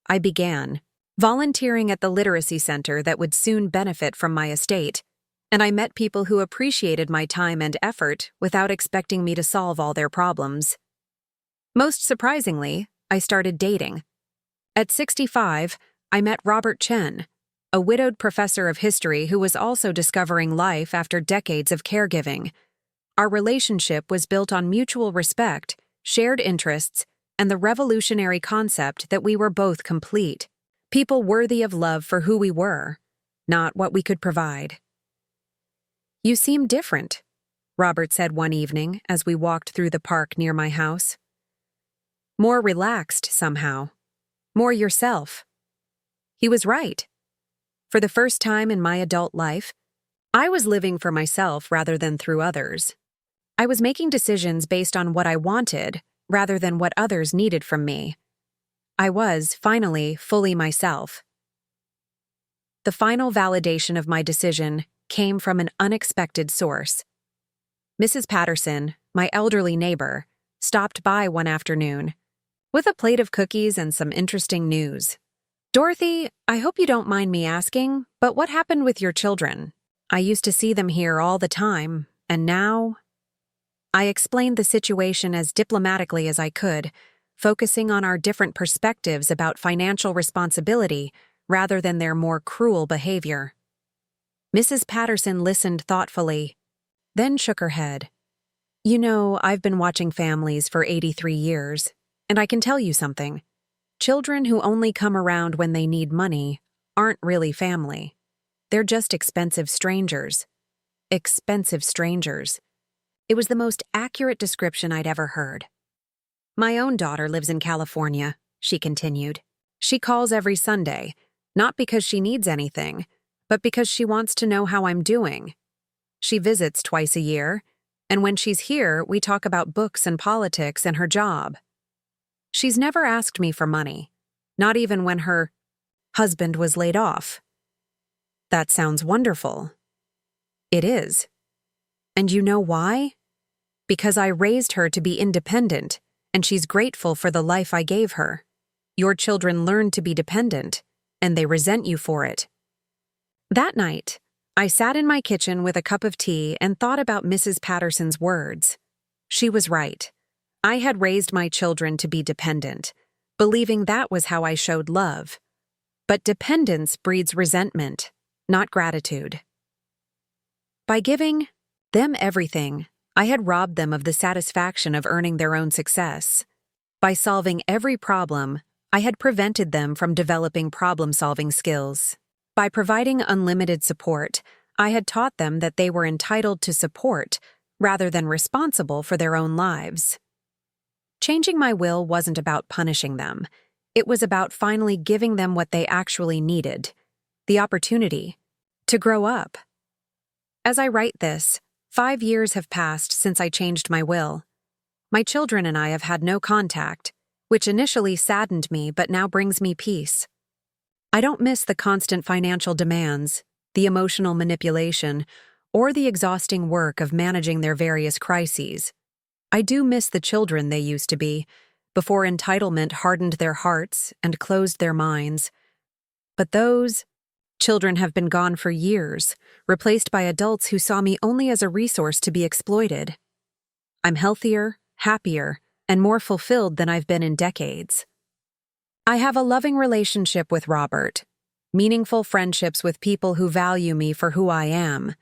I began volunteering at the literacy center that would soon benefit from my estate, and I met people who appreciated my time and effort without expecting me to solve all their problems. Most surprisingly, I started dating. At 65, I met Robert Chen, a widowed professor of history who was also discovering life after decades of caregiving. Our relationship was built on mutual respect, shared interests, and the revolutionary concept that we were both complete, people worthy of love for who we were, not what we could provide. "You seem different," Robert said one evening as we walked through the park near my house. "More relaxed somehow. More yourself." He was right. For the first time in my adult life, I was living for myself rather than through others. I was making decisions based on what I wanted rather than what others needed from me. I was, finally, fully myself. The final validation of my decision came from an unexpected source. Mrs. Patterson, my elderly neighbor, stopped by one afternoon with a plate of cookies and some interesting news. "Dorothy, I hope you don't mind me asking, but what happened with your children? I used to see them here all the time, and now—" I explained the situation as diplomatically as I could, focusing on our different perspectives about financial responsibility rather than their more cruel behavior. Mrs. Patterson listened thoughtfully, then shook her head. "You know, I've been watching families for 83 years, and I can tell you something. Children who only come around when they need money aren't really family. They're just expensive strangers. Expensive strangers." It was the most accurate description I'd ever heard. "My own daughter lives in California," she continued. "She calls every Sunday, not because she needs anything, but because she wants to know how I'm doing. She visits twice a year, and when she's here, we talk about books and politics and her job. She's never asked me for money, not even when her husband was laid off." "That sounds wonderful." "It is. And you know why? Because I raised her to be independent, and she's grateful for the life I gave her. Your children learned to be dependent, and they resent you for it." That night, I sat in my kitchen with a cup of tea and thought about Mrs. Patterson's words. She was right. I had raised my children to be dependent, believing that was how I showed love. But dependence breeds resentment, not gratitude. By giving them everything, I had robbed them of the satisfaction of earning their own success. By solving every problem, I had prevented them from developing problem-solving skills. By providing unlimited support, I had taught them that they were entitled to support rather than responsible for their own lives. Changing my will wasn't about punishing them. It was about finally giving them what they actually needed: the opportunity to grow up. As I write this, 5 years have passed since I changed my will. My children and I have had no contact, which initially saddened me but now brings me peace. I don't miss the constant financial demands, the emotional manipulation, or the exhausting work of managing their various crises. I do miss the children they used to be, before entitlement hardened their hearts and closed their minds. But those Children have been gone for years, replaced by adults who saw me only as a resource to be exploited. I'm healthier, happier, and more fulfilled than I've been in decades. I have a loving relationship with Robert, meaningful friendships with people who value me for who I am,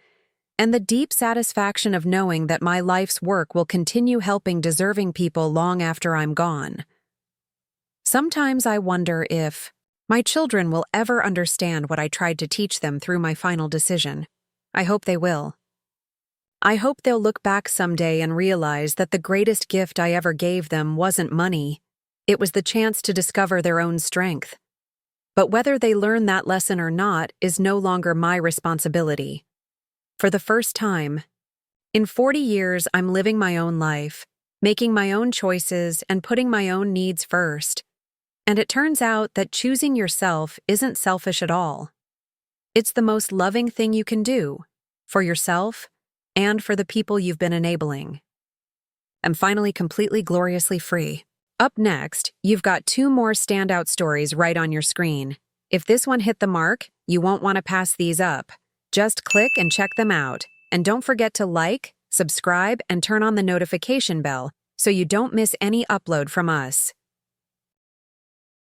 and the deep satisfaction of knowing that my life's work will continue helping deserving people long after I'm gone. Sometimes I wonder if my children will ever understand what I tried to teach them through my final decision. I hope they will. I hope they'll look back someday and realize that the greatest gift I ever gave them wasn't money. It was the chance to discover their own strength. But whether they learn that lesson or not is no longer my responsibility. For the first time, in 40 years, I'm living my own life, making my own choices and putting my own needs first. And it turns out that choosing yourself isn't selfish at all. It's the most loving thing you can do, for yourself and for the people you've been enabling. I'm finally completely gloriously free. Up next, you've got 2 more standout stories right on your screen. If this one hit the mark, you won't want to pass these up. Just click and check them out. And don't forget to like, subscribe, and turn on the notification bell so you don't miss any upload from us.